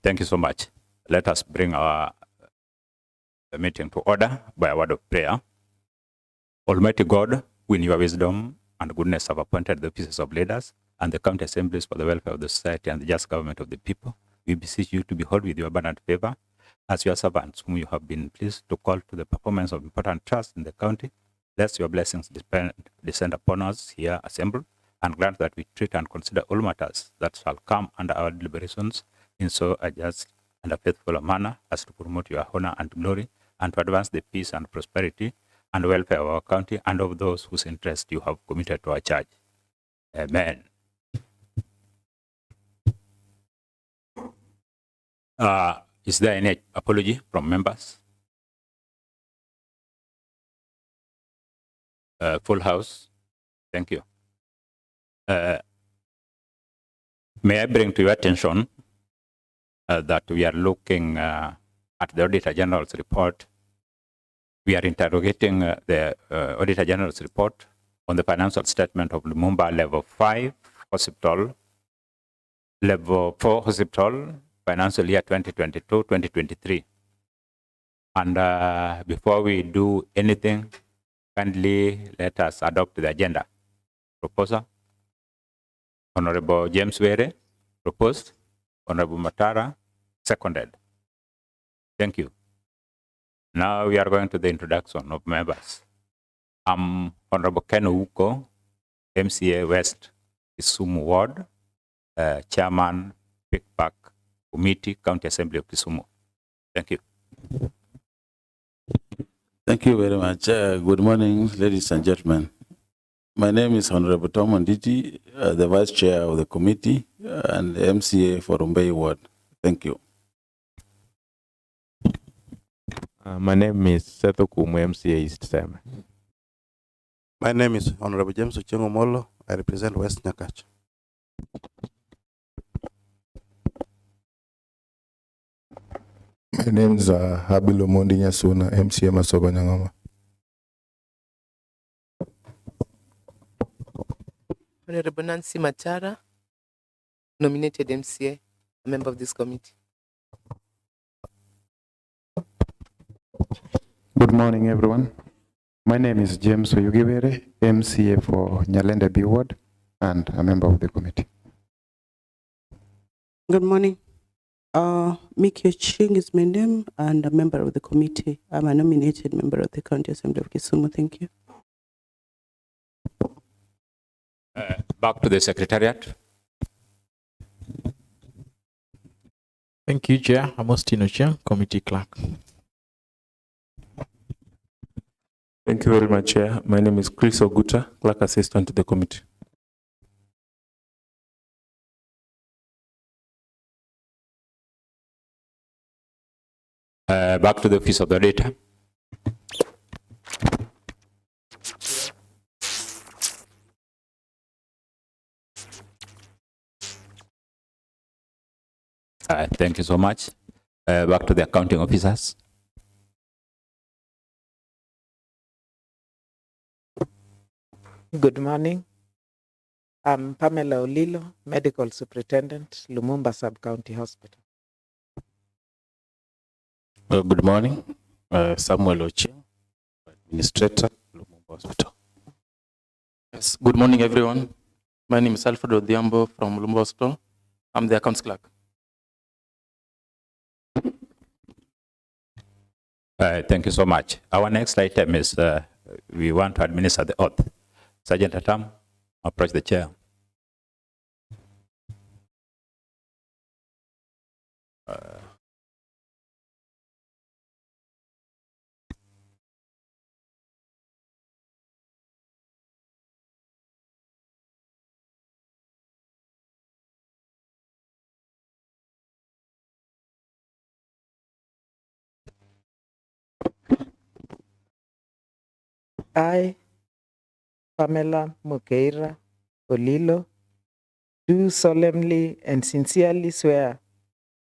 Thank you so much. Let us bring our meeting to order by a word of prayer. Almighty God, who in your wisdom and goodness have appointed the offices of leaders and the county assemblies for the welfare of the society and the just government of the people, we beseech you to behold with your abundant favor as your servants whom you have been pleased to call to the performance of important tasks in the county. Let your blessings descend upon us here assembled, and grant that we treat and consider all matters that shall come under our deliberations in so a just and a faithful manner as to promote your honor and glory, and to advance the peace and prosperity and welfare of our county and of those whose interest you have committed to our church. Amen. Is there any apology from members? Full house. Thank you. May I bring to your attention that we are looking at the Auditor General's report. We are interrogating the Auditor General's report on the financial statement of Lumumba Level 5 Hospital, Level 4 Hospital, financial year 2022-2023. And before we do anything, kindly let us adopt the agenda. Proposer, Honorable James Were, proposed. Honorable Matara, seconded. Thank you. Now we are going to the introduction of members. I'm Honorable Ken Ouko, MCA West, Kisumu Ward, Chairman, Picpac Committee, County Assembly of Kisumu. Thank you. Thank you very much. Good morning, ladies and gentlemen. My name is Honorable Tom Onditi, the Vice Chair of the committee and the MCA for Rumbei Ward. Thank you. My name is Seto Kumu, MCA East Sem. My name is Honorable James Uchengo Molo. I represent West Nyakach. My name is Habilo Mondi Nyasuna, MCA Masoba Nyangoma. Honorable Nancy Matara, nominated MCA, a member of this committee. Good morning, everyone. My name is James Oyugibere, MCA for Nyalenda B Ward and a member of the committee. Good morning. Miki Ching is my name and a member of the committee. I'm a nominated member of the County Assembly of Kisumu. Thank you. Back to the Secretariat. Thank you, Chair. Amostino Chair, Committee Clerk. Thank you very much, Chair. My name is Chris Oguta, Clerk Assistant to the committee. Back to the Office of the Auditor. Thank you so much. Back to the accounting officers. Good morning. I'm Pamela Olilo, Medical Superintendent, Lumumba Sub-County Hospital. Good morning. Samuel Ochi, Administrator, Lumumba Hospital. Yes. Good morning, everyone. My name is Alfred Odhiambo from Lumumba Hospital. I'm the accounts clerk. Thank you so much. Our next item is we want to administer the oath. Sergeant Atam, approach the chair. I, Pamela Mukeira Olilo, do solemnly and sincerely swear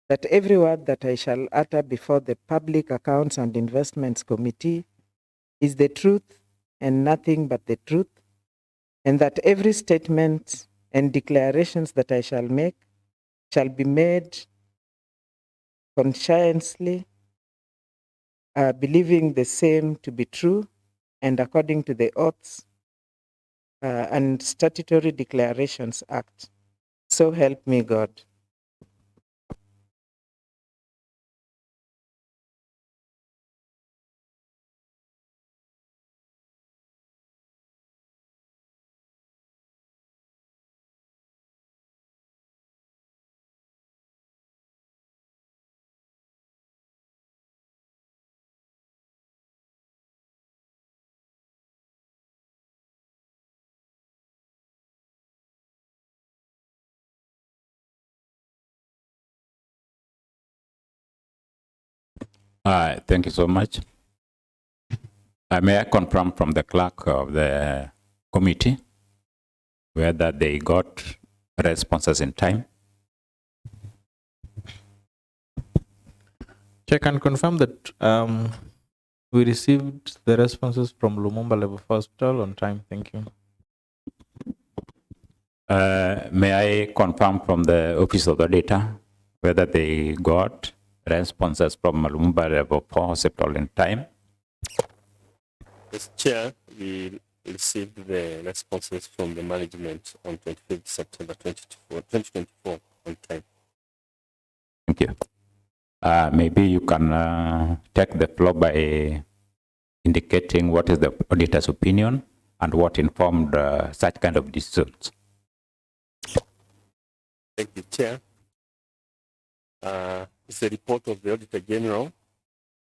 that every word that I shall utter before the Public Accounts and Investments Committee is the truth and nothing but the truth, and that every statement and declarations that I shall make shall be made conscientiously, believing the same to be true and according to the oaths and statutory declarations act. So help me God. Thank you so much. May I confirm from the clerk of the committee whether they got responses in time? Check and confirm that we received the responses from Lumumba Level 4 Hospital on time. Thank you. May I confirm from the Office of the Data whether they got responses from Lumumba Level 4 Hospital in time? Mr. Chair, we received the responses from the management on 25th September 2024 on time. Thank you. Maybe you can take the floor by indicating what is the auditor's opinion and what informed such kind of decisions. Thank you, Chair. It's a report of the Auditor General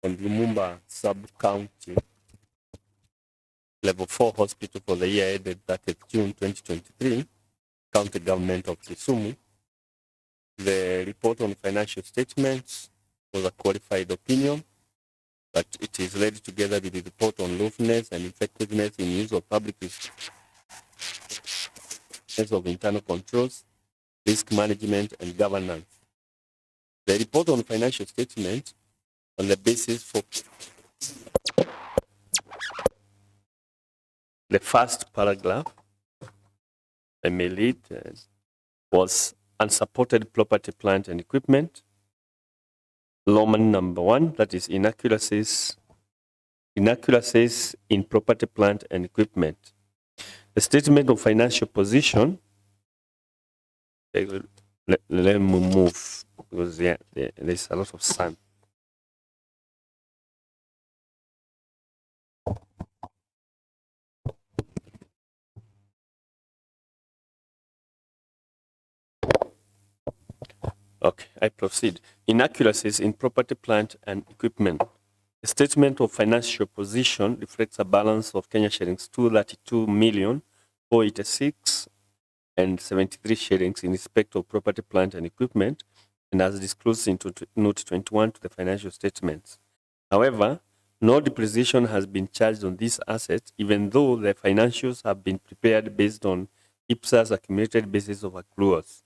on Lumumba Sub-County Level 4 Hospital for the year ended 30th June 2023, County Government of Kisumu. The report on financial statements was a qualified opinion, but it is read together with the report on lawfulness and effectiveness in use of public resources of internal controls, risk management, and governance. The report on financial statements on the basis for the first paragraph, I may read, was unsupported property, plant, and equipment. Roman number 1, that is inaccuracies in property, plant, and equipment. The statement of financial position, let me move because there's a lot of sun. Okay, I proceed. Inaccuracies in property, plant, and equipment. The statement of financial position reflects a balance of Kenya shillings 232,486 and 73 shillings in respect of property, plant, and equipment, and as disclosed in Note 21 to the financial statements. However, no depreciation has been charged on these assets, even though the financials have been prepared based on IPSA's accumulated basis of accruals.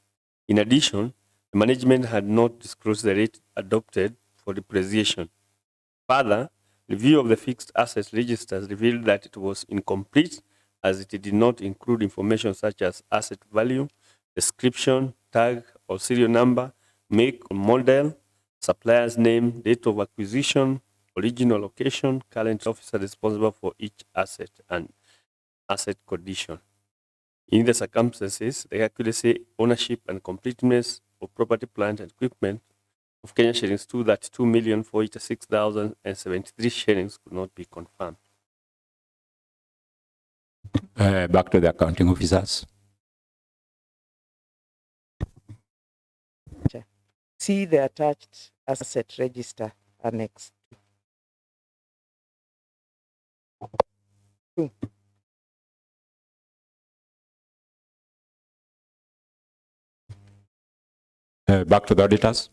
In addition, the management had not disclosed the rate adopted for depreciation. Further, review of the fixed assets registers revealed that it was incomplete as it did not include information such as asset value, description, tag or serial number, make or model, supplier's name, date of acquisition, original location, current officer responsible for each asset, and asset condition. In the circumstances, the accuracy, ownership, and completeness of property, plant, and equipment of Kenya shillings 232,486,073 shillings could not be confirmed. Back to the accounting officers. See the attached asset register annex 2. Back to the auditors.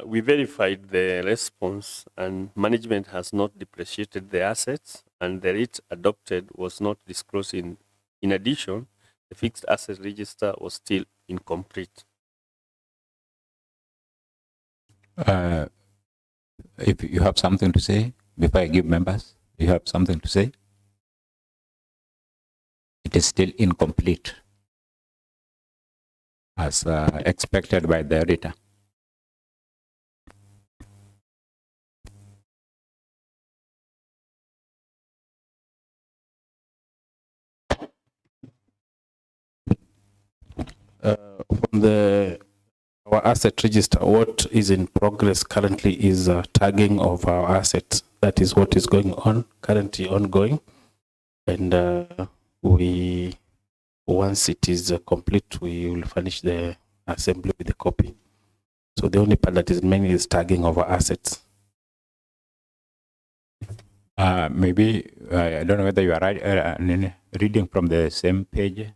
We verified the response, and management has not depreciated the assets, and the rate adopted was not disclosed. In addition, the fixed asset register was still incomplete. If you have something to say, before I give members, you have something to say? It is still incomplete. as expected by the auditor. From our asset register, what is in progress currently is tagging of our assets. That is what is going on, currently ongoing. And we, once it is complete, we will finish the assembly with the copy. So the only part that is remaining is tagging of our assets. Maybe, I don't know whether you are reading from the same page.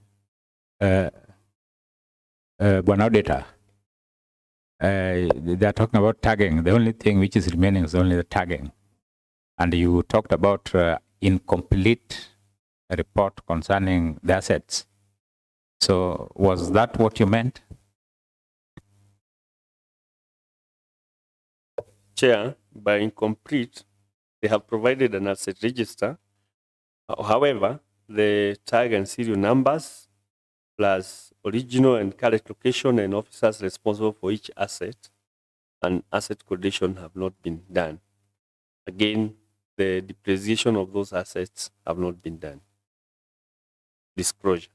One auditor, they are talking about tagging. The only thing which is remaining is only the tagging. And you talked about incomplete report concerning the assets. So was that what you meant? Chair, by incomplete, they have provided an asset register. However, the tag and serial numbers plus original and current location and officers responsible for each asset and asset condition have not been done. Again, the depreciation of those assets have not been done. Disclosure.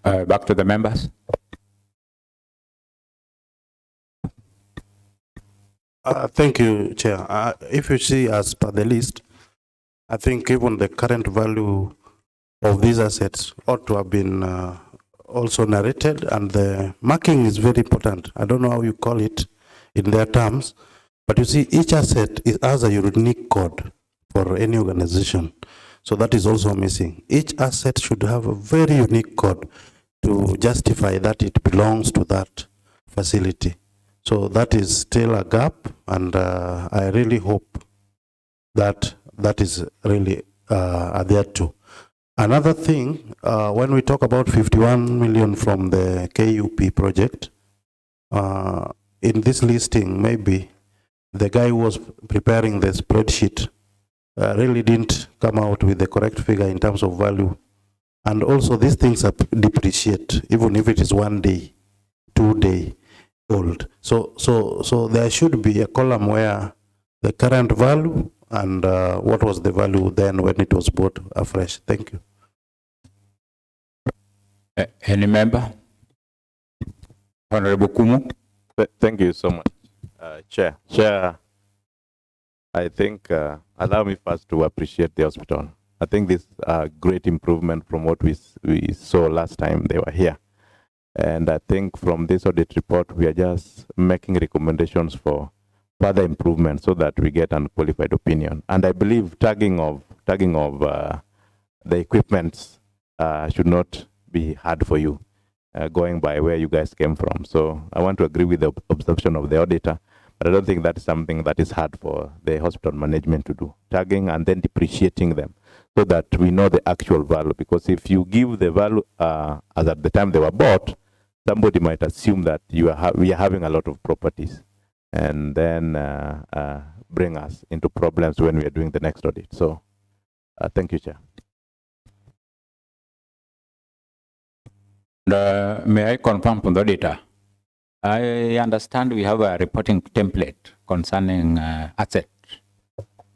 Back to the members. Thank you, Chair. If you see as per the list, I think even the current value of these assets ought to have been also narrated, and the marking is very important. I don't know how you call it in their terms, but you see each asset has a unique code for any organization. So that is also missing. Each asset should have a very unique code to justify that it belongs to that facility. So that is still a gap, and I really hope that that is really adhered to. Another thing, when we talk about 51 million from the KUP project, in this listing, maybe the guy who was preparing the spreadsheet really didn't come out with the correct figure in terms of value. And also these things are depreciate, even if it is 1 day, 2 day old. So there should be a column where the current value and what was the value then when it was bought afresh. Thank you. Any member? Honorable Kumu. Thank you so much, Chair. Chair, I think, allow me first to appreciate the hospital. I think this is a great improvement from what we saw last time they were here. And I think from this audit report, we are just making recommendations for further improvement so that we get an qualified opinion. And I believe tagging of the equipment should not be hard for you, going by where you guys came from. So I want to agree with the observation of the auditor, but I don't think that's something that is hard for the hospital management to do. Tagging and then depreciating them so that we know the actual value. Because if you give the value as at the time they were bought, somebody might assume that we are having a lot of properties and then bring us into problems when we are doing the next audit. So thank you, Chair. May I confirm from the auditor? I understand we have a reporting template concerning assets.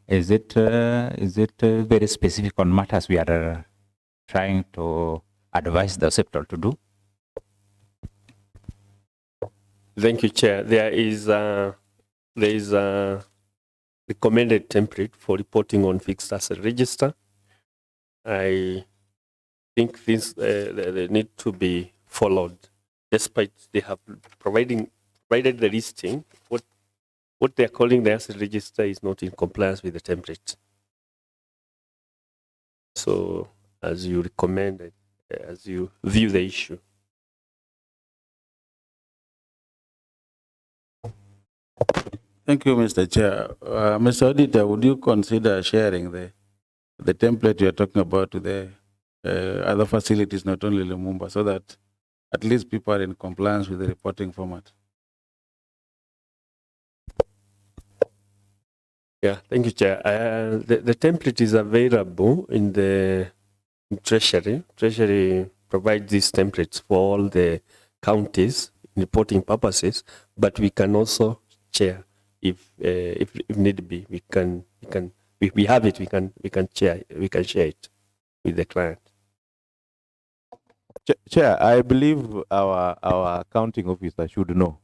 Is it very specific on matters we are trying to advise the sector to do? Thank you, Chair. There is a recommended template for reporting on fixed asset register. I think things they need to be followed, despite they have provided the listing. What they are calling the asset register is not in compliance with the template. So, as you recommended, as you view the issue. Thank you, Mr. Chair. Mr. Auditor, would you consider sharing the template you are talking about to the other facilities, not only Lumumba, so that at least people are in compliance with the reporting format? Yeah, thank you, Chair. The template is available in the Treasury. Treasury provide these templates for all the counties reporting purposes, but we can also share if need be. We have it. We can share it with the client. Chair, I believe our accounting officer should know,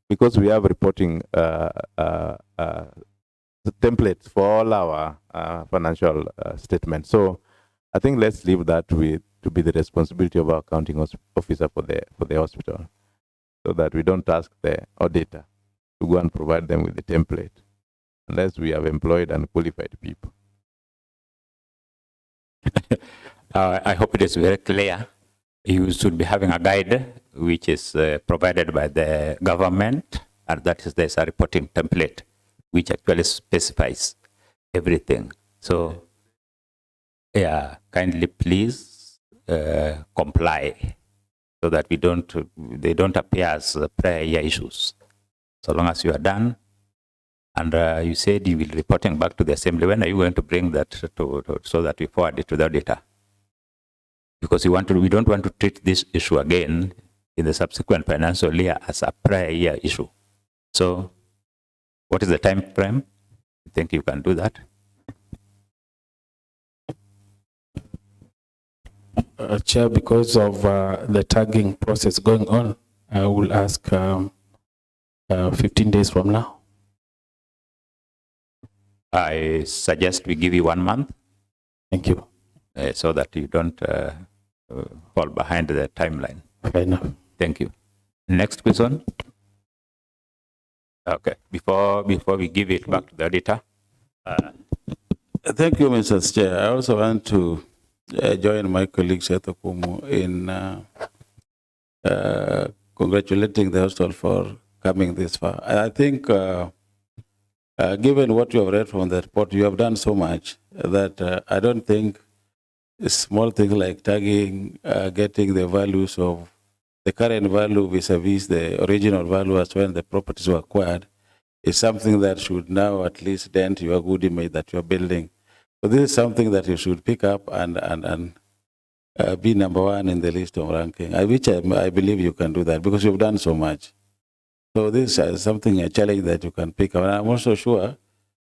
because we have reporting the templates for all our financial statements. So I think let's leave that to be the responsibility of our accounting officer for the hospital, so that we don't ask the auditor to go and provide them with the template unless we have employed and qualified people. I hope it is very clear. You should be having a guide which is provided by the government, and that is there's a reporting template which actually specifies everything. So, yeah, kindly please comply so that they don't appear as prior year issues. So long as you are done, and you said you will be reporting back to the assembly. When are you going to bring that so that we forward it to the auditor? Because we don't want to treat this issue again in the subsequent financial year as a prior year issue. So, what is the time frame? I think you can do that. Chair, because of the tagging process going on, I will ask 15 days from now. I suggest we give you 1 month. Thank you. So that you don't fall behind the timeline. Fair enough. Thank you. Next question. Okay. Before we give it back to the auditor. Thank you, Mr. Chair. I also want to join my colleague Setokumu in congratulating the hospital for coming this far. I think, given what you have read from the report, you have done so much that I don't think small things like tagging, getting the values of the current value vis-a-vis the original value as when the properties were acquired is something that should now at least dent your good image that you're building. So this is something that you should pick up and be number one in the list of ranking, which I believe you can do that because you've done so much. So this is something, a challenge that you can pick up. And I'm also sure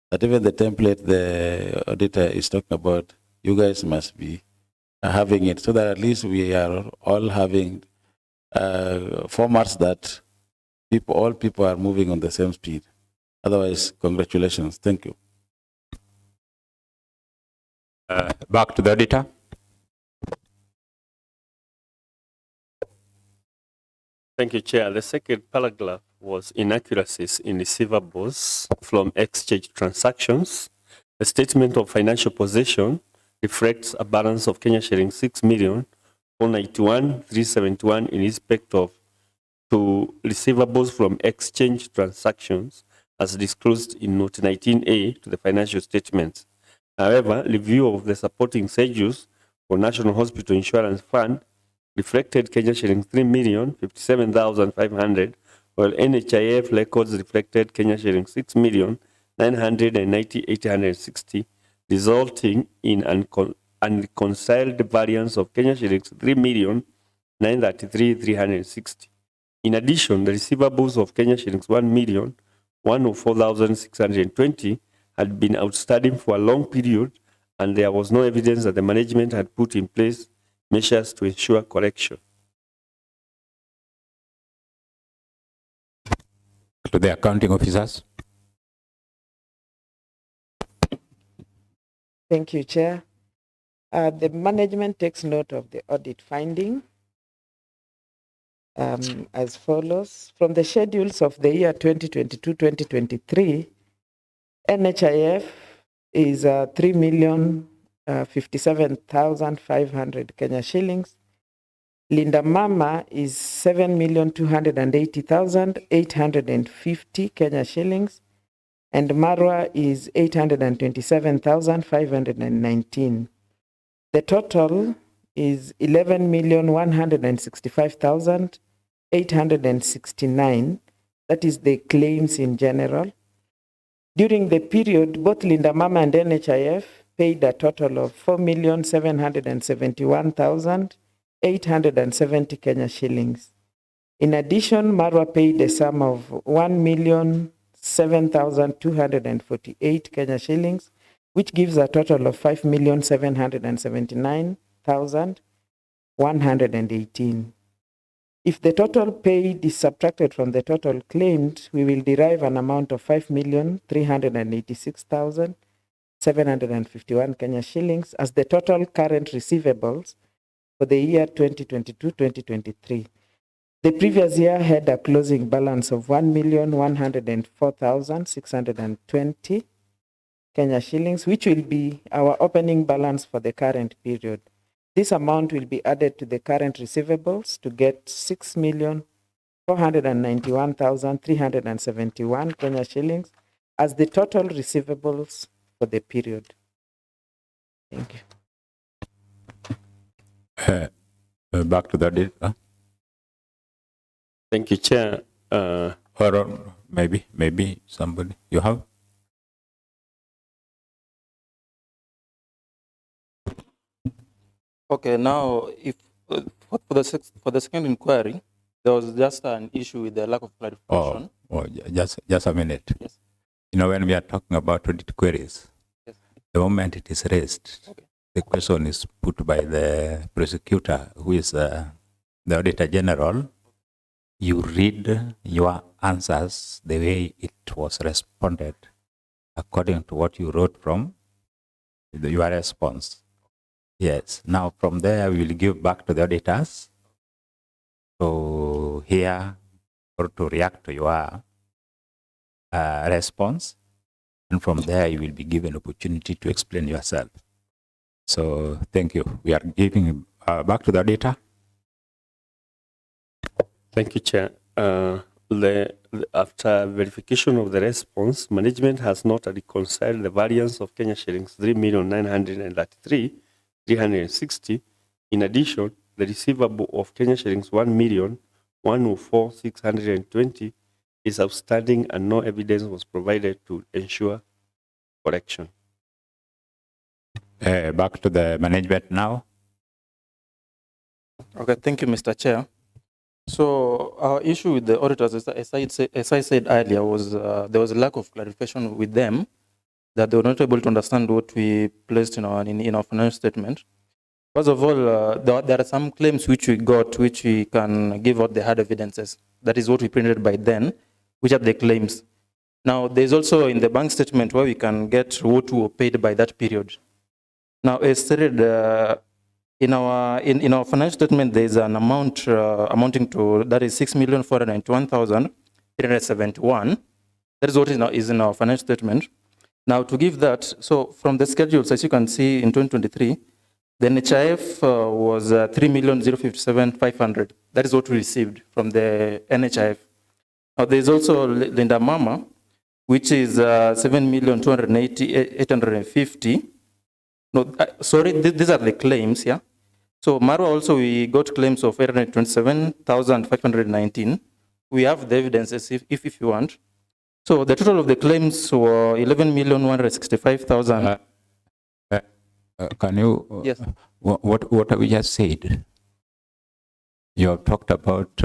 that even the template the auditor is talking about, you guys must be having it so that at least we are all having formats that all people are moving on the same speed. Otherwise, congratulations. Thank you. Back to the auditor. Thank you, Chair. The second paragraph was inaccuracies in receivables from exchange transactions. The statement of financial position reflects a balance of Kenya shilling 6,491,371 in respect of to receivables from exchange transactions as disclosed in Note 19A to the financial statements. However, review of the supporting schedules for National Hospital Insurance Fund reflected Kenya shilling 3,057,500, while NHIF records reflected Kenya shilling 6,990,860, resulting in unreconciled variance of Kenya shillings 3,933,360. In addition, the receivables of Kenya shillings 1,104,620 had been outstanding for a long period, and there was no evidence that the management had put in place measures to ensure collection. To the accounting officers. Thank you, Chair. The management takes note of the audit finding as follows. From the schedules of the year 2022-2023, NHIF is 3,057,500 Kenya shillings. Linda Mama is 7,280,850 Kenya shillings. And Marwa is 827,519. The total is 11,165,869. That is the claims in general. During the period, both Linda Mama and NHIF paid a total of 4,771,000 870 Kenya shillings. In addition, Marwa paid a sum of 1,007,248 Kenya shillings, which gives a total of 5,779,118. If the total paid is subtracted from the total claimed, we will derive an amount of 5,386,751 Kenya shillings as the total current receivables for the year 2022-2023. The previous year had a closing balance of 1,104,620 Kenya shillings, which will be our opening balance for the current period. This amount will be added to the current receivables to get 6,491,371 Kenya shillings as the total receivables for the period. Thank you. Back to the data. Thank you, Chair. Or maybe somebody you have. Okay, now if for the second inquiry, there was just an issue with the lack of clarification. Just a minute. Yes. You know, when we are talking about audit queries, Yes. the moment it is raised, Okay. the question is put by the prosecutor, who is the Auditor General. You read your answers the way it was responded, according to what you wrote from your response. Yes. Now, from there, we will give back to the auditors to hear or to react to your response. And from there, you will be given opportunity to explain yourself. So, thank you. We are giving back to the auditor. Thank you, Chair. After verification of the response, management has not reconciled the variance of Kenya shillings 3,933,360. In addition, the receivable of Kenya shillings 1,104,620 is outstanding and no evidence was provided to ensure correction. Back to the management now. Okay, thank you, Mr. Chair. So our issue with the auditors, as I said earlier, was there was a lack of clarification with them that they were not able to understand what we placed in our financial statement. First of all, there are some claims which we got, which we can give out the hard evidences. That is what we printed by then, which are the claims. Now, there's also in the bank statement where we can get what we were paid by that period. Now, as stated, in our financial statement, there is an amount amounting to, that is 6,491,371. That is what is in our financial statement. Now, to give that, so from the schedules, as you can see in 2023, the NHIF was 3,057,500. That is what we received from the NHIF. Now, there is also Linda Mama, which is 7,280,850. No, sorry, these are the claims, yeah? So Marwa also, we got claims of 827,519. We have the evidences if you want. So the total of the claims were 11,165,000. Can you, yes. What have we just said? You have talked about,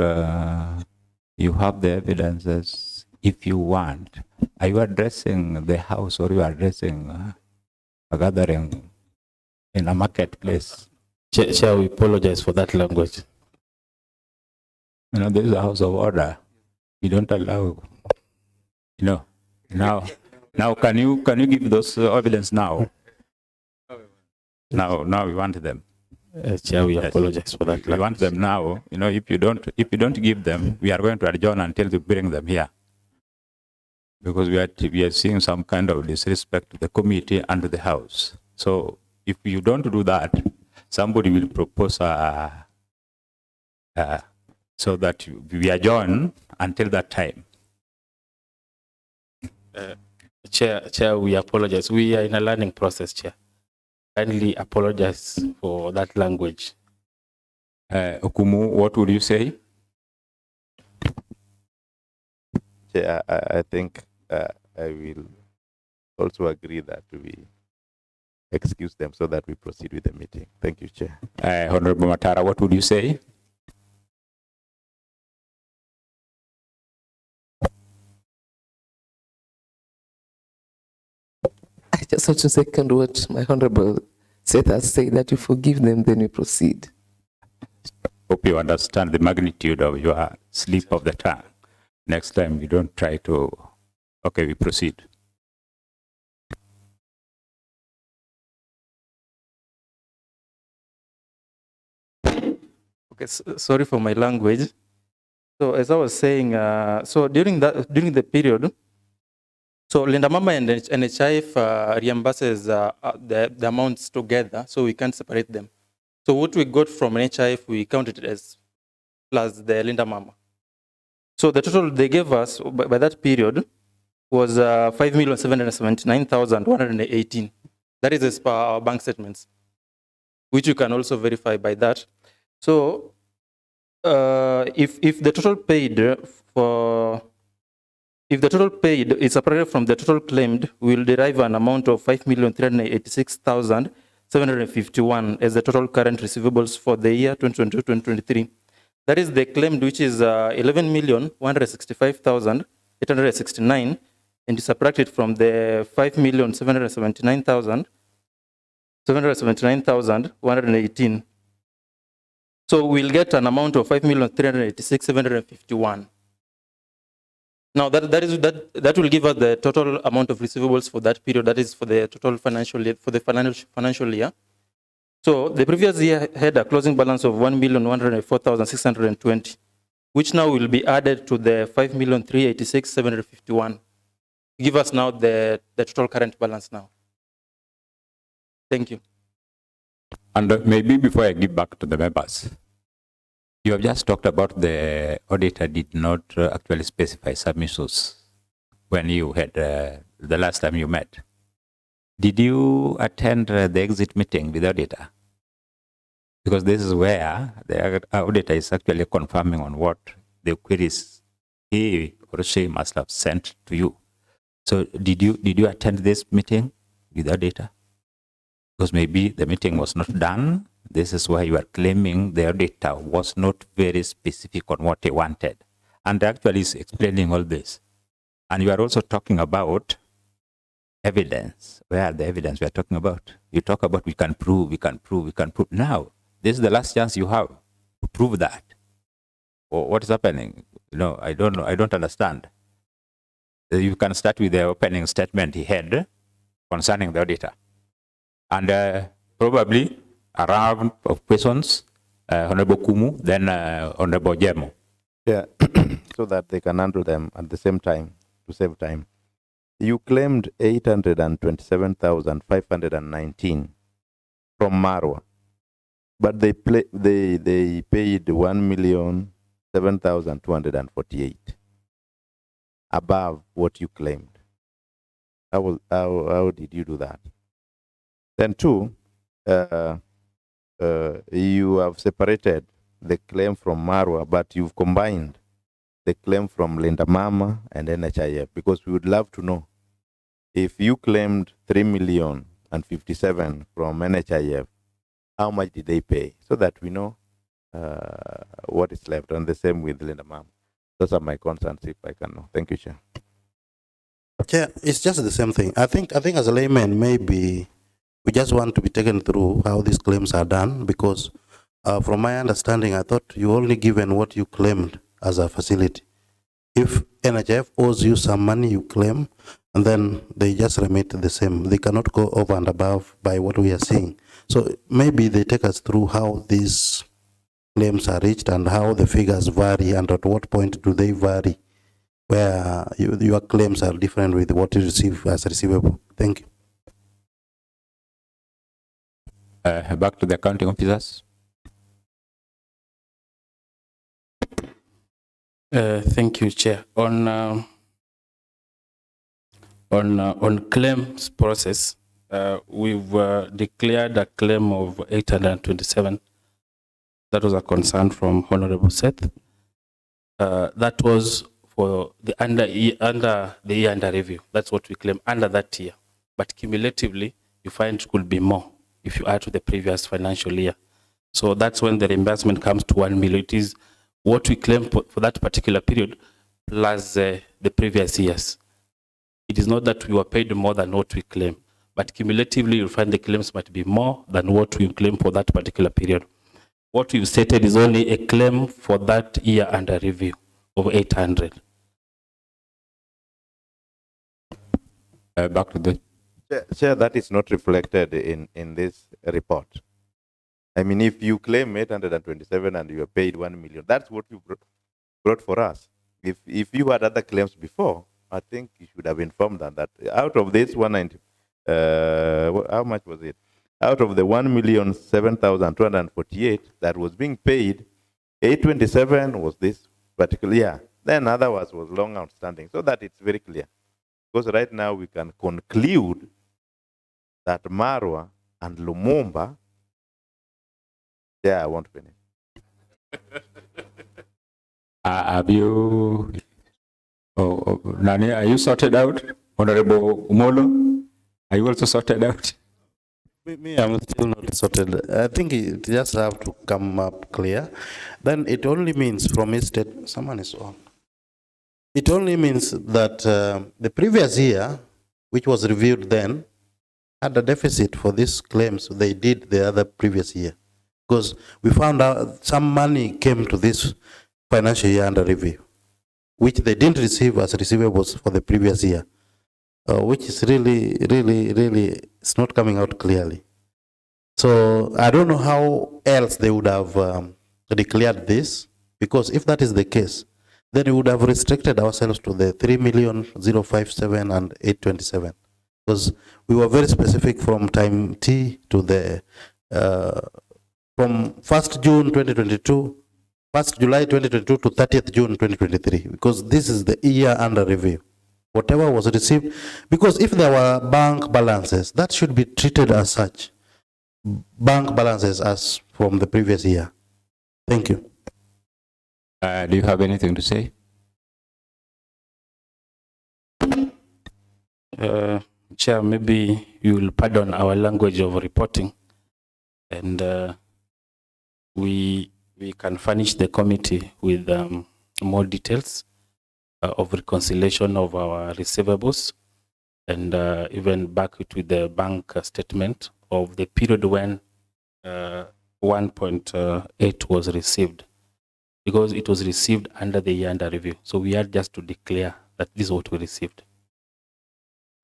you have the evidences if you want. Are you addressing the house or you are addressing a gathering in a marketplace? Chair, we apologize for that language. You know, this is a house of order. You don't allow, you know. Now can you give those evidence now? Now we want them. Chair, we apologize for that. We want them now. You know, if you don't give them, we are going to adjourn until you bring them here. Because we are seeing some kind of disrespect to the committee and to the house. So if you don't do that, somebody will propose so that we adjourn until that time. Chair, we apologize. We are in a learning process, Chair. Kindly apologize for that language. Okumu, what would you say? Chair, I think I will also agree that we excuse them so that we proceed with the meeting. Thank you, Chair. Honorable Matara, what would you say? I just want to second what my Honorable Seth has said, that you forgive them, then we proceed. Hope you understand the magnitude of your slip of the tongue. Next time you don't try to. Okay, we proceed. Okay, sorry for my language. So as I was saying, so during the period, so Linda Mama and NHIF reimburses the amounts together, so we can't separate them. So what we got from NHIF, we counted it as plus the Linda Mama. So the total they gave us by that period was 5,779,118. That is as per our bank statements, which you can also verify by that. So if the total paid is separated from the total claimed, we will derive an amount of 5,386,751 as the total current receivables for the year 2022-2023. That is the claimed, which is 11,165,869, and you subtract it from the 5,779,118. So we'll get an amount of 5,386,751. Now that will give us the total amount of receivables for that period. That is for the total financial year, for the financial year. So the previous year had a closing balance of 1,104,620, which now will be added to the 5,386,751. Give us now the total current balance now. Thank you. And maybe before I give back to the members, you have just talked about the auditor did not actually specify submissions when you had the last time you met. Did you attend the exit meeting with the auditor? Because this is where the auditor is actually confirming on what the queries he or she must have sent to you. So did you attend this meeting with the auditor? Because maybe the meeting was not done. This is why you are claiming the auditor was not very specific on what he wanted. And actually is explaining all this. And you are also talking about evidence. Where are the evidence we are talking about? You talk about we can prove, we can prove, we can prove. Now, this is the last chance you have to prove that. Or what is happening? I don't know. I don't understand. You can start with the opening statement he had concerning the auditor. And probably a round of questions, Honorable Kumu, then Honorable Jemo. Yeah, so that they can handle them at the same time, to save time. You claimed 827,519 from Marwa, but they paid 1,007,248 above what you claimed. How did you do that? Then two, you have separated the claim from Marwa, but you've combined the claim from Linda Mama and NHIF, because we would love to know if you claimed 3,057,000 from NHIF, how much did they pay, so that we know what is left, and the same with Linda Mama. Those are my concerns, if I can know. Thank you, Chair. Yeah, it's just the same thing. I think as a layman, maybe we just want to be taken through how these claims are done, because from my understanding, I thought you only given what you claimed as a facility. If NHF owes you some money, you claim, and then they just remit the same. They cannot go over and above by what we are seeing. So maybe they take us through how these claims are reached and how the figures vary, and at what point do they vary, where your claims are different with what you receive as receivable. Thank you. Back to the accounting officers. Thank you, Chair. On claims process, we've declared a claim of 827. That was a concern from Honorable Seth. That was for the under the year under review. That's what we claim under that year. But cumulatively, you find it could be more if you add to the previous financial year. So that's when the reimbursement comes to 1 million. It is what we claim for that particular period plus the previous years. It is not that we were paid more than what we claim, but cumulatively you'll find the claims might be more than what we claim for that particular period. What we've stated is only a claim for that year under review of 800. Back to the Chair, that is not reflected in this report. I mean, if you claim 827 and you are paid 1 million, that's what you brought for us. If you had other claims before, I think you should have informed them that out of this 190, how much was it? Out of the 1,007,248 that was being paid, 827 was this particular year. Then otherwise was long outstanding, so that it's very clear. Because right now we can conclude that Marwa and Lumumba, I won't finish. have you, Nani, are you sorted out? Honorable Umolo, are you also sorted out? Me, I'm still not sorted. I think it just have to come up clear. Then it only means from his state, someone is on. It only means that the previous year, which was reviewed then, had a deficit for these claims they did the other previous year. Because we found out some money came to this financial year under review, which they didn't receive as receivables for the previous year, which is really, it's not coming out clearly. So I don't know how else they would have declared this, because if that is the case, then we would have restricted ourselves to the 3,057 and 827, because we were very specific from time T to the from 1st June 2022, 1st July 2022 to 30th June 2023, because this is the year under review. Whatever was received, because if there were bank balances, that should be treated as such, bank balances as from the previous year. Thank you. Do you have anything to say? Chair, maybe you will pardon our language of reporting, and we can furnish the committee with more details of reconciliation of our receivables, and even back to the bank statement of the period when 1.8 was received, because it was received under the year under review. So we had just to declare that this is what we received.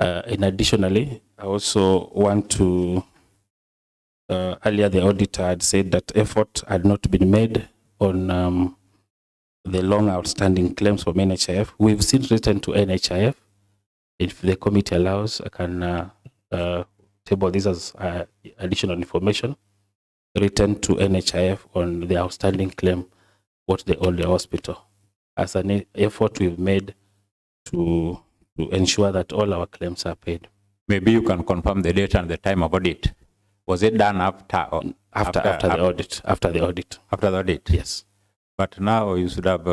And additionally, I also want to, earlier the auditor had said that effort had not been made on the long outstanding claims from NHIF. We've since written to NHIF. If the committee allows, I can table this as additional information written to NHIF on the outstanding claim, what they owe the hospital, as an effort we've made to ensure that all our claims are paid. Maybe you can confirm the date and the time of audit. Was it done after the audit? After the audit. After the audit? Yes. But now you should have,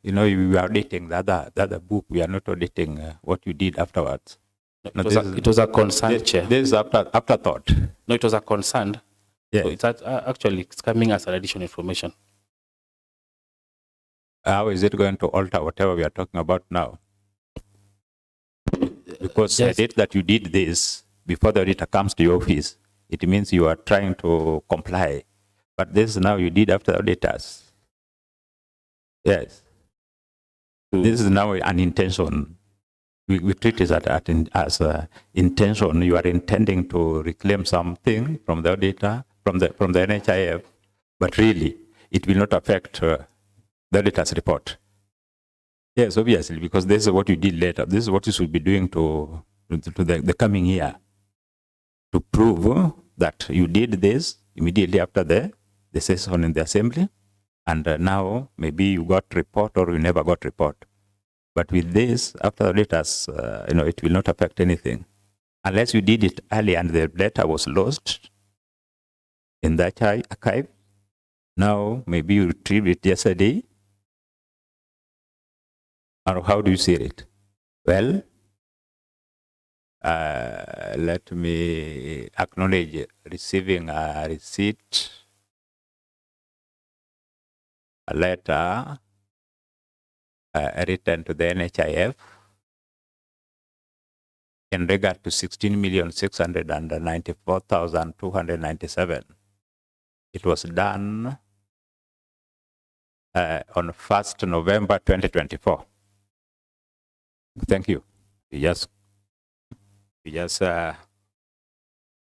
you are auditing the other book. We are not auditing what you did afterwards. It was a concern, Chair. This is afterthought. No, it was a concern. Yes. So it's actually it's coming as an additional information. How is it going to alter whatever we are talking about now? Because the date that you did this before the auditor comes to your office, it means you are trying to comply. But this now you did after the auditors. Yes. This is now an intention. We treat it as intention. You are intending to reclaim something from the auditor, from the NHIF, but really it will not affect the auditor's report. Yes, obviously, because this is what you did later. This is what you should be doing to the coming year, to prove that you did this immediately after the session in the assembly, and now maybe you got report or you never got report. But with this, after the letters, it will not affect anything, unless you did it early and the letter was lost in that archive. Now maybe you retrieved it yesterday. Or how do you see it? Well, Let me acknowledge receiving a receipt, a letter written to the NHIF in regard to 16,694,297. It was done on 1st November 2024. Thank you. We just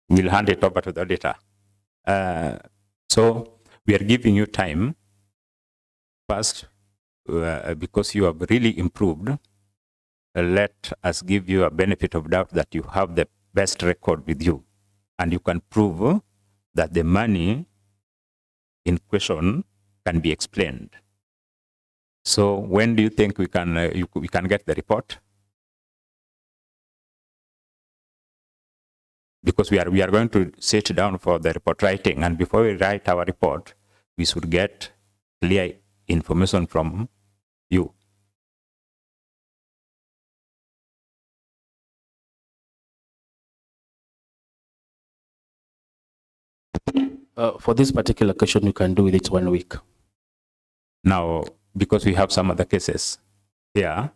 we'll hand it over to the auditor. So we are giving you time first because you have really improved. Let us give you a benefit of doubt that you have the best record with you and you can prove that the money in question can be explained. So when do you think we can we can get the report? Because we are going to sit down for the report writing, and before we write our report, we should get clear information from you. For this particular question, you can do with it 1 week. Now, because we have some other cases here,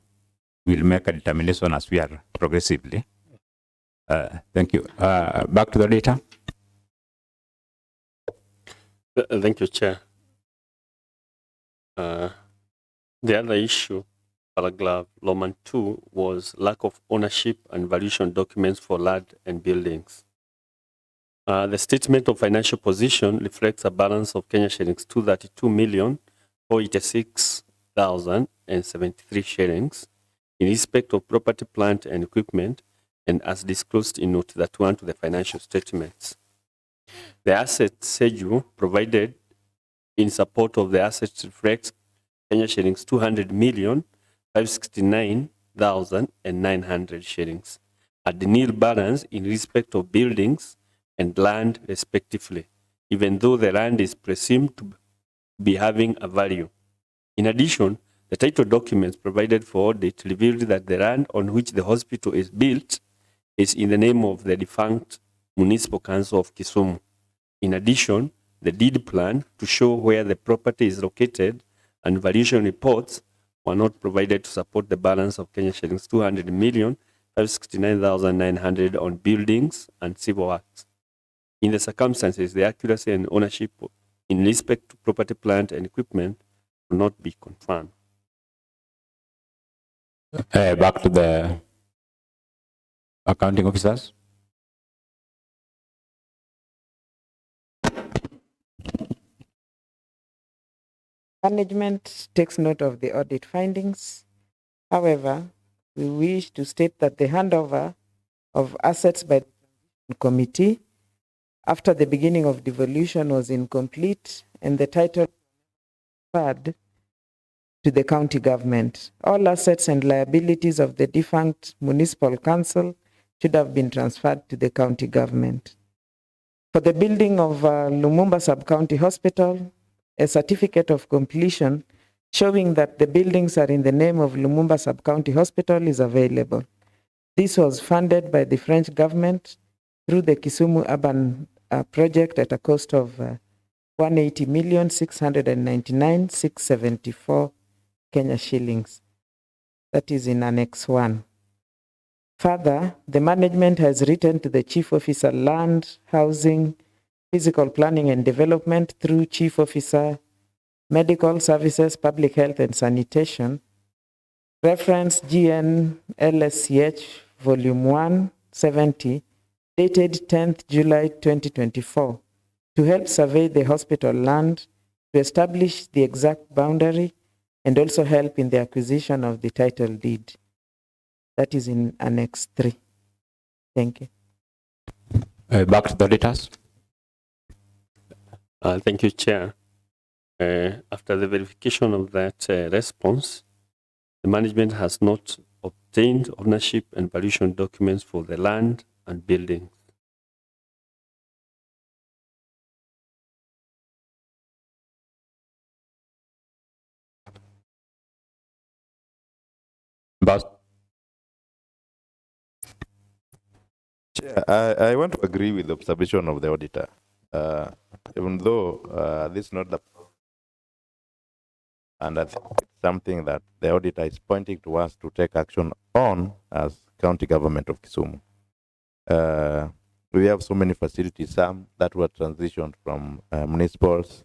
we'll make a determination as we are progressively. Thank you. Back to the data. Thank you, Chair. The other issue, paragraph Roman 2, was lack of ownership and valuation documents for land and buildings. The statement of financial position reflects a balance of Kenya shillings 232,486,073 shillings in respect of property, plant, and equipment, and as disclosed in note 31 to the financial statements. The asset schedule provided in support of the assets reflects Kenya shillings 200,569,900 shillings at the nil balance in respect of buildings and land respectively, even though the land is presumed to be having a value. In addition, the title documents provided for audit revealed that the land on which the hospital is built is in the name of the defunct Municipal Council of Kisumu. In addition, the deed plan to show where the property is located and valuation reports were not provided to support the balance of Kenya shillings 200,569,900 on buildings and civil works. In the circumstances, the accuracy and ownership in respect to property, plant, and equipment will not be confirmed. Back to the accounting officers. Management takes note of the audit findings. However, we wish to state that the handover of assets by the committee after the beginning of devolution was incomplete and the title transferred to the county government. All assets and liabilities of the defunct municipal council should have been transferred to the county government. For the building of Lumumba Sub-County Hospital, a certificate of completion showing that the buildings are in the name of Lumumba Sub-County Hospital is available. This was funded by the French government through the Kisumu Urban project at a cost of 180,699,674 Kenya shillings. That is in Annex 1. Further, the management has written to the Chief Officer Land, Housing, Physical Planning and Development through Chief Officer Medical Services, Public Health and Sanitation, reference GNLSCH Volume 170, dated 10th July 2024, to help survey the hospital land, to establish the exact boundary, and also help in the acquisition of the title deed. That is in Annex 3. Thank you. Back to the auditors. Thank you, Chair. After the verification of that response, the management has not obtained ownership and valuation documents for the land and buildings. Chair, I want to agree with the observation of the auditor. Even though this is not the, and I think it's something that the auditor is pointing to us to take action on as county government of Kisumu. We have so many facilities, some that were transitioned from municipals.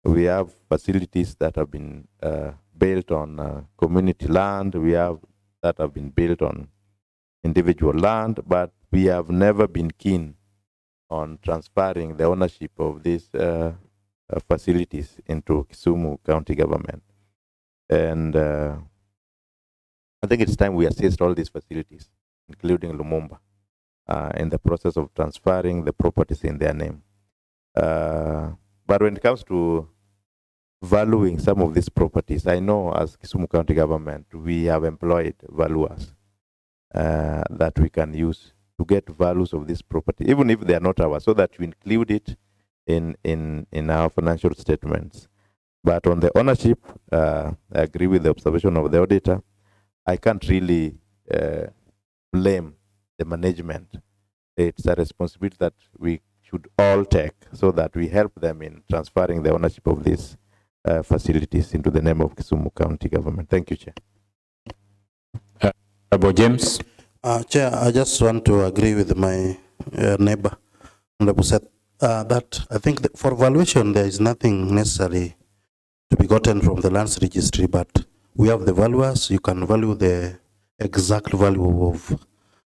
We have facilities that have been built on community land. We have that have been built on individual land, but we have never been keen on transferring the ownership of these facilities into Kisumu county government. And I think it's time we assessed all these facilities, including Lumumba, in the process of transferring the properties in their name. But when it comes to valuing some of these properties, I know as Kisumu county government, we have employed valuers that we can use to get values of this property, even if they are not ours, so that we include it in our financial statements. But on the ownership, I agree with the observation of the auditor. I can't really blame the management. It's a responsibility that we should all take so that we help them in transferring the ownership of these facilities into the name of Kisumu county government. Thank you, Chair. Honorable James. Chair, I just want to agree with my neighbor, Honorable Seth, that I think that for valuation there is nothing necessary to be gotten from the lands registry, but we have the valuers. You can value the exact value of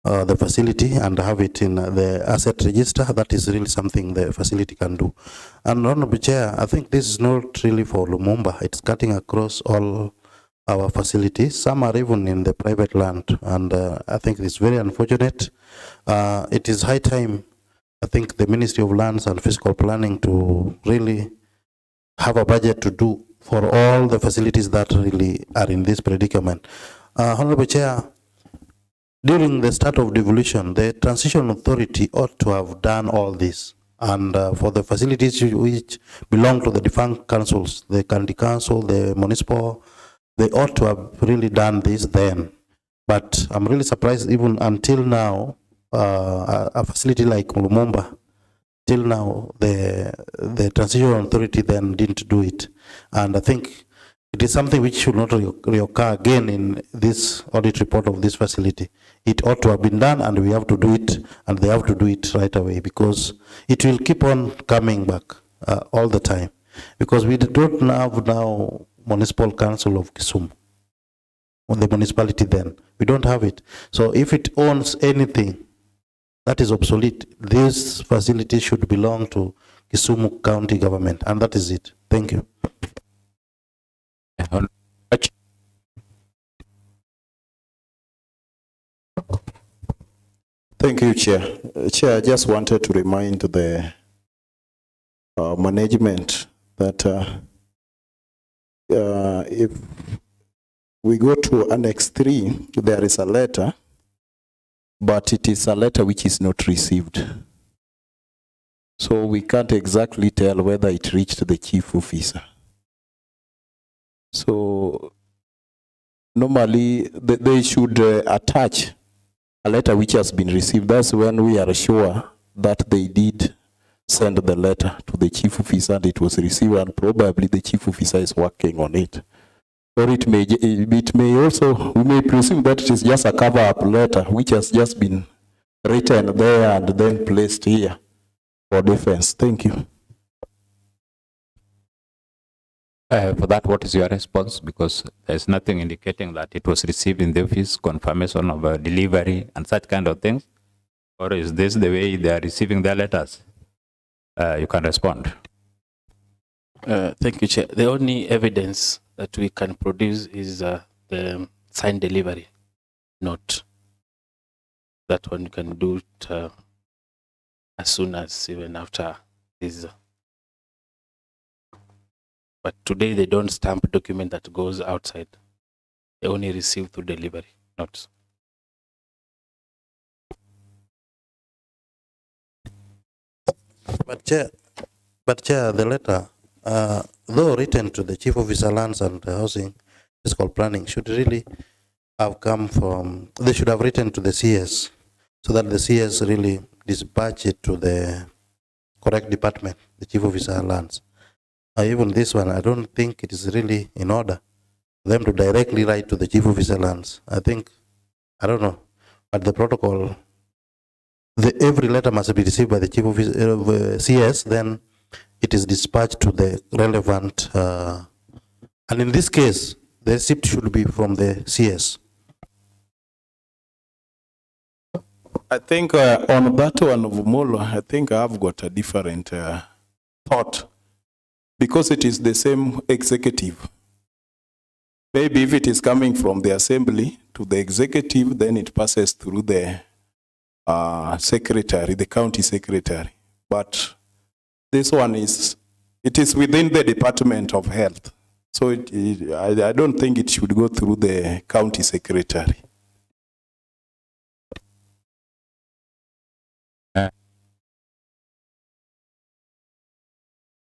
the facility and have it in the asset register. That is really something the facility can do. And Honorable Chair, I think this is not really for Lumumba. It's cutting across all our facilities. Some are even in the private land, and I think it's very unfortunate. It is high time, I think, the Ministry of Lands and Fiscal Planning to really have a budget to do for all the facilities that really are in this predicament. Honorable Chair, during the start of devolution, the Transition Authority ought to have done all this. And for the facilities which belong to the defunct councils, the county council, the municipal, they ought to have really done this then. But I'm really surprised even until now, a facility like Lumumba, till now, the Transition Authority then didn't do it. And I think it is something which should not reoccur again in this audit report of this facility. It ought to have been done, and we have to do it, and they have to do it right away, because it will keep on coming back all the time. Because we don't have now Municipal Council of Kisumu, or the municipality then. We don't have it. So if it owns anything that is obsolete, this facility should belong to Kisumu County government, and that is it. Thank you. Thank you, Chair. Chair, I just wanted to remind the management that if we go to Annex 3, there is a letter, but it is a letter which is not received. So we can't exactly tell whether it reached the chief officer. So normally they should attach a letter which has been received. That's when we are sure that they did send the letter to the chief officer and it was received, and probably the chief officer is working on it. Or it may also, we may presume that it is just a cover-up letter which has just been written there and then placed here for defense. Thank you. For that, what is your response? Because there's nothing indicating that it was received in the office, confirmation of a delivery and such kind of things. Or is this the way they are receiving their letters? You can respond. Thank you, Chair. The only evidence that we can produce is the signed delivery note. That one you can do it as soon as even after this. But today they don't stamp a document that goes outside. They only receive through delivery notes. But Chair, the letter, though written to the Chief Officer Lands and Housing, Fiscal Planning, should really have come from, they should have written to the CS so that the CS really dispatch it to the correct department, the Chief Officer Lands. Even this one, I don't think it is really in order for them to directly write to the Chief Officer Lands. I think, I don't know, but the protocol, every letter must be received by the Chief Officer CS, then it is dispatched to the relevant, and in this case, the receipt should be from the CS. I think on that one of Molo, I think I've got a different thought because it is the same executive. Maybe if it is coming from the assembly to the executive, then it passes through the secretary, the county secretary. But this one is, it is within the Department of Health. So I don't think it should go through the county secretary.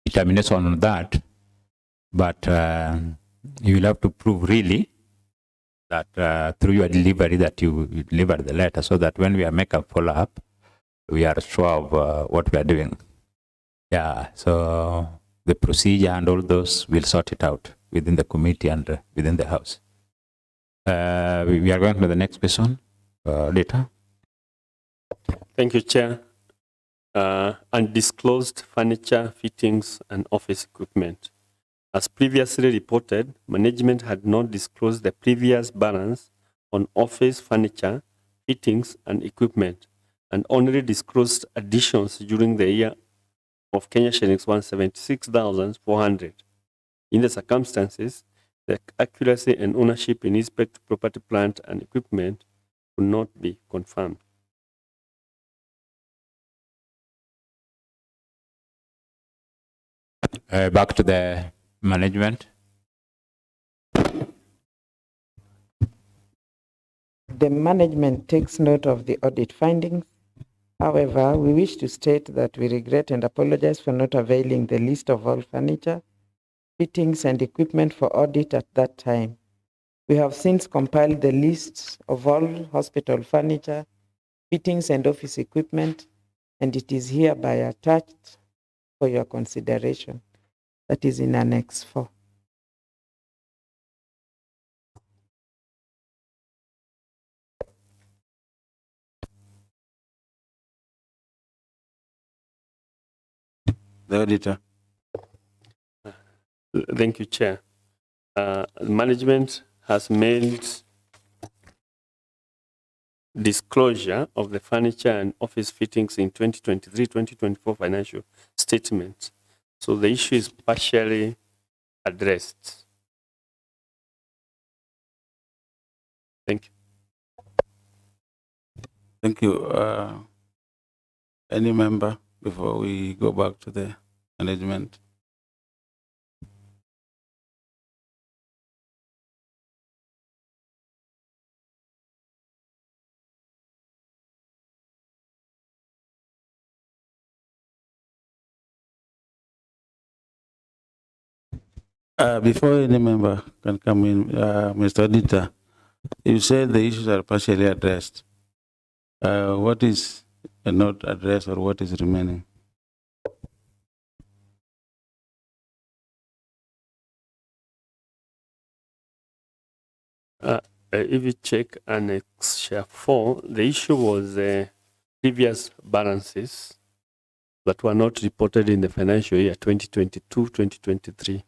Determination on that, but you will have to prove really that through your delivery that you deliver the letter, so that when we make a follow-up, we are sure of what we are doing. Yeah, so the procedure and all those, we'll sort it out within the committee and within the House. We are going to the next question later. Thank you, Chair. Undisclosed furniture, fittings, and office equipment. As previously reported, management had not disclosed the previous balance on office furniture, fittings, and equipment, and only disclosed additions during the year of Kenya shillings 176,400. In the circumstances, the accuracy and ownership in respect to property, plant, and equipment could not be confirmed. Back to the management. The management takes note of the audit findings. However, we wish to state that we regret and apologize for not availing the list of all furniture, fittings, and equipment for audit at that time. We have since compiled the lists of all hospital furniture, fittings, and office equipment, and it is hereby attached for your consideration. That is in Annex 4. The auditor. Thank you, Chair. Management has made disclosure of the furniture and office fittings in 2023-2024 financial statements. So the issue is partially addressed. Thank you. Thank you. Any member before we go back to the management? Before any member can come in, Mr. Auditor, you said the issues are partially addressed. What is not addressed or what is remaining? If you check Annex 4, the issue was previous balances that were not reported in the financial year 2022-2023.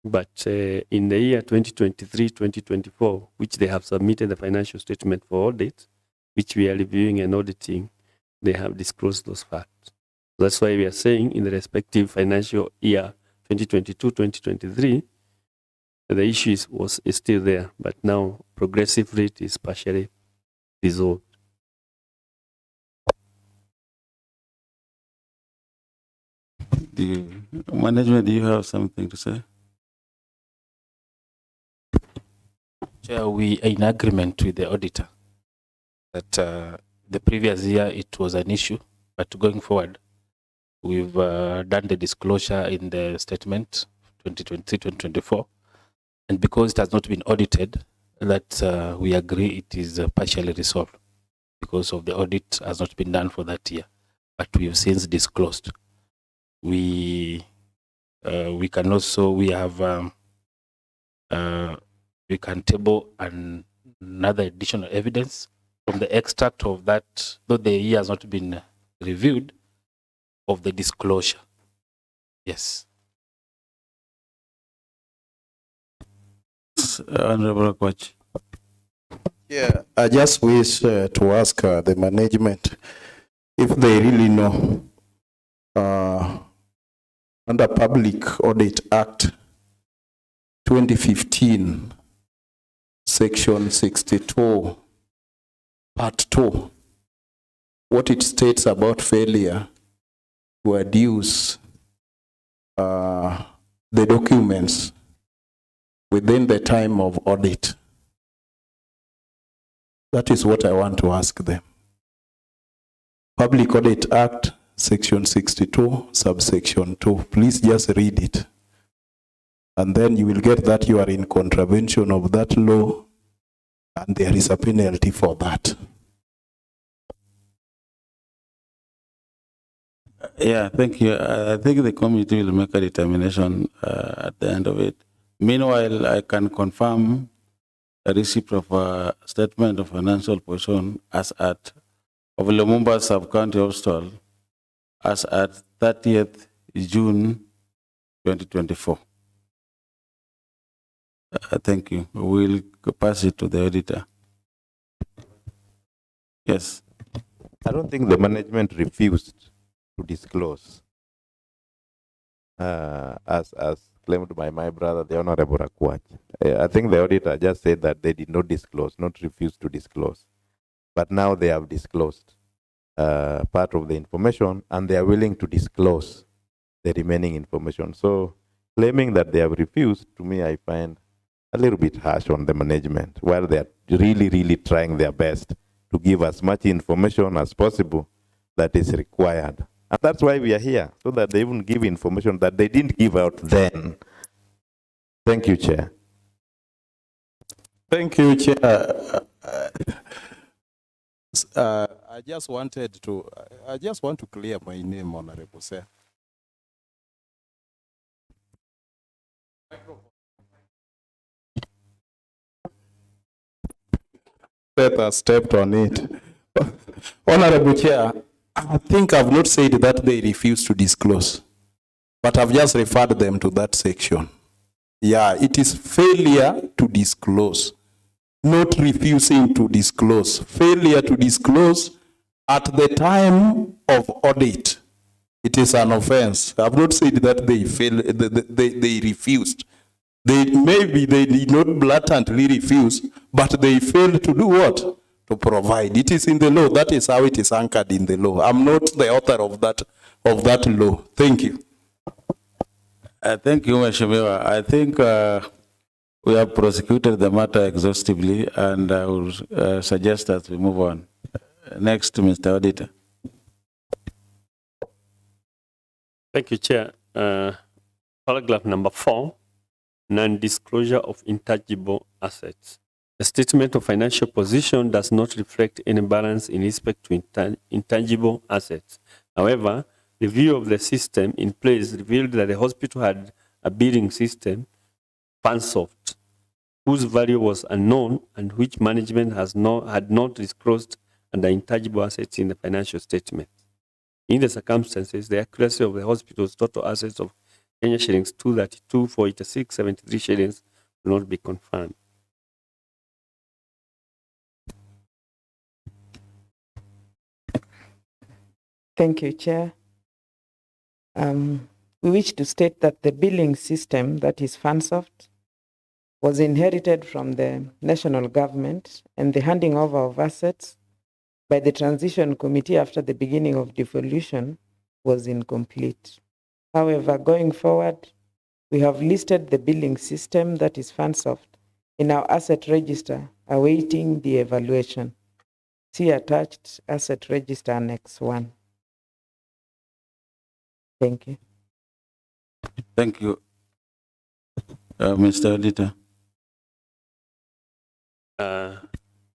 But in the year 2023-2024, which they have submitted the financial statement for audit, which we are reviewing and auditing, they have disclosed those facts. That's why we are saying in the respective financial year 2022-2023, the issue is still there, but now progressive rate is partially resolved. Management, do you have something to say? Chair, we are in agreement with the auditor that the previous year it was an issue, but going forward, we've done the disclosure in the statement 2023-2024, and because it has not been audited, that we agree it is partially resolved because of the audit has not been done for that year, but we've since disclosed. We can also, we can table another additional evidence from the extract of that, though the year has not been reviewed, of the disclosure. Yes. Honorable Coach. Yeah, I just wish to ask the management if they really know under Public Audit Act 2015, Section 62, Part 2, what it states about failure to adduce the documents within the time of audit. That is what I want to ask them. Public Audit Act, Section 62, subsection 2. Please just read it. And then you will get that you are in contravention of that law, and there is a penalty for that. Yeah, thank you. I think the committee will make a determination at the end of it. Meanwhile, I can confirm a receipt of a statement of financial position as at of Lumumba Sub-County Hospital as at 30th June 2024. Thank you. We'll pass it to the auditor. Yes. I don't think the management refused to disclose, as claimed by my brother, the Honorable Rakwach. I think the auditor just said that they did not disclose, not refuse to disclose. But now they have disclosed part of the information, and they are willing to disclose the remaining information. So claiming that they have refused, to me, I find a little bit harsh on the management, while they are really, really trying their best to give as much information as possible that is required. And that's why we are here, so that they even give information that they didn't give out then. Thank you, Chair. Thank you, Chair. I just want to clear my name, Honorable Sir. Peter stepped on it. Honorable Chair, I think I've not said that they refuse to disclose, but I've just referred them to that section. Yeah, it is failure to disclose, not refusing to disclose. Failure to disclose at the time of audit, it is an offense. I've not said that they refused. Maybe they did not blatantly refuse, but they failed to do what? To provide. It is in the law. That is how it is anchored in the law. I'm not the author of that law. Thank you. Thank you, Mheshimiwa. I think we have prosecuted the matter exhaustively, and I will suggest that we move on. Next, Mr. Auditor. Thank you, Chair. Paragraph number 4, non-disclosure of intangible assets. The statement of financial position does not reflect any balance in respect to intangible assets. However, review of the system in place revealed that the hospital had a billing system, Pansoft, whose value was unknown and which management had not disclosed under intangible assets in the financial statement. In the circumstances, the accuracy of the hospital's total assets of Kenya shillings 232,486.73 shillings will not be confirmed. Thank you, Chair. We wish to state that the billing system, that is Fansoft, was inherited from the national government, and the handing over of assets by the transition committee after the beginning of devolution was incomplete. However, going forward, we have listed the billing system, that is Fansoft, in our asset register, awaiting the evaluation. See attached asset register Annex 1. Thank you. Thank you. Mr. Auditor.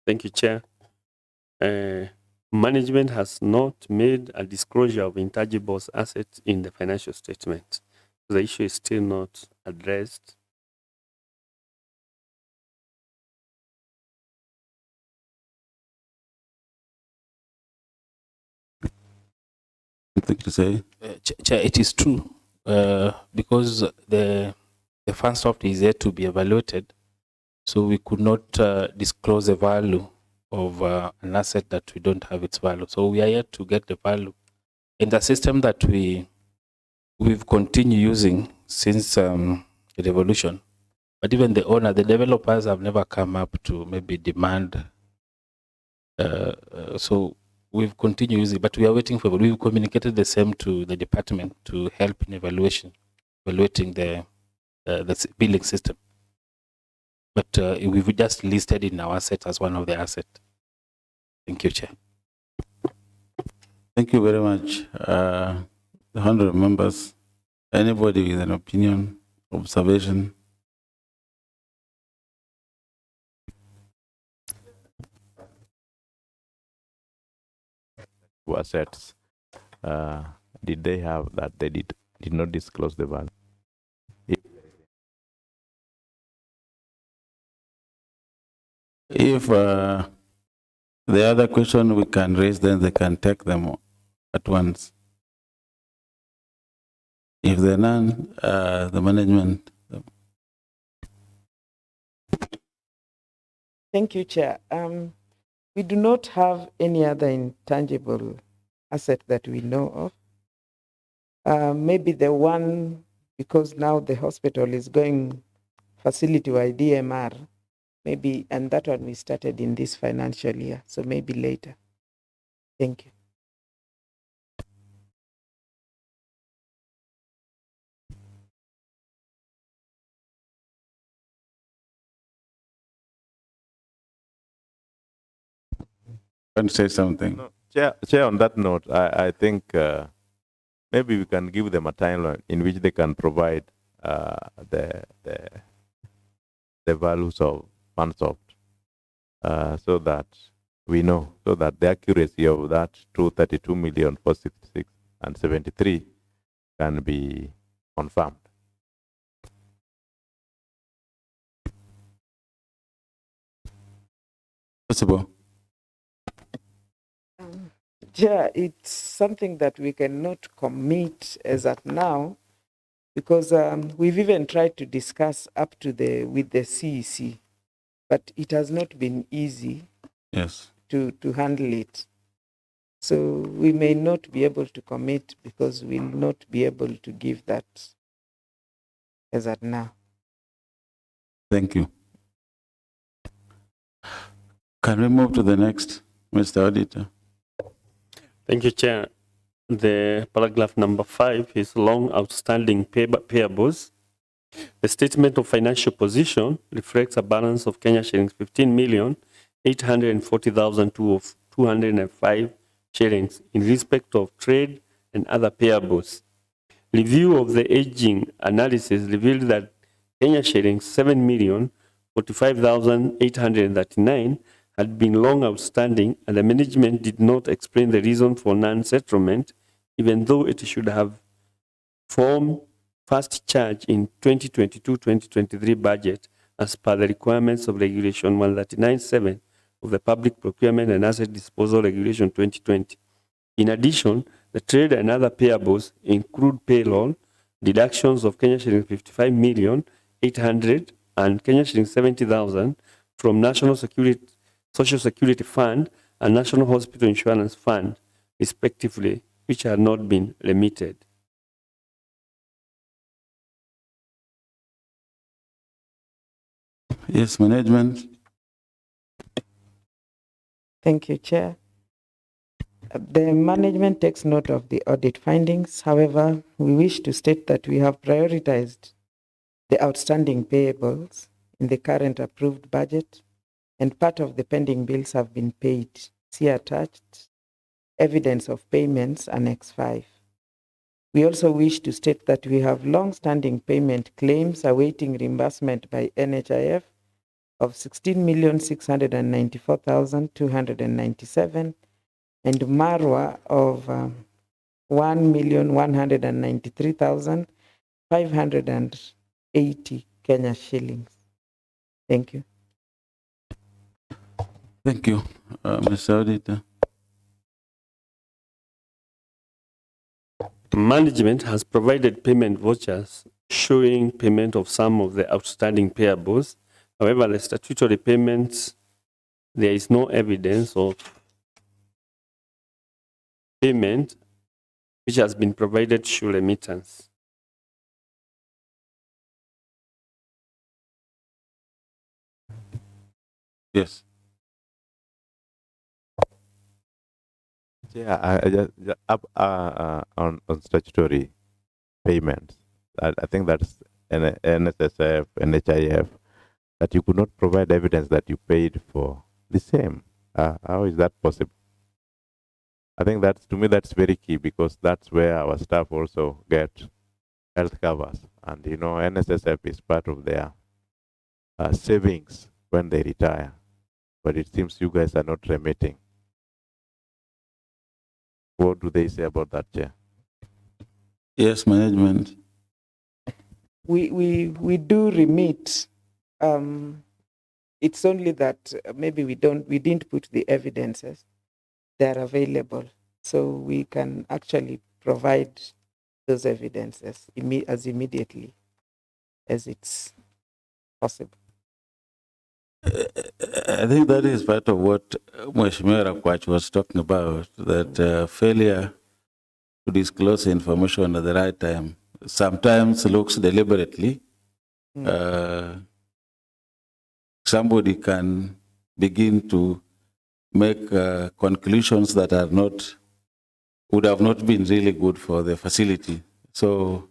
Thank you, Chair. Management has not made a disclosure of intangibles assets in the financial statement. The issue is still not addressed. Anything to say? Chair, it is true because the fund soft is yet to be evaluated, so we could not disclose the value of an asset that we don't have its value. So we are yet to get the value in the system that we've continued using since the revolution. But even the owner, the developers have never come up to maybe demand. So we've continued using, but we are waiting for. We've communicated the same to the department to help in evaluating the billing system. But we've just listed in our asset as one of the assets. Thank you, Chair. Thank you very much. The honorable members, anybody with an opinion, observation? Assets, did they have that they did not disclose the value? If the other question we can raise, then they can take them at once. If there are none, the management. Thank you, Chair. We do not have any other intangible asset that we know of. Maybe the one, because now the hospital is going facility-wide DMR, maybe, and that one we started in this financial year, so maybe later. Thank you. Want to say something? No, Chair, on that note, I think maybe we can give them a timeline in which they can provide the values of Funsoft so that we know, so that the accuracy of that 232,466 and 73 can be confirmed. Possible. Yeah, it's something that we cannot commit as at now, because we've even tried to discuss up to with the CEC, but it has not been easy. Yes. To handle it. So we may not be able to commit because we'll not be able to give that as at now. Thank you. Can we move to the next, Mr. Auditor? Thank you, Chair. The paragraph number 5 is long outstanding payables. The statement of financial position reflects a balance of Kenya shillings 15,840,205 shillings in respect of trade and other payables. Review of the aging analysis revealed that Kenya shillings 7,045,839 had been long outstanding, and the management did not explain the reason for non-settlement, even though it should have formed first charge in 2022-2023 budget as per the requirements of Regulation 139.7 of the Public Procurement and Asset Disposal Regulation 2020. In addition, the trade and other payables include payroll, deductions of Kenya shillings 55,800,000 and Kenya shillings 70,000 from National Social Security Fund and National Hospital Insurance Fund, respectively, which have not been remitted. Yes, management. Thank you, Chair. The management takes note of the audit findings. However, we wish to state that we have prioritized the outstanding payables in the current approved budget, and part of the pending bills have been paid. See attached evidence of payments, Annex 5. We also wish to state that we have long-standing payment claims awaiting reimbursement by NHIF of 16,694,297, and Marwa of 1,193,580 Kenya shillings. Thank you. Thank you, Mr. Auditor. Management has provided payment vouchers showing payment of some of the outstanding payables. However, the statutory payments, there is no evidence of payment which has been provided to show remittance. Yes. Yeah, I just on statutory payments. I think that's NSSF, NHIF, that you could not provide evidence that you paid for the same. How is that possible? I think that's, to me, that's very key, because that's where our staff also get health covers. And, you know, NSSF is part of their savings when they retire. But it seems you guys are not remitting. What do they say about that, Chair? Yes, management. We do remit. It's only that maybe we didn't put the evidences. They are available, so we can actually provide those evidences as immediately as it's possible. I think that is part of what Mheshimiwa Rakwach was talking about, that failure to disclose information at the right time sometimes looks deliberately. Somebody can begin to make conclusions that are would have not been really good for the facility. So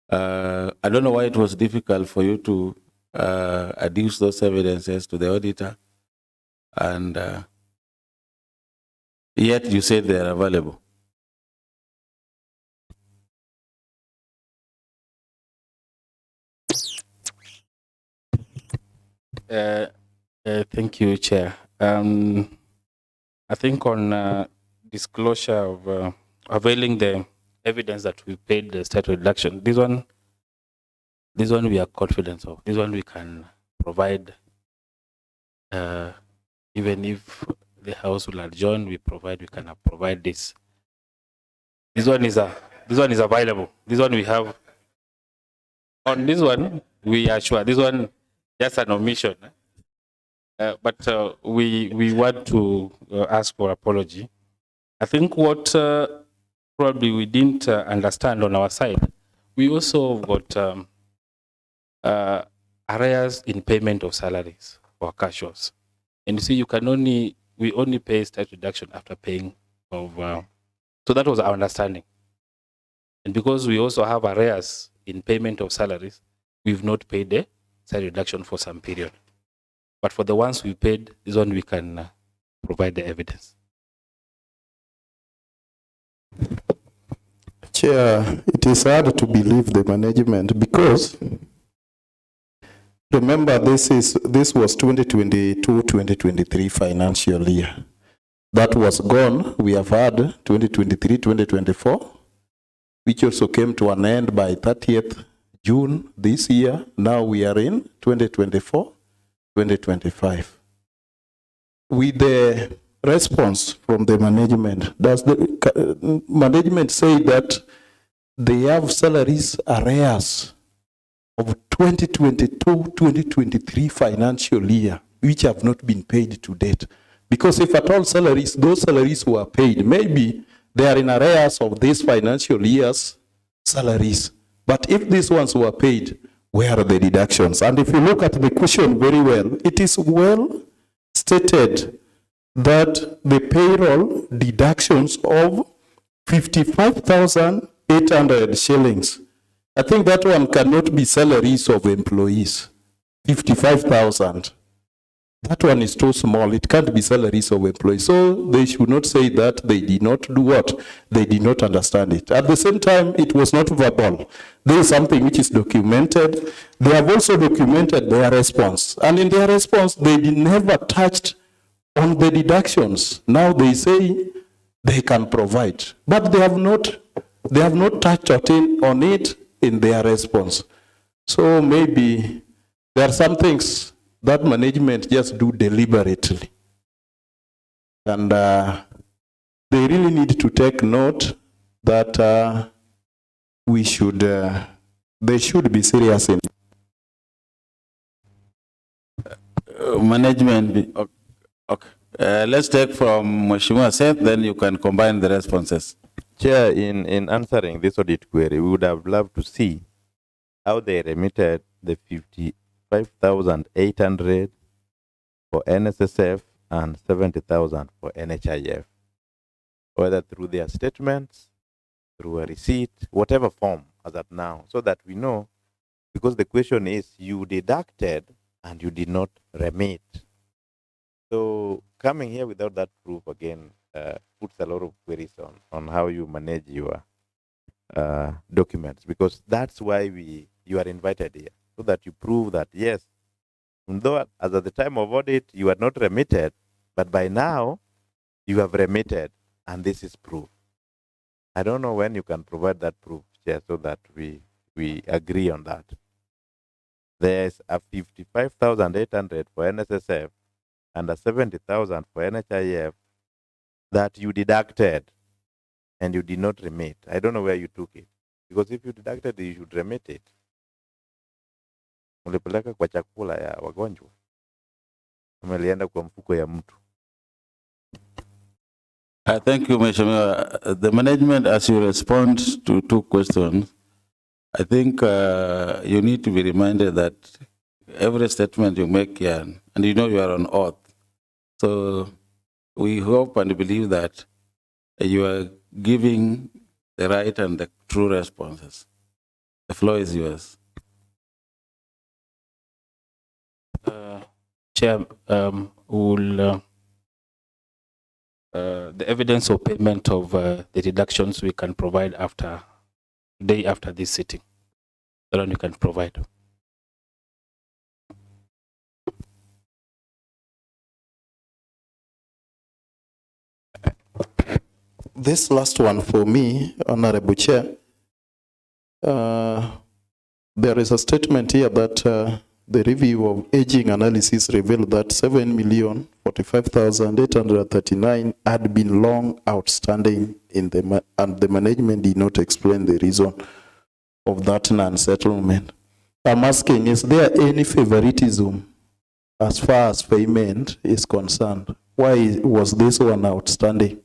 I don't know why it was difficult for you to adduce those evidences to the auditor, and yet you said they are available. Thank you, Chair. I think on disclosure of availing the evidence that we paid the state reduction, this one we are confident of. This one we can provide, even if the House will adjourn, we can provide this. This one is available. This one we have. On this one, we are sure. This one, just an omission. But we want to ask for apology. I think what probably we didn't understand on our side, we also got arrears in payment of salaries for casuals. And you see, we only pay state reduction after paying of, so that was our understanding. And because we also have arrears in payment of salaries, we've not paid the state reduction for some period. But for the ones we paid, this one we can provide the evidence. Chair, it is hard to believe the management, because remember this was 2022-2023 financial year. That was gone. We have had 2023-2024, which also came to an end by 30th June this year. Now we are in 2024-2025. With the response from the management, does the management say that they have salaries arrears of 2022-2023 financial year, which have not been paid to date? Because if at all salaries, those salaries were paid, maybe they are in arrears of this financial year's salaries. But if these ones were paid, where are the deductions? And if you look at the question very well, it is well stated that the payroll deductions of 55,800 shillings, I think that one cannot be salaries of employees. 55,000. That one is too small. It can't be salaries of employees. So they should not say that they did not do what? They did not understand it. At the same time, it was not verbal. There is something which is documented. They have also documented their response. And in their response, they never touched on the deductions. Now they say they can provide. But they have not touched on it in their response. So maybe there are some things that management just do deliberately. And they really need to take note that they should be serious in management. Okay. Let's take from Mheshimiwa Seth, then you can combine the responses. Chair, in answering this audit query, we would have loved to see how they remitted the 55,800 for NSSF and 70,000 for NHIF, whether through their statements, through a receipt, whatever form as at now, so that we know, because the question is you deducted and you did not remit. So coming here without that proof again puts a lot of queries on how you manage your documents, because that's why you are invited here, so that you prove that yes, though as at the time of audit you are not remitted, but by now you have remitted, and this is proof. I don't know when you can provide that proof, Chair, so that we agree on that. There's a 55,800 for NSSF and a 70,000 for NHIF that you deducted and you did not remit. I don't know where you took it, because if you deducted it, you should remit it. Ulipeleka kwa chakula ya wagonjwa, umelienda kwa mfuko ya mtu. Thank you, Mheshimiwa. The management, as you respond to two questions, I think you need to be reminded that every statement you make here, and you know you are on oath, so we hope and believe that you are giving the right and the true responses. The floor is yours. Chair, the evidence of payment of the deductions we can provide day after this sitting. That one you can provide. This last one for me, Honorable Chair, there is a statement here that the review of aging analysis revealed that 7,045,839 had been long outstanding and the management did not explain the reason of that non-settlement. I'm asking, is there any favoritism as far as payment is concerned? Why was this one outstanding?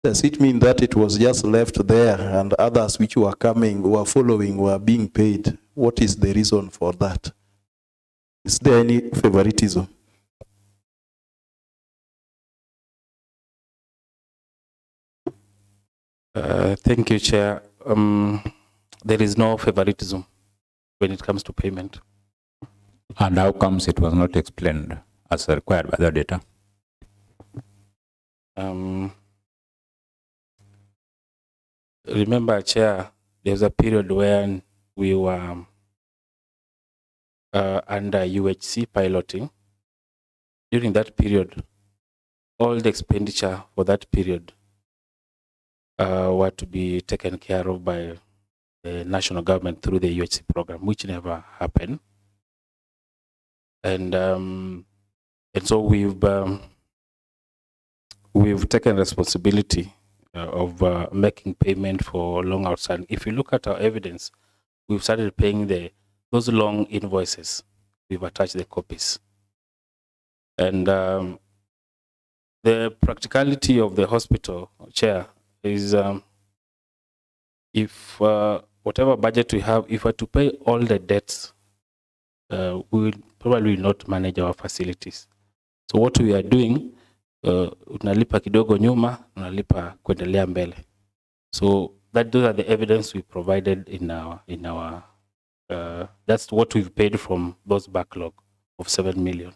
Does it mean that it was just left there and others which were following were being paid? What is the reason for that? Is there any favoritism? Thank you, Chair. There is no favoritism when it comes to payment. And how comes it was not explained as required by the data? Remember, Chair, there was a period when we were under UHC piloting. During that period, all the expenditure for that period were to be taken care of by the national government through the UHC program, which never happened. And so we've taken responsibility of making payment for long outstanding. If you look at our evidence, we've started paying those long invoices. We've attached the copies. And the practicality of the hospital, Chair, is if whatever budget we have, if we're to pay all the debts, we will probably not manage our facilities. So what we are doing, unalipa kidogo nyuma, unalipa kuendelea mbele. So those are the evidence we provided in our that's what we've paid from those backlog of 7 million.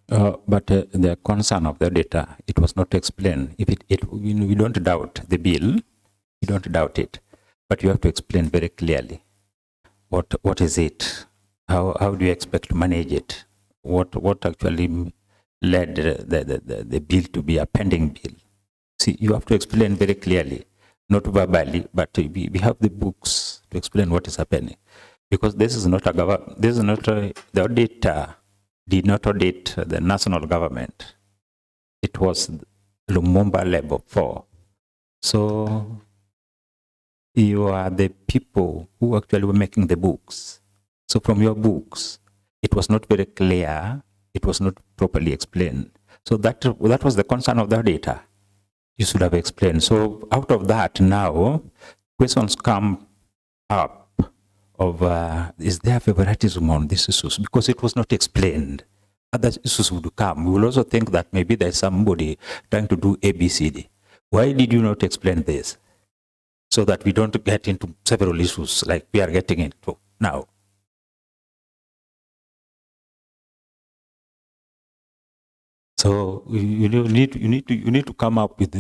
But the concern of the data, it was not explained. If we don't doubt the bill, we don't doubt it, but you have to explain very clearly what is it, how do you expect to manage it, what actually led the bill to be a pending bill. See, you have to explain very clearly, not verbally, but we have the books to explain what is happening. Because this is not a government, this is not the auditor did not audit the national government. It was Lumumba level 4. So you are the people who actually were making the books. So from your books, it was not very clear, it was not properly explained. So that was the concern of the auditor. You should have explained. So out of that now, questions come up of is there favoritism on these issues? Because it was not explained. Other issues would come. We will also think that maybe there's somebody trying to do ABCD. Why did you not explain this? So that we don't get into several issues like we are getting into now. So you need to come up with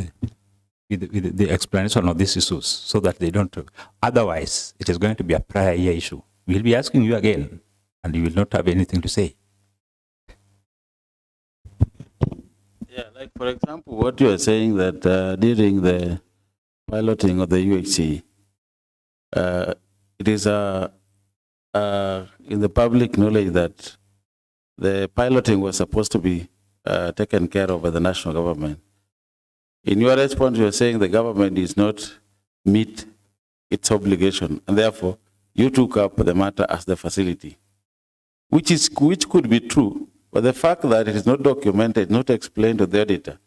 the explanation of these issues so that they don't. Otherwise, it is going to be a prior year issue. We'll be asking you again, and you will not have anything to say. Yeah, like for example, what you are saying that during the piloting of the UHC, it is in the public knowledge that the piloting was supposed to be taken care of by the national government. In your response, you are saying the government is not meet its obligation, and therefore you took up the matter as the facility, which could be true. But the fact that it is not documented, not explained to the auditor,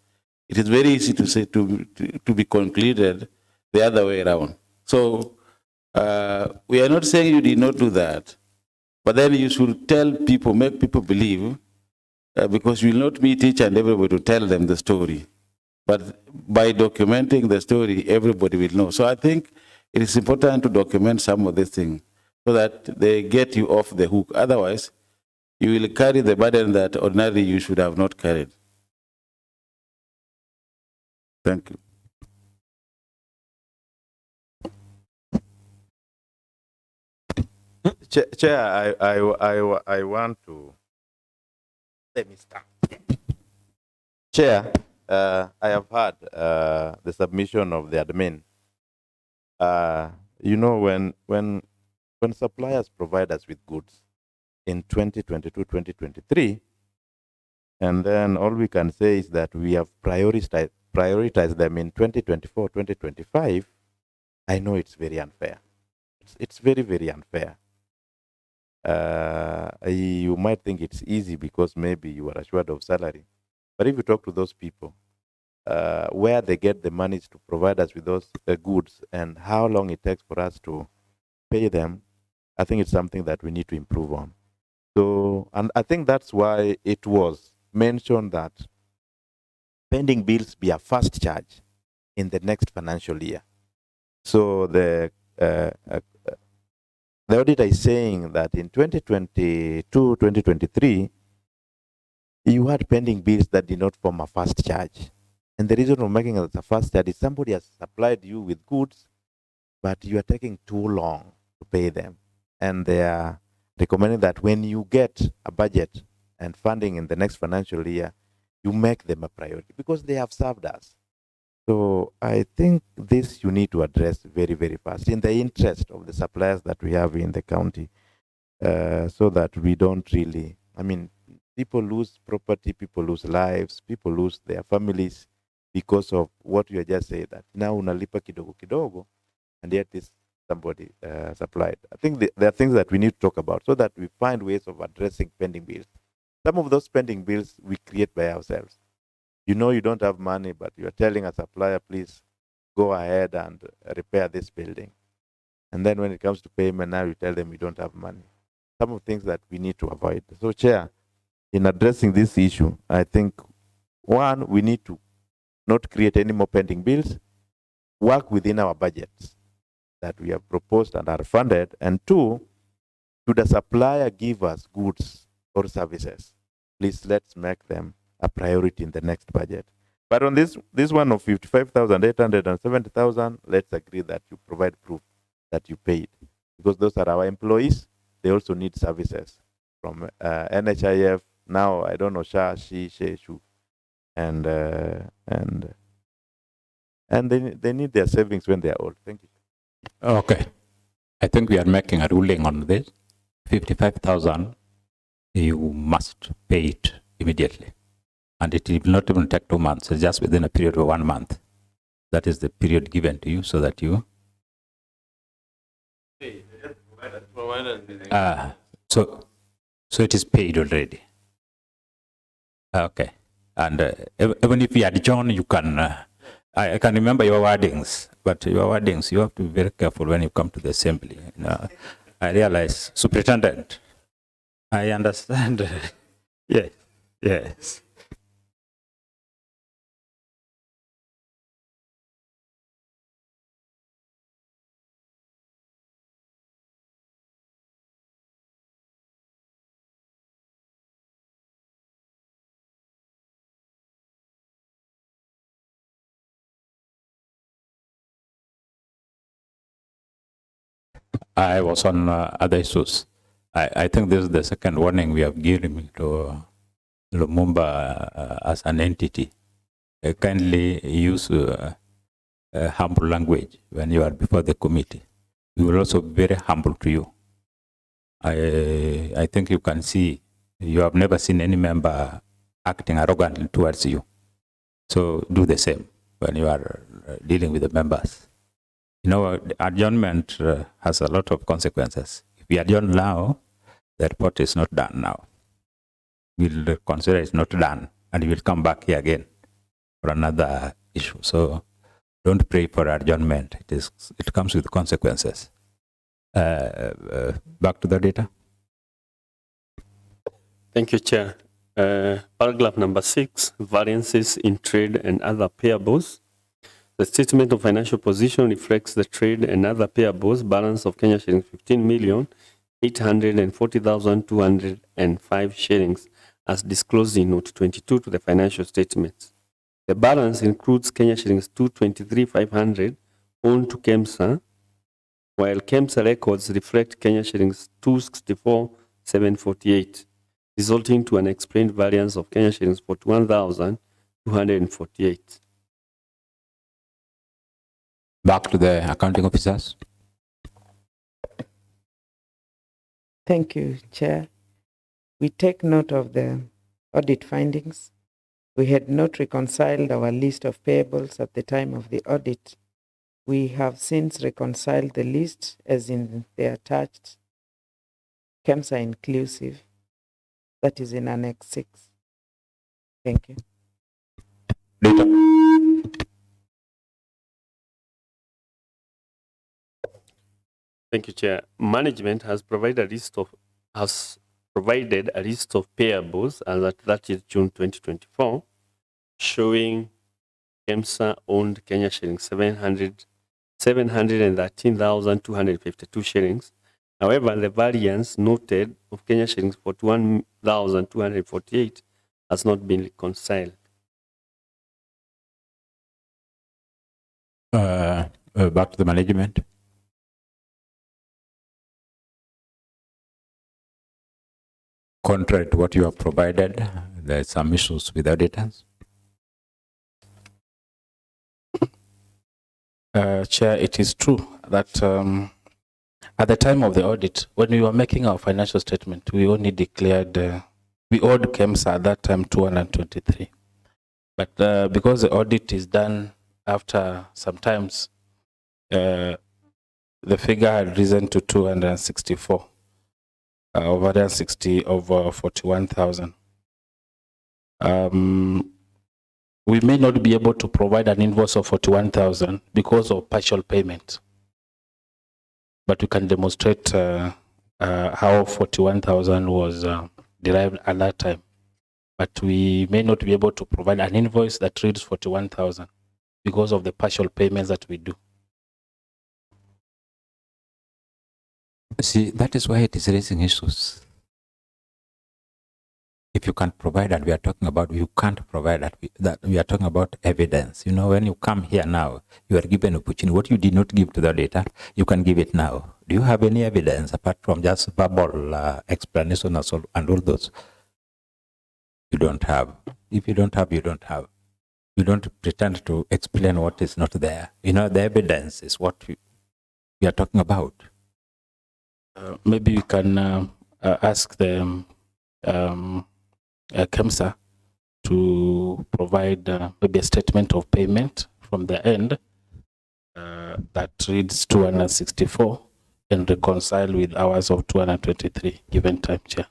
it is very easy to say to be concluded the other way around. So we are not saying you did not do that, but then you should tell people, make people believe, because you will not meet each and everybody to tell them the story. But by documenting the story, everybody will know. So I think it is important to document some of these things so that they get you off the hook. Otherwise, you will carry the burden that ordinarily you should have not carried. Thank you. Chair, I want to, let me start. Chair, I have heard the submission of the admin. You know, when suppliers provide us with goods in 2022, 2023, and then all we can say is that we have prioritized them in 2024, 2025, I know it's very unfair. It's very, very unfair. You might think it's easy because maybe you are assured of salary. But if you talk to those people, where they get the money to provide us with those goods and how long it takes for us to pay them, I think it's something that we need to improve on. So, and I think that's why it was mentioned that pending bills be a fast charge in the next financial year. So the auditor is saying that in 2022, 2023, you had pending bills that did not form a fast charge. And the reason we're making it a fast charge is somebody has supplied you with goods, but you are taking too long to pay them. And they are recommending that when you get a budget and funding in the next financial year, you make them a priority because they have served us. So I think this you need to address very, very fast in the interest of the suppliers that we have in the county, so that we don't really, I mean, people lose property, people lose lives, people lose their families because of what you just said, that now unalipa kidogo kidogo, and yet this somebody supplied. I think there are things that we need to talk about so that we find ways of addressing pending bills. Some of those pending bills we create by ourselves. You know you don't have money, but you're telling a supplier, please go ahead and repair this building. And then when it comes to payment, now you tell them you don't have money. Some of the things that we need to avoid. So, Chair, in addressing this issue, I think, one, we need to not create any more pending bills, work within our budgets that we have proposed and are funded, and two, should the supplier give us goods or services, please let's make them a priority in the next budget. But on this one of 55,800 and 70,000, let's agree that you provide proof that you paid, because those are our employees. They also need services from NHIF. Now I don't know SHA, SHE, SHU, and and they need their savings when they are old. Thank you. Okay. I think we are making a ruling on this. 55,000, you must pay it immediately. And it will not even take 2 months, it's just within a period of 1 month. That is the period given to you so that you... So it is paid already. Okay. And even if you adjourn, you can... I can remember your wordings, but your wordings, you have to be very careful when you come to the assembly. You know, I realize, Superintendent, I understand. Yes, yes. I was on other issues. I think this is the second warning we have given to Lumumba as an entity. Kindly use humble language when you are before the committee. We will also be very humble to you. I think you can see, you have never seen any member acting arrogantly towards you. So do the same when you are dealing with the members. You know, adjournment has a lot of consequences. If we adjourn now, the report is not done now. We'll consider it's not done, and we'll come back here again for another issue. So don't pray for adjournment. It comes with consequences. Back to the data. Thank you, Chair. Paragraph number 6, variances in trade and other payables. The statement of financial position reflects the trade and other payables balance of Kenya shillings 15,840,205 shillings as disclosed in note 22 to the financial statements. The balance includes Kenya shillings 223,500 owed to KEMSA, while KEMSA records reflect Kenya shillings 264,748, resulting to an explained variance of Kenya shillings 41,248. Back to the accounting officers. Thank you, Chair. We take note of the audit findings. We had not reconciled our list of payables at the time of the audit. We have since reconciled the list as in the attached KEMSA inclusive. That is in Annex 6. Thank you. Data. Thank you, Chair. Management has provided a list of payables as at 30th June 2024, showing KEMSA owned Kenya shillings 713,252 shillings. However, the variance noted of Kenya shillings 41,248 has not been reconciled. Back to the management. Contrary to what you have provided, there are some issues with auditors. Chair, it is true that at the time of the audit, when we were making our financial statement, we only declared, we owed KEMSA at that time 223. But because the audit is done after sometimes, the figure had risen to 264. Over 41,000. We may not be able to provide an invoice of 41,000 because of partial payment, but we can demonstrate how 41,000 was derived at that time. But we may not be able to provide an invoice that reads 41,000 because of the partial payments that we do. See, that is why it is raising issues. If you can't provide that, we are talking about, you can't provide that, we are talking about evidence. You know, when you come here now, you are given opportunity. What you did not give to the data, you can give it now. Do you have any evidence apart from just verbal explanation and all those? You don't have. If you don't have, you don't have. You don't pretend to explain what is not there. You know, the evidence is what we are talking about. Maybe you can ask the KEMSA to provide maybe a statement of payment from the end that reads 264 and reconcile with hours of 223 given time, Chair.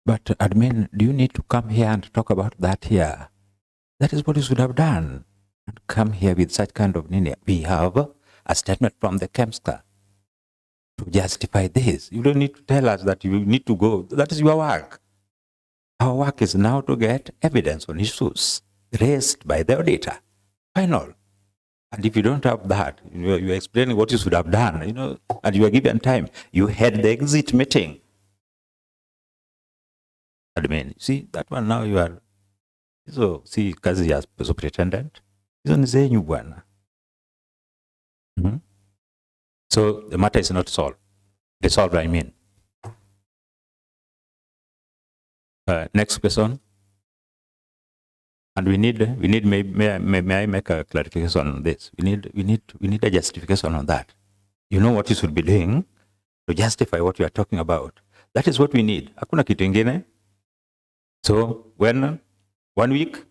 But admin, do you need to come here and talk about that here? That is what you should have done. And come here with such kind of nini. We have a statement from the KEMSA to justify this. You don't need to tell us that you need to go. That is your work. Our work is now to get evidence on issues raised by the auditor. Final. And if you don't have that, you're explaining what you should have done, and you are given time. You had the exit meeting. Admin, see, that one now you are, so see, kazi ya superintendent, hizo ni zenyu bwana. So the matter is not solved. Resolved, I mean. Next question. And we need may I make a clarification on this? We need a justification on that. You know what you should be doing to justify what you are talking about. That is what we need. Hakuna kitu ingine. So when 1 week?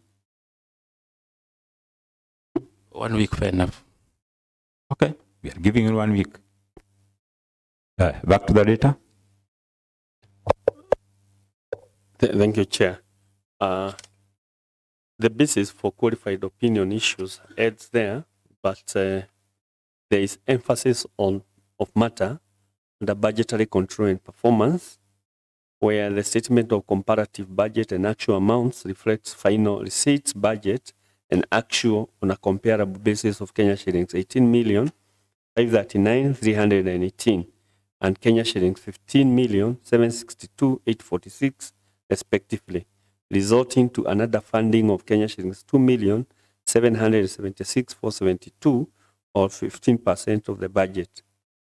1 week, fair enough. Okay, we are giving you 1 week. Back to the data. Thank you, Chair. The basis for qualified opinion issues adds there, but there is emphasis of matter under budgetary control and performance, where the statement of comparative budget and actual amounts reflects final receipts, budget, and actual on a comparable basis of Kenya shillings 18,539,318 and Kenya shillings 15,762,846 respectively, resulting to another funding of Kenya shillings 2,776,472 or 15% of the budget.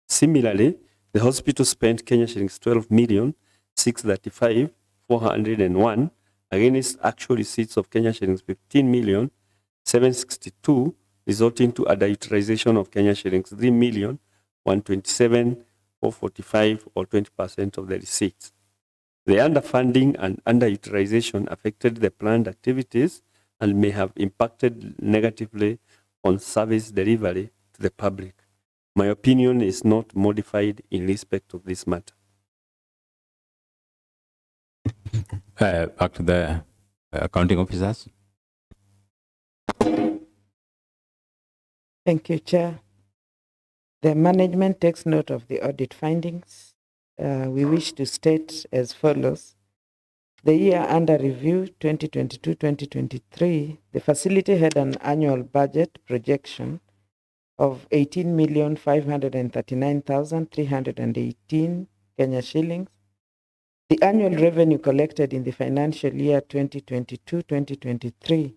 Similarly, the hospital spent Kenya shillings 12,635,401 against actual receipts of Kenya shillings 15,762,000, resulting to underutilization of Kenya shillings 3,127,445 or 20% of the receipts. The underfunding and underutilization affected the planned activities and may have impacted negatively on service delivery to the public. My opinion is not modified in respect of this matter. Back to the accounting officers. Thank you, Chair. The management takes note of the audit findings. We wish to state as follows. The year under review, 2022-2023, the facility had an annual budget projection of 18,539,318 Kenya shillings. The annual revenue collected in the financial year 2022-2023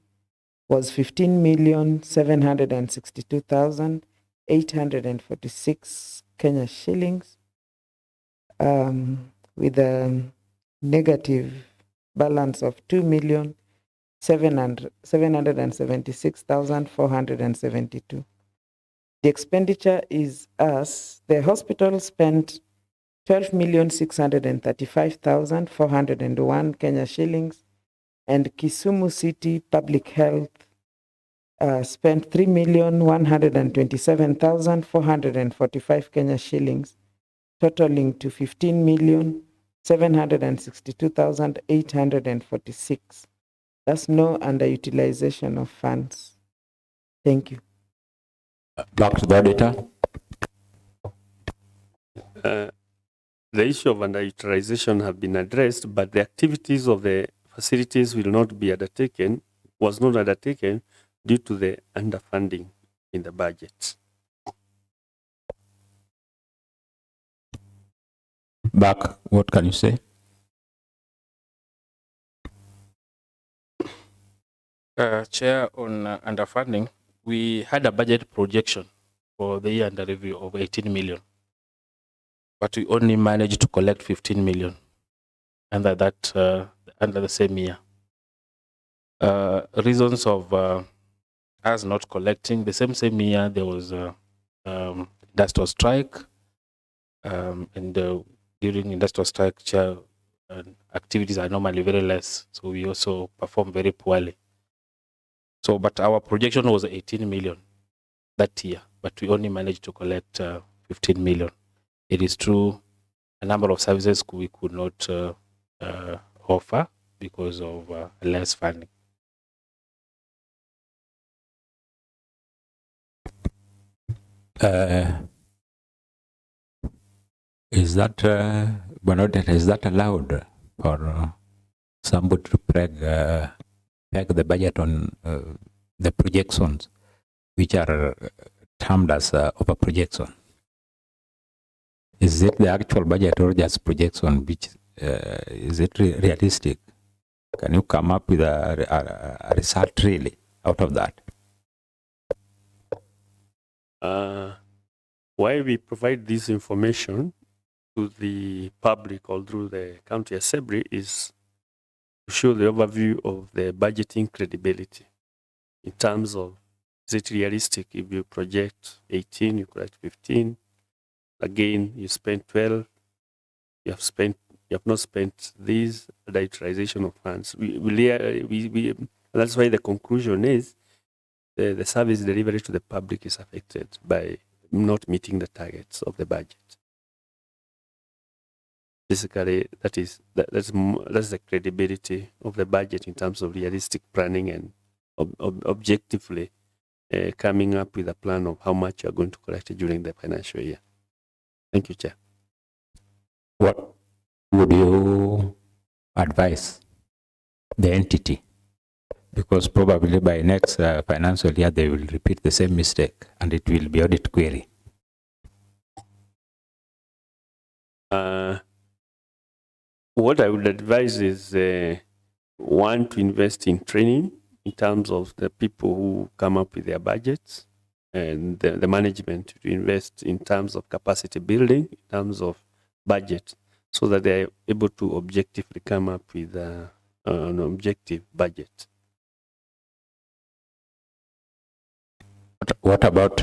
was 15,762,846 Kenya shillings, with a negative balance of 2,776,472. The expenditure is as the hospital spent 12,635,401 Kenya shillings, and Kisumu City Public Health spent 3,127,445 Kenya shillings, totaling to 15,762,846. That's no underutilization of funds. Thank you. Back to the data. The issue of underutilization have been addressed, but the activities of the facilities will not be undertaken, was not undertaken due to the underfunding in the budget. Back, what can you say? Chair, on underfunding, we had a budget projection for the year under review of 18 million, but we only managed to collect 15 million under that under the same year. reasons of us not collecting. The same year there was a industrial strike, and during industrial strike, activities are normally very less, so we also perform very poorly. So, but our projection was 18 million that year, but we only managed to collect 15 million. It is true, a number of services we could not offer because of less funding. Is that, Bernadette, is that allowed for somebody to peg the budget on the projections, which are termed as over projection? Is it the actual budget or just projection? Which is it realistic? Can you come up with a result really out of that? Why we provide this information to the public or through the county assembly is to show the overview of the budgeting credibility in terms of, is it realistic? If you project 18, you collect 15. Again, you spend 12. You have not spent these, the utilization of funds. That's why the conclusion is the service delivery to the public is affected by not meeting the targets of the budget. Basically, that's the credibility of the budget in terms of realistic planning and objectively coming up with a plan of how much you're going to collect during the financial year. Thank you, Chair. What would you advise the entity? Because probably by next financial year, they will repeat the same mistake and it will be audit query. What I would advise is one, to invest in training in terms of the people who come up with their budgets, and the management to invest in terms of capacity building, in terms of budget, so that they're able to objectively come up with an objective budget. What about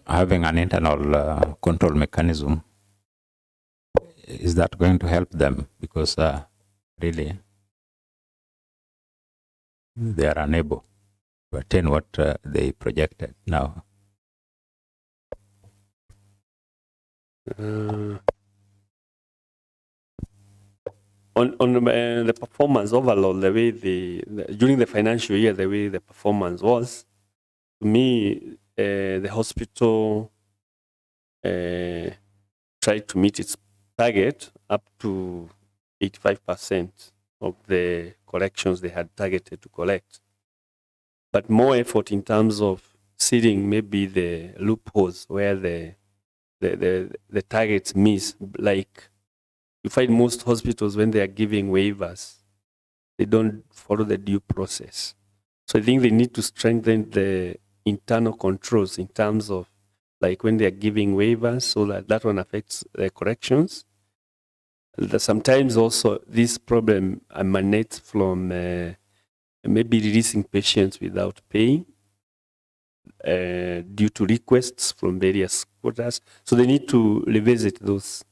having an internal control mechanism? Is that going to help them? Because really, they are unable to attain what they projected now. On the performance overall, the way during the financial year, the way the performance was, to me, the hospital tried to meet its target up to 85% of the collections they had targeted to collect. But more effort in terms of seeding maybe the loopholes where the targets miss. Like, you find most hospitals, when they are giving waivers, they don't follow the due process. So I think they need to strengthen the internal controls in terms of, like, when they are giving waivers, so that one affects the corrections. Sometimes also this problem emanates from maybe releasing patients without paying due to requests from various quarters. So they need to revisit those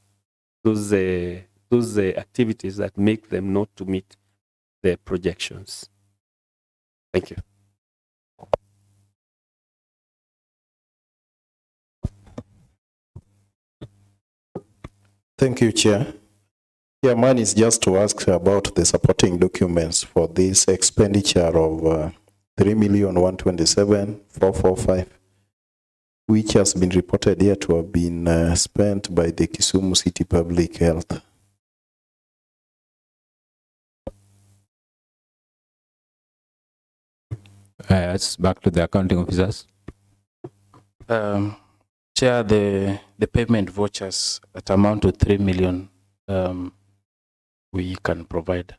activities that make them not to meet their projections. Thank you. Thank you, Chair. Yeah, mine is just to ask about the supporting documents for this expenditure of 3,127,445, which has been reported here to have been spent by the Kisumu City Public Health. It's back to the accounting officers. Chair, the payment vouchers that amount to 3 million, we can provide.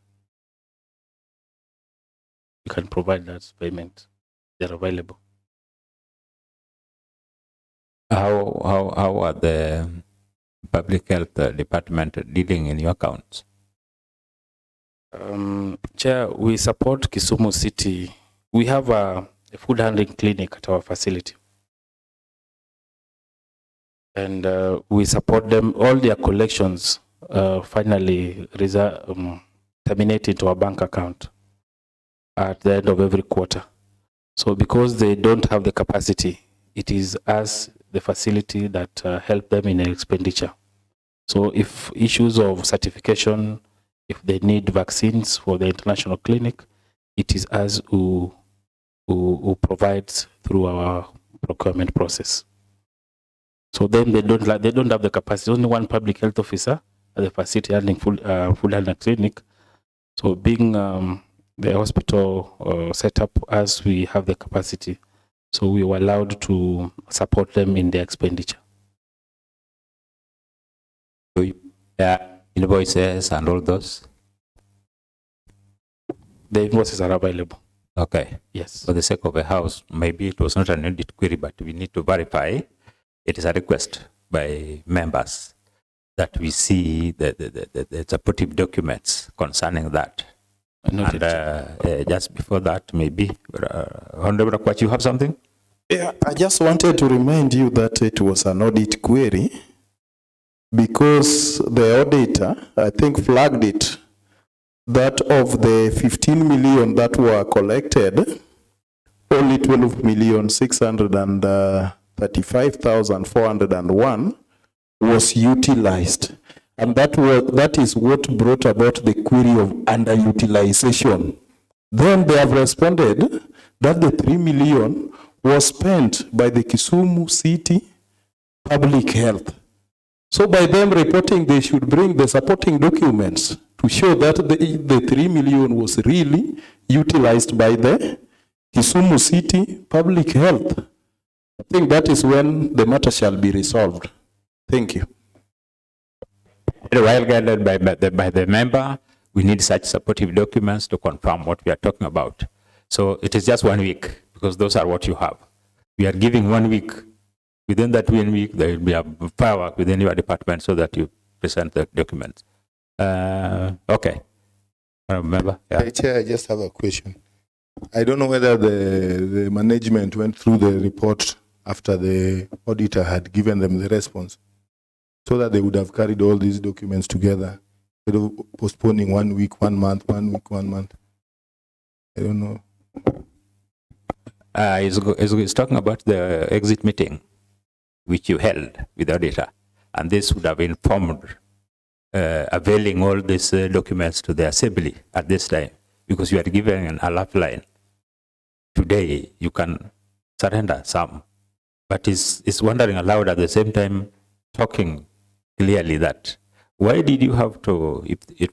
We can provide that payment. They're available. How are the public health department dealing in your accounts? Chair, we support Kisumu City. We have a food handling clinic at our facility. And we support them. All their collections finally terminate into our bank account at the end of every quarter. So because they don't have the capacity, it is us, the facility, that help them in expenditure. So if issues of certification, if they need vaccines for the international clinic, it is us who provides through our procurement process. So then they don't have the capacity. Only one public health officer at the facility handling food handling clinic. So being the hospital set up as we have the capacity, so we were allowed to support them in their expenditure. Invoices and all those? The invoices are available. Okay. Yes. For the sake of the house, maybe it was not an audit query, but we need to verify. It is a request by members that we see the supportive documents concerning that. And just before that, maybe, Honorable Akwach, you have something? Yeah, I just wanted to remind you that it was an audit query because the auditor, I think, flagged it that of the 15 million that were collected, only 12,635,401 was utilized. And that is what brought about the query of underutilization. Then they have responded that the 3 million was spent by the Kisumu City Public Health. So by them reporting, they should bring the supporting documents to show that the 3 million was really utilized by the Kisumu City Public Health. I think that is when the matter shall be resolved. Thank you. While guided by the member, we need such supportive documents to confirm what we are talking about. So it is just 1 week, because those are what you have. We are giving 1 week. Within that 1 week, there will be a firework within your department so that you present the documents. Okay. Remember? Yeah. Chair, I just have a question. I don't know whether the management went through the report after the auditor had given them the response, so that they would have carried all these documents together instead of postponing 1 week, 1 month, 1 week, 1 month. I don't know. He's talking about the exit meeting which you held with the auditor, and this would have informed availing all these documents to the assembly at this time, because you are given a lifeline. Today you can surrender some, but is wondering aloud at the same time, talking clearly that why did you have to, if it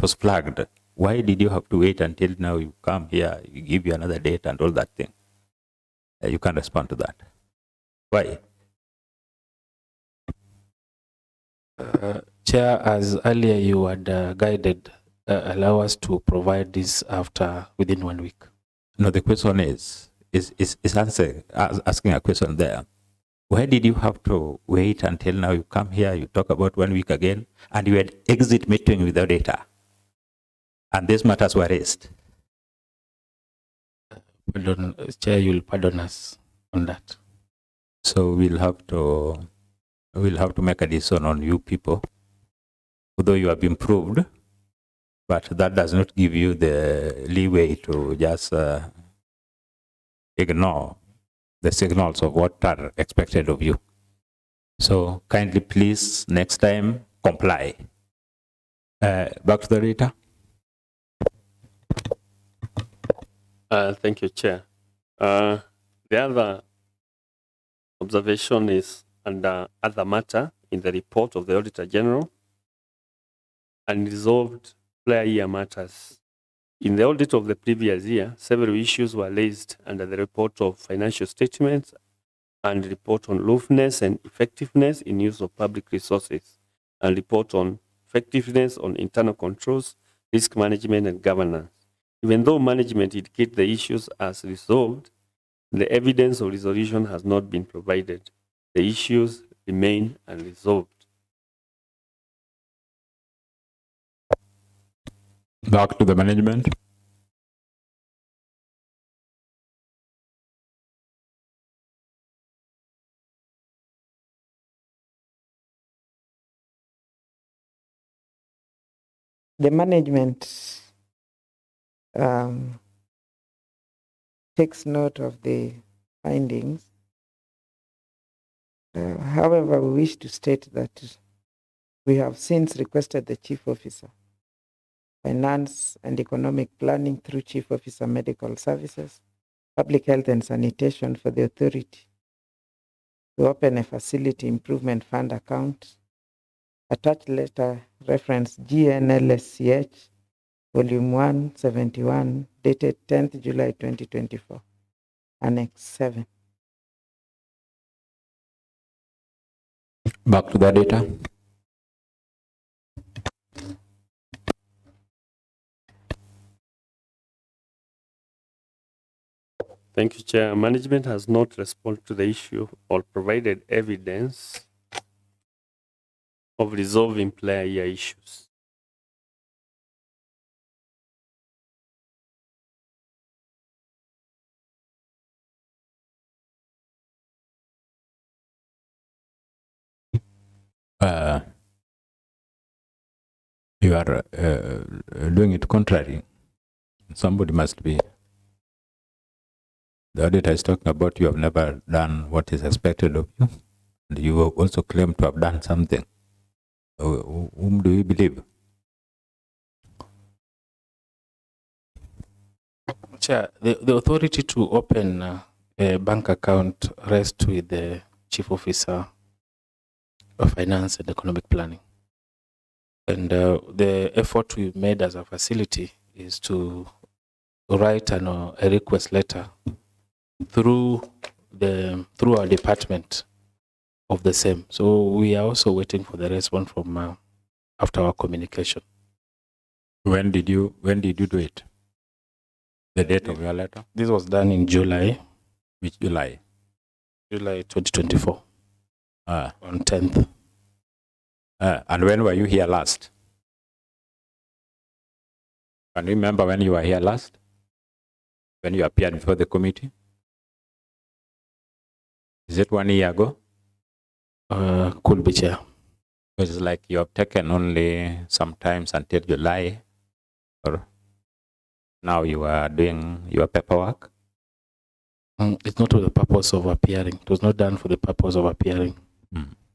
was flagged, why did you have to wait until now you come here, you give you another date and all that thing? You can respond to that. Why? Chair, as earlier you had guided, allow us to provide this within 1 week. No, the question is asking a question there. Why did you have to wait until now you come here, you talk about 1 week again, and you had exit meeting with the data, and these matters were raised? Pardon, Chair, you'll pardon us on that. So we'll have to make a decision on you people, although you have improved, but that does not give you the leeway to just ignore the signals of what are expected of you. So kindly please, next time, comply. Back to the data. Thank you, Chair. The other observation is under other matter in the report of the Auditor General, unresolved prior year matters. In the audit of the previous year, several issues were raised under the report of financial statements and report on lawfulness and effectiveness in use of public resources, and report on effectiveness on internal controls, risk management, and governance. Even though management indicates the issues as resolved, the evidence of resolution has not been provided. The issues remain unresolved. Back to the management. The management takes note of the findings. However, we wish to state that we have since requested the Chief Officer, Finance and Economic Planning through Chief Officer Medical Services, Public Health and Sanitation for the authority to open a facility improvement fund account. Attached letter reference GNLSCH Volume 171 dated 10th July 2024, Annex 7. Back to the data. Thank you, Chair. Management has not responded to the issue or provided evidence of resolving player issues. You are doing it contrary. Somebody must be. The auditor is talking about you have never done what is expected of you. And you also claim to have done something. Whom do you believe? Chair, the authority to open a bank account rests with the Chief Officer of Finance and Economic Planning. And the effort we made as a facility is to write a request letter through our department of the same. So we are also waiting for the response from after our communication. When did you do it? The date of your letter? This was done in July. Which July? July 2024. On 10th. And when were you here last? Can you remember when you were here last? When you appeared before the committee? Is it 1 year ago? Could be, Chair. It's like you have taken only sometimes until July, or now you are doing your paperwork? It's not for the purpose of appearing. It was not done for the purpose of appearing.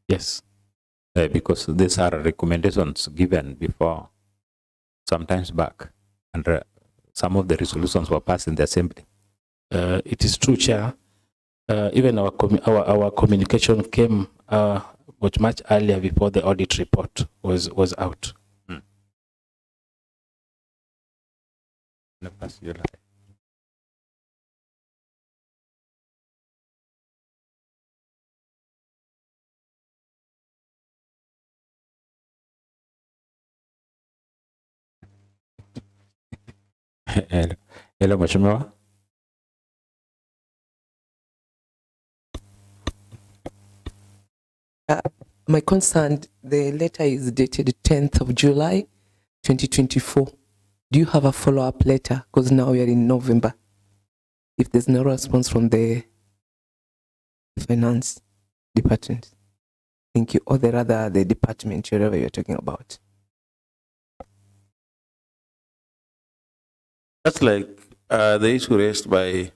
Yes. Because these are recommendations given before, sometimes back, and some of the resolutions were passed in the assembly. It is true, Chair. Even our communication came much earlier before the audit report was out. Hello, Mheshimiwa. My concern, the letter is dated 10th of July, 2024. Do you have a follow-up letter? Because now we are in November. If there's no response from the finance department, thank you, or the department, whatever you're talking about. That's like the issue raised by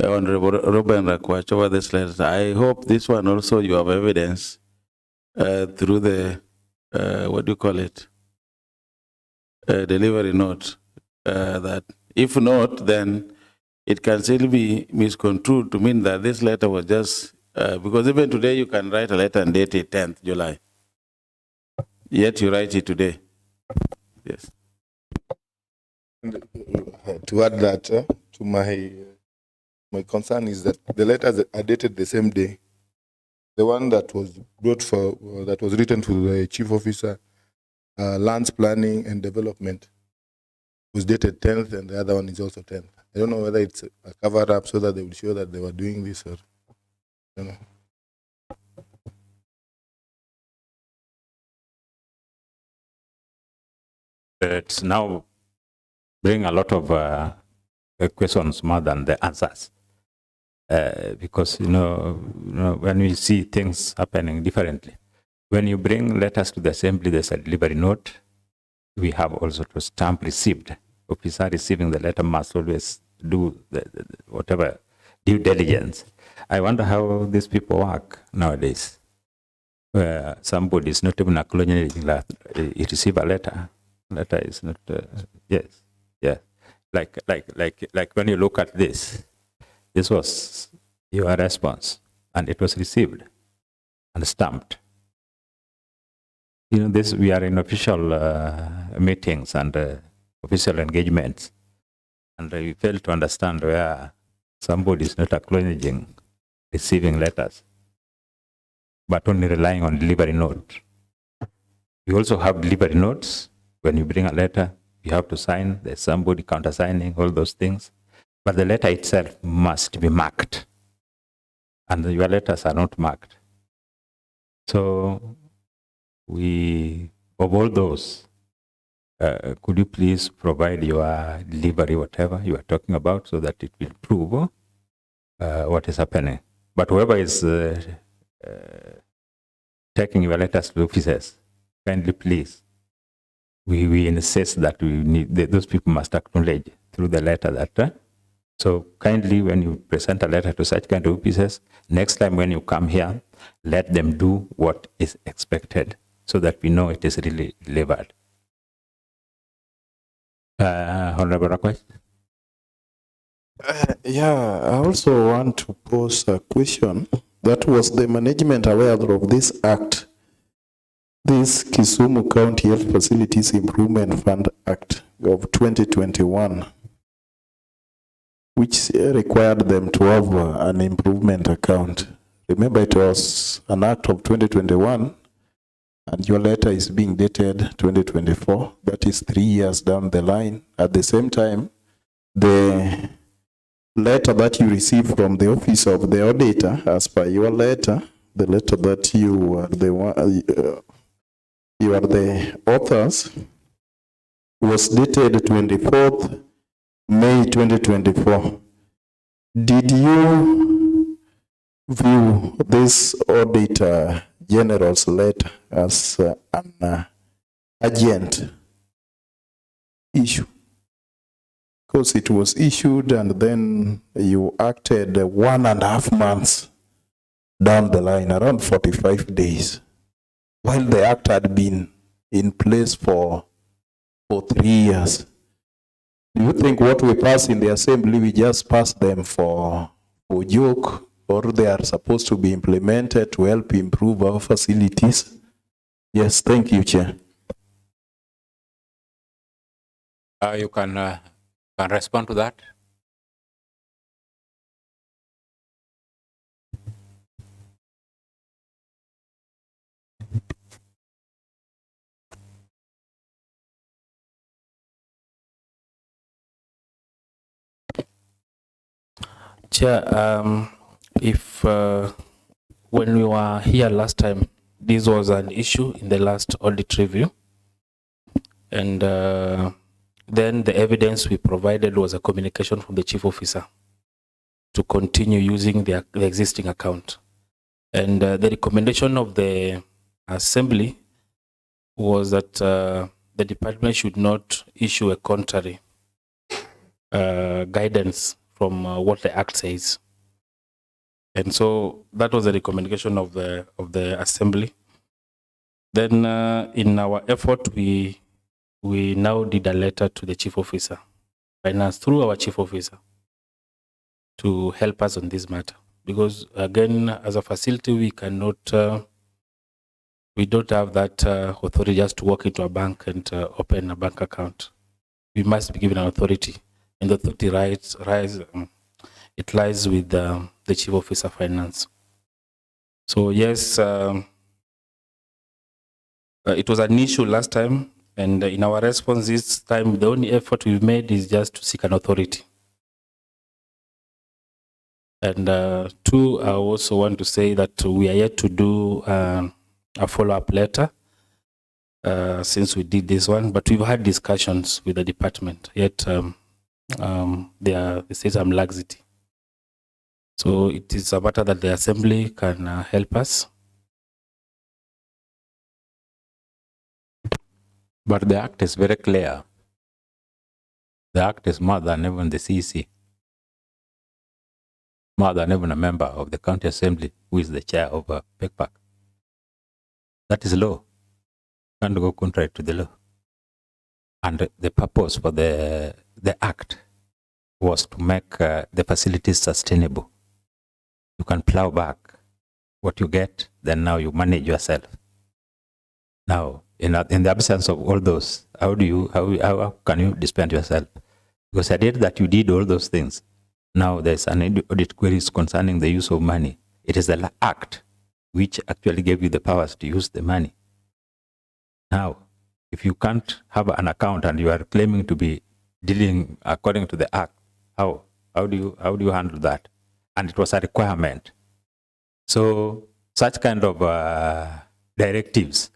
Honorable Ruben Rakwach over this letter. I hope this one also you have evidence through the, what do you call it, delivery note, that if not, then it can still be misconstrued to mean that this letter was just, because even today you can write a letter and date it 10th July. Yet you write it today. Yes. To add that to my concern is that the letters are dated the same day. The one that was brought for that was written to the Chief Officer, Lands Planning and Development, was dated 10th, and the other one is also 10th. I don't know whether it's a cover up so that they would show that they were doing this, or I don't know. It's now bring a lot of questions more than the answers. Because, when we see things happening differently, when you bring letters to the assembly, there's a delivery note. We have also to stamp received. Officer receiving the letter must always do whatever due diligence. I wonder how these people work nowadays. Where somebody is not even acknowledging that he received a letter. Letter is not. Yes. Like when you look at this, this was your response, and it was received and stamped. This we are in official meetings and official engagements, and we fail to understand where somebody is not acknowledging receiving letters, but only relying on delivery note. We also have delivery notes. When you bring a letter, you have to sign. There's somebody countersigning, all those things. But the letter itself must be marked. And your letters are not marked. So, of all those, could you please provide your delivery, whatever you are talking about, so that it will prove what is happening? But whoever is taking your letters to officers, kindly please, we insist that we need those people must acknowledge through the letter that. So kindly, when you present a letter to such kind of officers, next time when you come here, let them do what is expected, so that we know it is really delivered. Honorable request. I also want to pose a question. That was the management aware of this act, this Kisumu County Health Facilities Improvement Fund Act of 2021, which required them to have an improvement account. Remember, it was an act of 2021, and your letter is being dated 2024. That is 3 years down the line. At the same time, the letter that you receive from the office of the auditor, as per your letter, the letter that you are the authors, was dated 24th May 2024. Did you view this auditor general's letter as an urgent issue? Because it was issued and then you acted 1.5 months down the line, around 45 days, while the act had been in place for 3 years. Do you think what we pass in the assembly, we just pass them for joke, or they are supposed to be implemented to help improve our facilities? Yes, thank you, Chair. You can respond to that. Chair, if when we were here last time, this was an issue in the last audit review, and then the evidence we provided was a communication from the chief officer to continue using the existing account. And the recommendation of the assembly was that the department should not issue a contrary guidance from what the act says. And so that was the recommendation of the assembly. Then in our effort, we now did a letter to the chief officer, finance, through our chief officer, to help us on this matter. Because again, as a facility, we cannot, we don't have that authority just to walk into a bank and open a bank account. We must be given an authority, and the authority it lies with the chief officer finance. So yes, it was an issue last time, and in our response this time, the only effort we've made is just to seek an authority. And two, I also want to say that we are yet to do a follow-up letter since we did this one, but we've had discussions with the department, yet there is some laxity. So it is a matter that the assembly can help us. But the act is very clear. The act is more than even the CEC, more than even a member of the county assembly who is the chair of Picpac. That is law. Can't go contrary to the law. And the purpose for the act was to make the facilities sustainable. You can plow back what you get, then now you manage yourself. Now, in the absence of all those, how can you disband yourself? Because I did that you did all those things. Now there's an audit queries concerning the use of money. It is the act which actually gave you the powers to use the money. Now, if you can't have an account and you are claiming to be dealing according to the act, how do you handle that? And it was a requirement. So such kind of directives,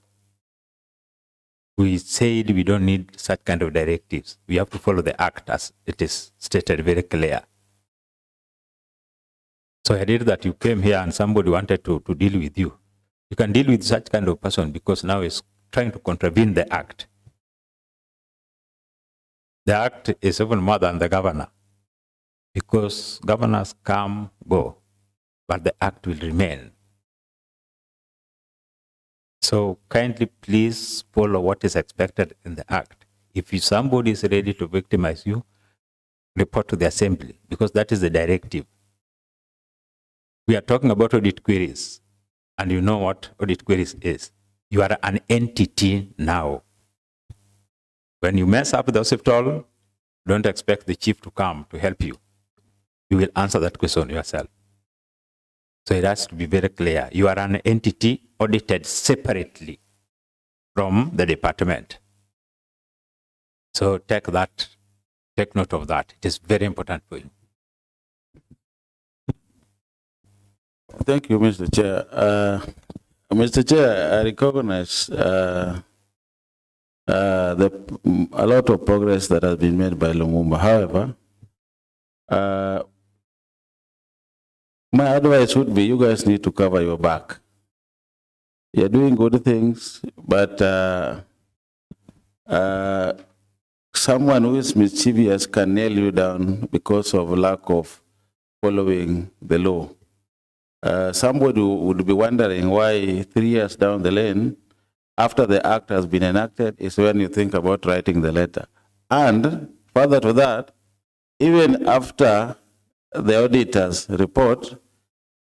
we said we don't need such kind of directives. We have to follow the act as it is stated very clear. So I did that you came here and somebody wanted to deal with you. You can deal with such kind of person because now he's trying to contravene the act. The act is even more than the governor because governors come, go, but the act will remain. So kindly please follow what is expected in the act. If somebody is ready to victimize you, report to the assembly because that is the directive. We are talking about audit queries and you know what audit queries is. You are an entity now. When you mess up the hospital, don't expect the chief to come to help you. You will answer that question yourself. So it has to be very clear. You are an entity audited separately from the department. So take note of that. It is very important for you. Thank you, Mr. Chair. Mr. Chair, I recognize a lot of progress that has been made by Lumumba. However, my advice would be you guys need to cover your back. You're doing good things, but someone who is mischievous can nail you down because of lack of following the law. Somebody would be wondering why 3 years down the lane, after the act has been enacted, is when you think about writing the letter. And further to that, even after the auditor's report,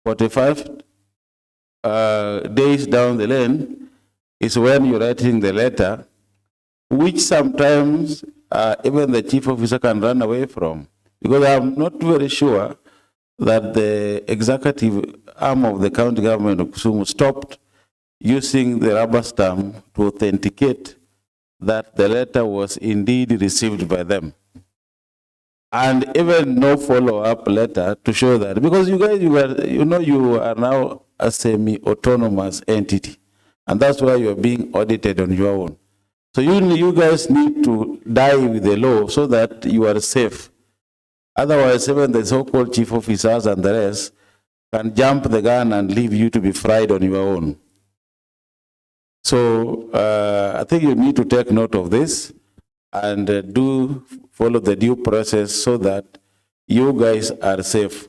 45 days down the lane is when you're writing the letter, which sometimes even the chief officer can run away from. Because I'm not very sure that the executive arm of the county government of Kisumu stopped using the rubber stamp to authenticate that the letter was indeed received by them. And even no follow-up letter to show that. Because you guys, you are now a semi-autonomous entity. And that's why you are being audited on your own. So you guys need to die with the law so that you are safe. Otherwise, even the so-called chief officers and the rest can jump the gun and leave you to be fried on your own. So I think you need to take note of this and do follow the due process so that you guys are safe.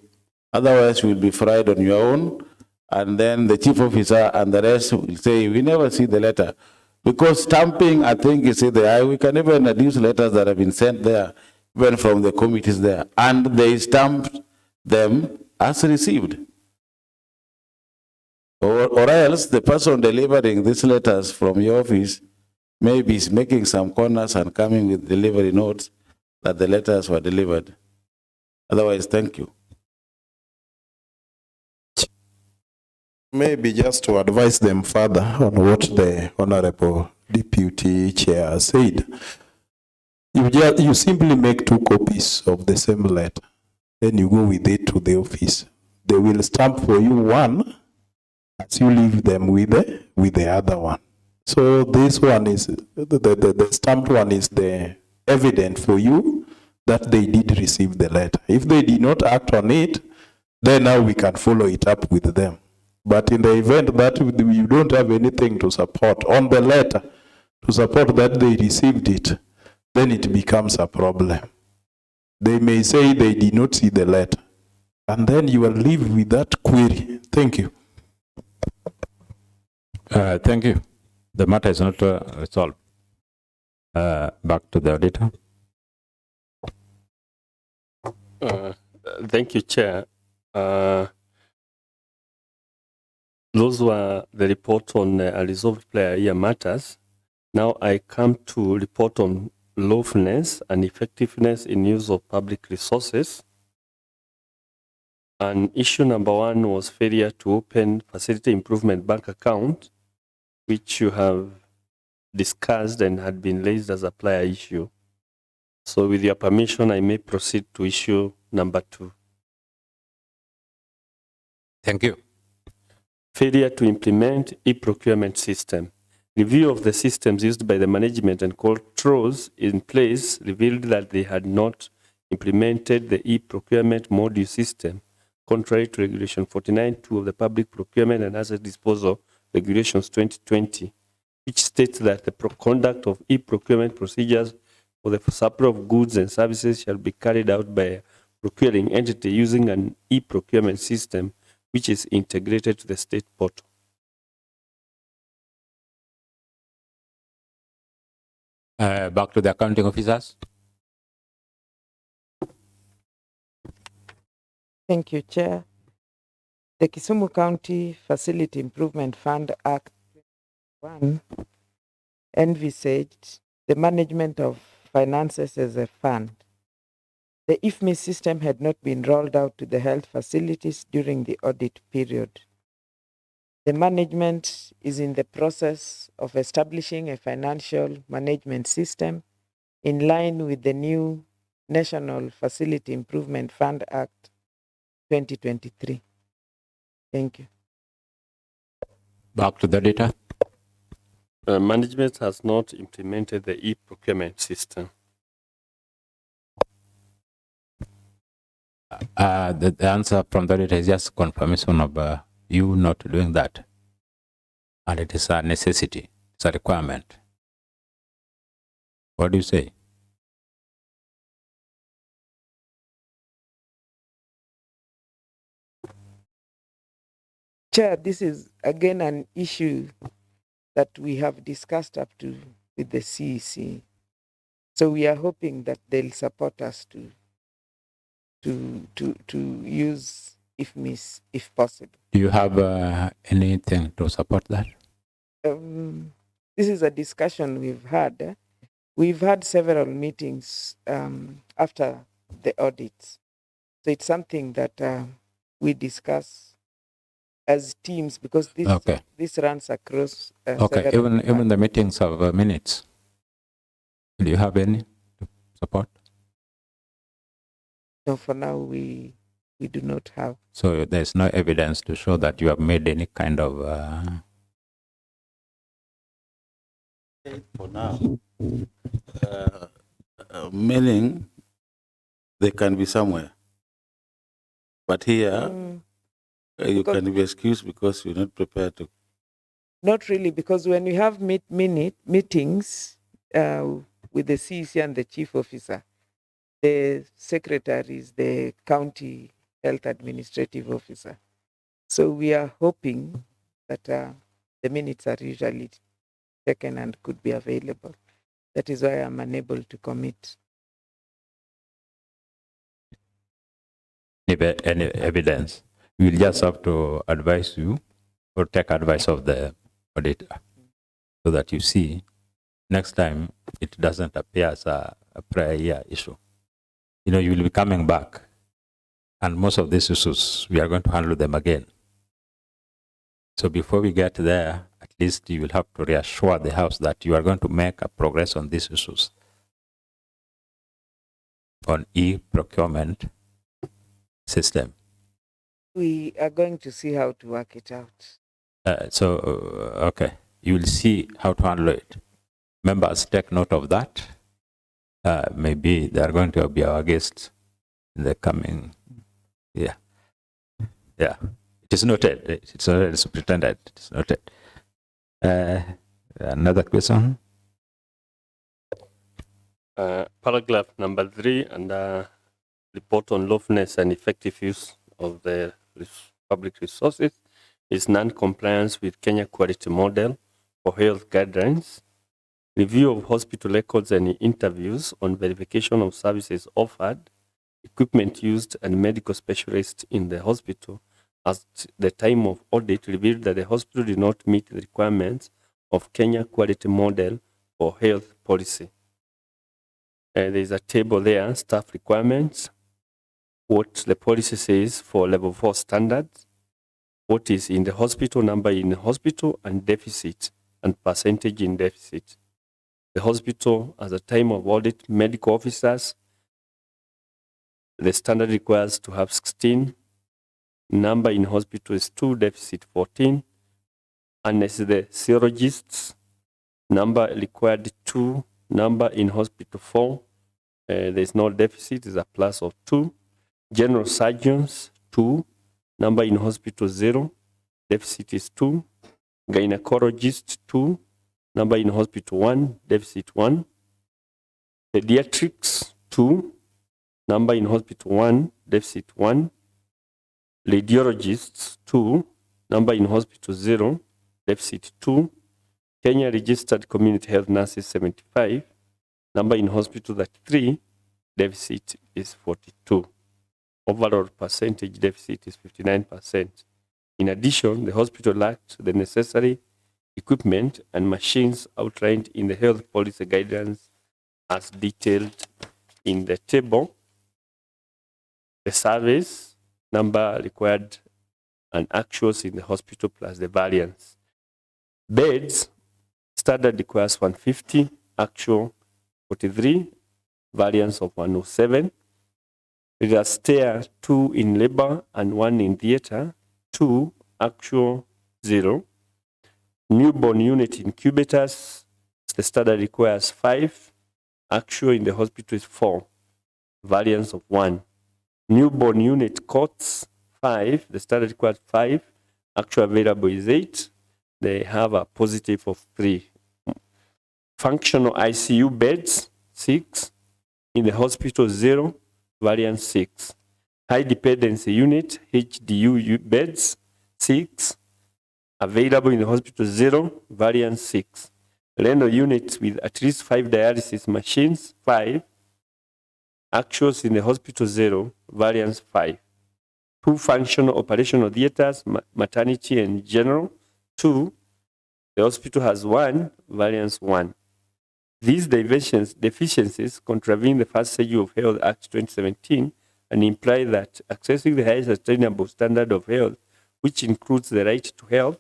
Otherwise, you will be fried on your own, and then the chief officer and the rest will say, we never see the letter. Because stamping, I think, is in the eye. We can even adduce letters that have been sent there, even from the committees there, and they stamped them as received. Or else the person delivering these letters from your office maybe is making some corners and coming with delivery notes that the letters were delivered. Otherwise, thank you. Maybe just to advise them further on what the Honorable Deputy Chair said. You simply make 2 copies of the same letter, then you go with it to the office. They will stamp for you one as you leave them with the other one. So this one is, the stamped one is the evidence for you that they did receive the letter. If they did not act on it, then now we can follow it up with them. But in the event that you don't have anything to support on the letter, to support that they received it, then it becomes a problem. They may say they did not see the letter, and then you will live with that query. Thank you. Thank you. The matter is not resolved. Back to the auditor. Thank you, Chair. Those were the report on unresolved player year matters. Now I come to report on lawfulness and effectiveness in use of public resources. And issue number one was failure to open facility improvement bank account, which you have discussed and had been raised as a player issue. So with your permission, I may proceed to issue number two. Thank you. Failure to implement e-procurement system. Review of the systems used by the management and controls in place revealed that they had not implemented the e-procurement module system, contrary to Regulation 49.2 of the Public Procurement and Asset Disposal Regulations 2020, which states that the conduct of e-procurement procedures for the supply of goods and services shall be carried out by a procuring entity using an e-procurement system which is integrated to the state portal. Back to the accounting officers. Thank you, Chair. The Kisumu County Facility Improvement Fund Act 1 envisaged the management of finances as a fund. The IFMI system had not been rolled out to the health facilities during the audit period. The management is in the process of establishing a financial management system in line with the new National Facility Improvement Fund Act 2023. Thank you. Back to the data. Management has not implemented the e-procurement system. The answer from the data is just confirmation of you not doing that. And it is a necessity, it's a requirement. What do you say? Chair, this is again an issue that we have discussed up to with the CEC. So we are hoping that they'll support us to use IFMIS if possible. Do you have anything to support that? This is a discussion we've had. We've had several meetings after the audits. So it's something that we discuss as teams because this runs across. Okay, even the meetings of minutes. Do you have any to support? No, for now we do not have. So there's no evidence to show that you have made any kind of. For now, meaning they can be somewhere, but here you can be excused because you're not prepared to. Not really, because when we have meetings with the CEC and the chief officer, the secretary is the county health administrative officer. So we are hoping that the minutes are usually taken and could be available. That is why I'm unable to commit. Any evidence? We'll just have to advise you or take advice of the auditor so that you see next time it doesn't appear as a prior year issue. You know, you will be coming back and most of these issues, we are going to handle them again. So before we get there, at least you will have to reassure the House that you are going to make a progress on these issues on e-procurement system. We are going to see how to work it out. Okay. you will see how to handle it. Members, take note of that. Maybe they are going to be our guests in the coming, yeah. Yeah, it is noted. It's noted, Superintendent. It is noted. Another question? Paragraph number 3 and report on lawfulness and effective use of the public resources is non-compliance with Kenya Quality Model for Health Guidelines, review of hospital records and interviews on verification of services offered, equipment used and medical specialists in the hospital at the time of audit revealed that the hospital did not meet the requirements of Kenya Quality Model for Health Policy. There's a table there, staff requirements, what the policy says for level 4 standards, what is in the hospital, number in the hospital, and deficit and percentage in deficit. The hospital, at the time of audit, medical officers, the standard requires to have 16, number in hospital is 2, deficit 14, unless the serologists, number required 2, number in hospital 4, there's no deficit, is a plus of 2. General surgeons 2, number in hospital 0, deficit is 2. Gynecologist 2, number in hospital 1, deficit 1. Pediatrics 2, number in hospital 1, deficit 1. Radiologists 2, number in hospital 0, deficit 2. Kenya registered community health nurses 75, number in hospital 33, deficit is 42. Overall percentage deficit is 59%. In addition, the hospital lacked the necessary equipment and machines outlined in the health policy guidance as detailed in the table. The surveys, number required and actuals in the hospital plus the variance. Beds, standard requires 150, actual 43, variance of 107. There are stair 2 in labor and 1 in theater, 2, actual 0. Newborn unit incubators, the standard requires 5, actual in the hospital is 4, variance of 1. Newborn unit cots, 5, the standard requires 5, actual available is 8, they have a positive of 3. Functional ICU beds, 6, in the hospital 0, variance 6. High dependency unit, HDU beds, 6, available in the hospital 0, variance 6. Renal units with at least 5 dialysis machines, 5. Actuals in the hospital 0, variance 5. 2 functional operational theaters, maternity and general, 2. The hospital has 1, variance 1. These deficiencies contravene the first schedule of Health Act 2017 and imply that accessing the highest sustainable standard of health, which includes the right to health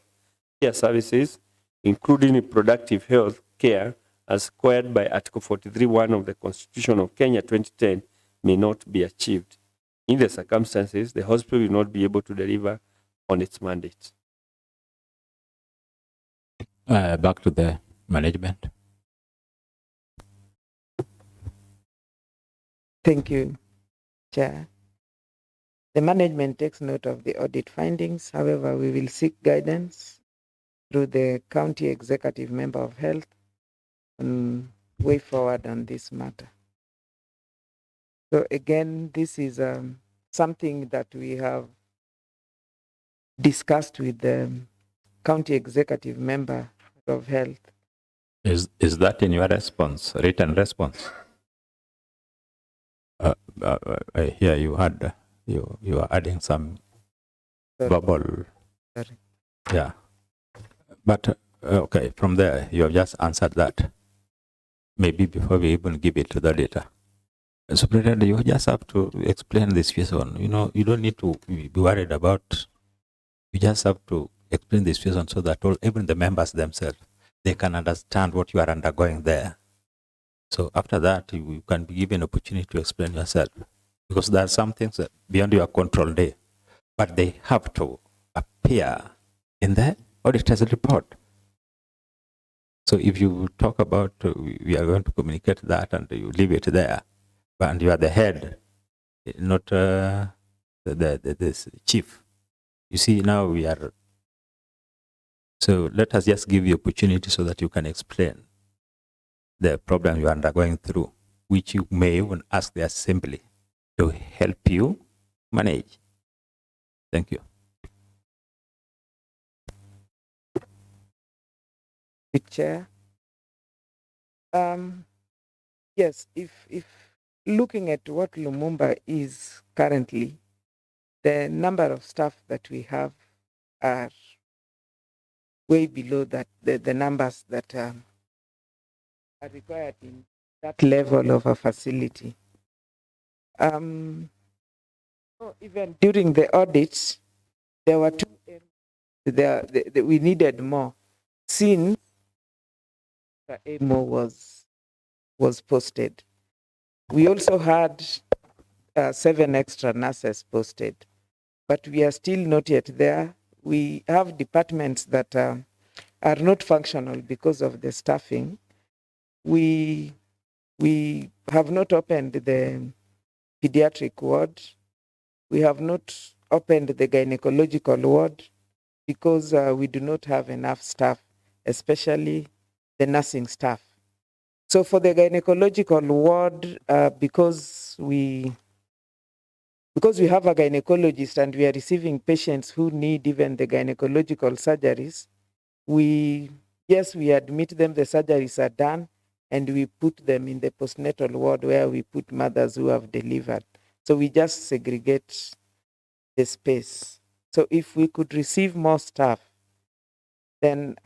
care services, including reproductive health care, as required by Article 43(1) of the Constitution of Kenya 2010, may not be achieved. In the circumstances, the hospital will not be able to deliver on its mandate. Back to the management. Thank you, Chair. The management takes note of the audit findings. However, we will seek guidance through the County Executive Member of Health on way forward on this matter. So again, this is something that we have discussed with the County Executive Member of Health. Is that in your response, written response? Here you had you are adding some verbal. Sorry. Yeah, but okay. From there, you have just answered that. Maybe before we even give it to the data, Superintendent, you just have to explain this situation. You know, you don't need to be worried about. You just have to explain this situation so that even the members themselves, they can understand what you are undergoing there. So after that, you can be given opportunity to explain yourself, because there are some things that beyond your control there, but they have to appear in the auditor's report. So if you talk about we are going to communicate that and you leave it there, and you are the head, not this chief. You see, now we are. So let us just give you opportunity so that you can explain the problem you are undergoing through, which you may even ask the assembly to help you manage. Thank you. Chair. Yes, if looking at what Lumumba is currently, the number of staff that we have are way below that the numbers that are required in that level of a facility. So even during the audits, there were two areas we needed more. Since the AMO was posted, we also had 7 extra nurses posted, but we are still not yet there. We have departments that are not functional because of the staffing. We have not opened the pediatric ward. We have not opened the gynecological ward because we do not have enough staff, especially the nursing staff. So for the gynecological ward, because we have a gynecologist and we are receiving patients who need even the gynecological surgeries, we admit them, the surgeries are done, and we put them in the postnatal ward where we put mothers who have delivered. So we just segregate the space. So if we could receive more staff, then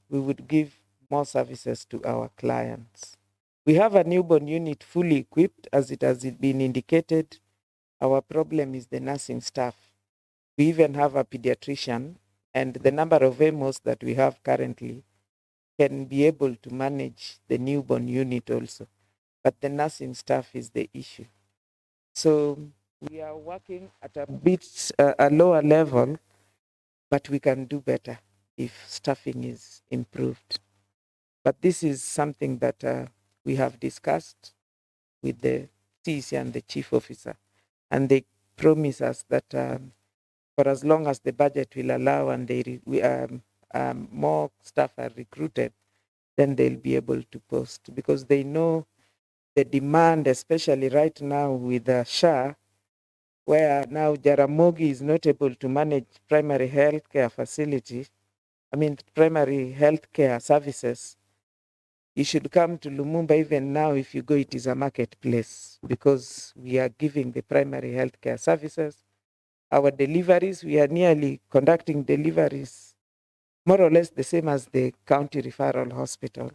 we would give more services to our clients. We have a newborn unit fully equipped, as it has been indicated. Our problem is the nursing staff. We even have a pediatrician, and the number of AMOs that we have currently can be able to manage the newborn unit also. But the nursing staff is the issue. So we are working at a bit a lower level, but we can do better if staffing is improved. But this is something that we have discussed with the CEC and the chief officer, and they promise us that for as long as the budget will allow and more staff are recruited, then they'll be able to post, because they know the demand, especially right now with the SHA, where now Jaramogi is not able to manage primary health care facilities, primary health care services. You should come to Lumumba. Even now, if you go, it is a marketplace, because we are giving the primary health care services. Our deliveries, we are nearly conducting deliveries more or less the same as the county referral hospital,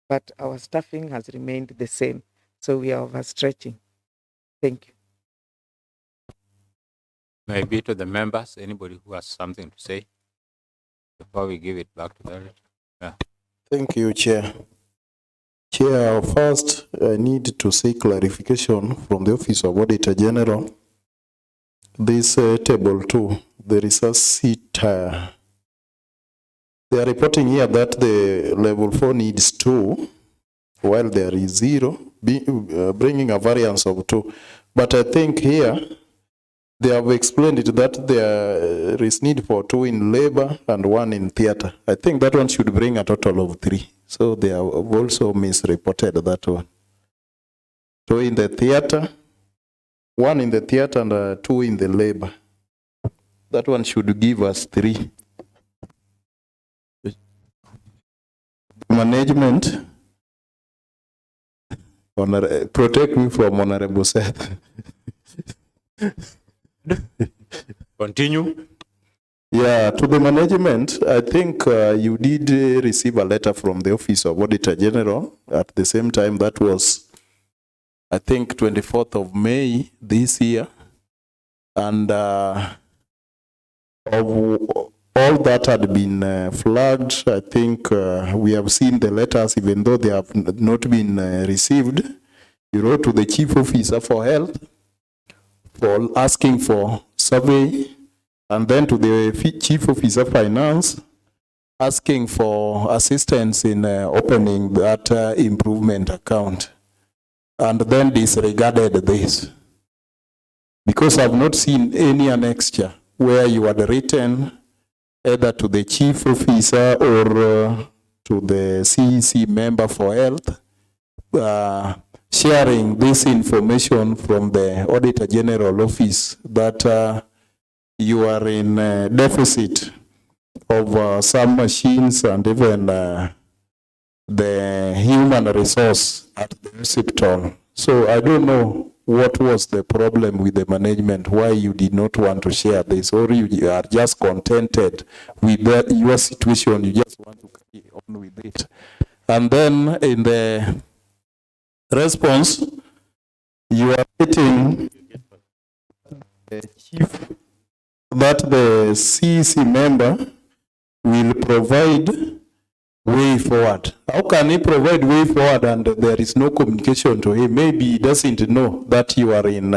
but our staffing has remained the same. So we are overstretching. Thank you. Maybe to the members, anybody who has something to say before we give it back to the editor. Yeah. Thank you, Chair. Chair, first, I need to seek clarification from the Office of Auditor General. This table 2, there is a seat. They are reporting here that the level 4 needs 2, while there is 0, bringing a variance of 2. But I think here, they have explained it that there is need for 2 in labor and 1 in theater. I think that one should bring a total of 3. So they have also misreported that one. 2 in the theater, 1 in the theater and 2 in the labor. That one should give us 3. Management, protect me from Honorable Seth. Continue. Yeah, to the management, I think you did receive a letter from the Office of Auditor General. At the same time, that was, I think, 24th of May this year. And of all that had been flagged, I think we have seen the letters, even though they have not been received. You wrote to the Chief Officer for Health for asking for survey, and then to the Chief Officer Finance asking for assistance in opening that improvement account, and then disregarded this. Because I've not seen any annexure where you had written either to the chief officer or to the CEC member for health, sharing this information from the Auditor General Office that you are in deficit of some machines and even the human resource at the hospital. So I don't know what was the problem with the management, why you did not want to share this, or you are just contented with your situation, you just want to carry on with it. And then in the response, you are getting the chief that the CEC member will provide way forward. How can he provide way forward and there is no communication to him? Maybe he doesn't know that you are in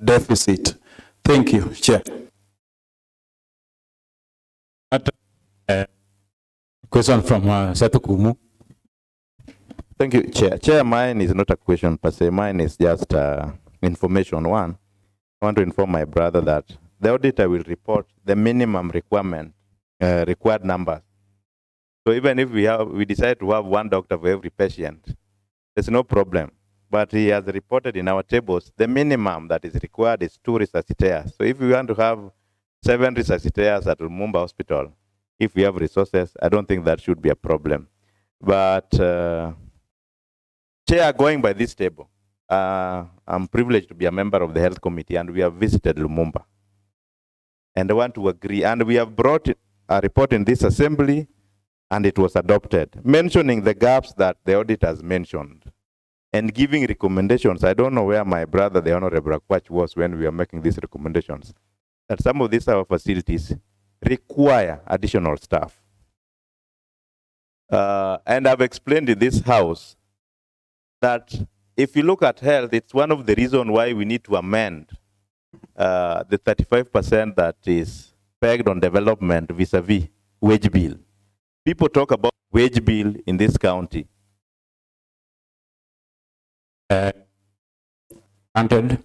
deficit. Thank you, Chair. Question from Satukumu. Thank you, Chair. Chair, mine is not a question per se. Mine is just information. One, I want to inform my brother that the auditor will report the minimum required numbers. So even if we decide to have one doctor for every patient, there's no problem. But he has reported in our tables the minimum that is required is 2 resuscitators. So if we want to have 7 resuscitators at Lumumba Hospital, if we have resources, I don't think that should be a problem. But Chair, going by this table, I'm privileged to be a member of the health committee and we have visited Lumumba. And I want to agree, and we have brought a report in this assembly and it was adopted, mentioning the gaps that the auditors mentioned and giving recommendations. I don't know where my brother, the Honorable Akwach, was when we were making these recommendations, that some of these our facilities require additional staff. And I've explained in this house that if you look at health, it's one of the reasons why we need to amend the 35% that is pegged on development vis-a-vis wage bill. People talk about wage bill in this county. Granted.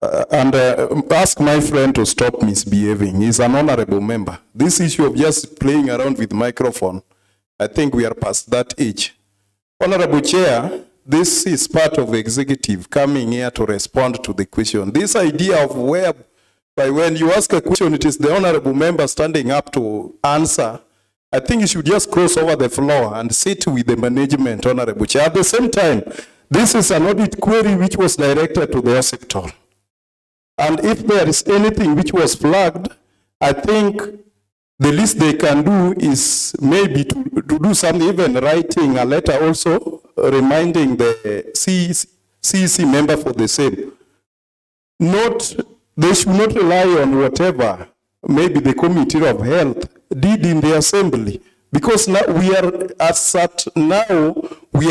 And ask my friend to stop misbehaving. He's an honorable member. This issue of just playing around with microphone, I think we are past that age. Honorable Chair, this is part of executive coming here to respond to the question. This idea of where, by when you ask a question, it is the honorable member standing up to answer. I think you should just cross over the floor and sit with the management, Honorable Chair. At the same time, this is an audit query which was directed to the hospital. And if there is anything which was flagged, I think the least they can do is maybe to do something, even writing a letter also reminding the CEC member for the same. They should not rely on whatever maybe the Committee of Health did in the assembly, because now we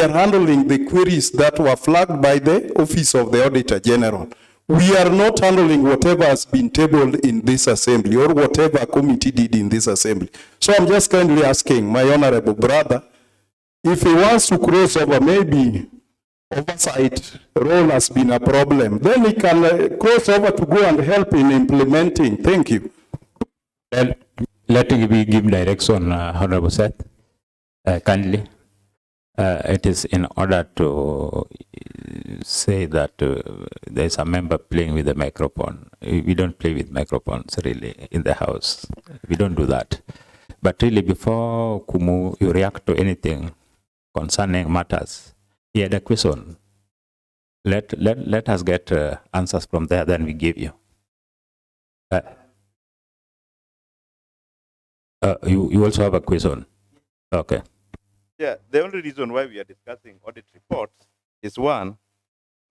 are handling the queries that were flagged by the Office of the Auditor General. We are not handling whatever has been tabled in this assembly or whatever a committee did in this assembly. So I'm just kindly asking my honorable brother, if he wants to cross over, maybe oversight role has been a problem, then he can cross over to go and help in implementing. Thank you. Well, let me give direction, Honorable Seth, kindly. It is in order to say that there's a member playing with the microphone. We don't play with microphones really in the house. We don't do that. But really, before Kumu, you react to anything concerning matters, he had a question. Let us get answers from there, then we give you. You also have a question? Okay. Yeah, the only reason why we are discussing audit reports is one,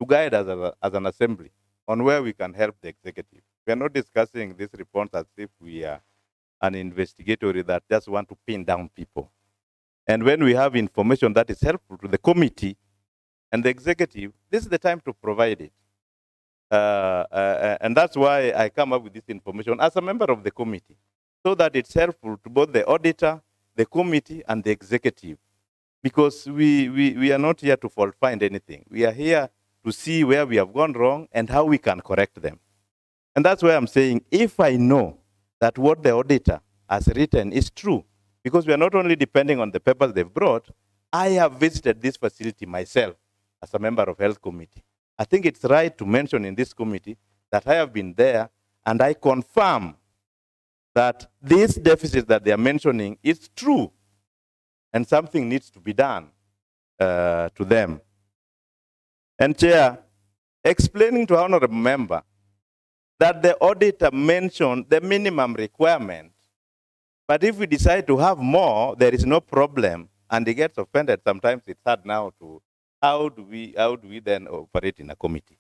to guide us as an assembly on where we can help the executive. We are not discussing these reports as if we are an investigatory that just want to pin down people. And when we have information that is helpful to the committee and the executive, this is the time to provide it. And that's why I come up with this information as a member of the committee, so that it's helpful to both the auditor, the committee, and the executive. Because we are not here to fault find anything. We are here to see where we have gone wrong and how we can correct them. And that's why I'm saying, if I know that what the auditor has written is true, because we are not only depending on the papers they've brought, I have visited this facility myself as a member of Health Committee. I think it's right to mention in this committee that I have been there and I confirm that this deficit that they are mentioning is true and something needs to be done to them. And Chair, explaining to honorable member that the auditor mentioned the minimum requirement, but if we decide to have more, there is no problem, and he gets offended. Sometimes it's hard now to, how do we then operate in a committee?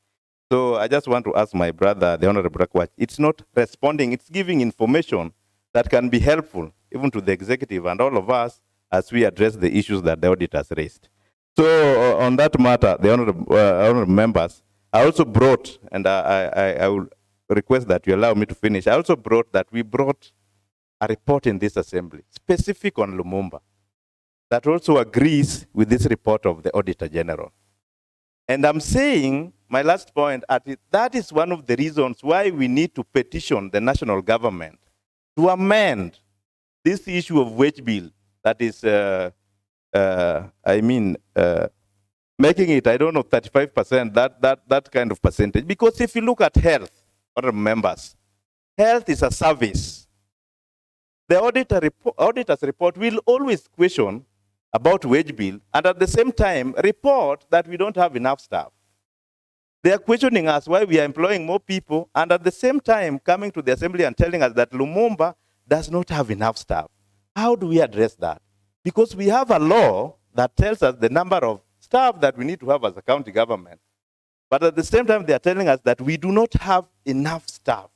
So I just want to ask my brother, the Honorable Rakwach, it's not responding, it's giving information that can be helpful even to the executive and all of us as we address the issues that the auditors raised. So on that matter, the honorable members, I also brought, and I will request that you allow me to finish, I also brought that we brought a report in this assembly, specific on Lumumba, that also agrees with this report of the Auditor General. And I'm saying, my last point, that is one of the reasons why we need to petition the national government to amend this issue of wage bill that is, making it, I don't know, 35%, that kind of percentage. Because if you look at health, honorable members, health is a service. The auditor's report will always question about wage bill, and at the same time report that we don't have enough staff. They are questioning us why we are employing more people, and at the same time coming to the assembly and telling us that Lumumba does not have enough staff. How do we address that? Because we have a law that tells us the number of staff that we need to have as a county government. But at the same time, they are telling us that we do not have enough staff.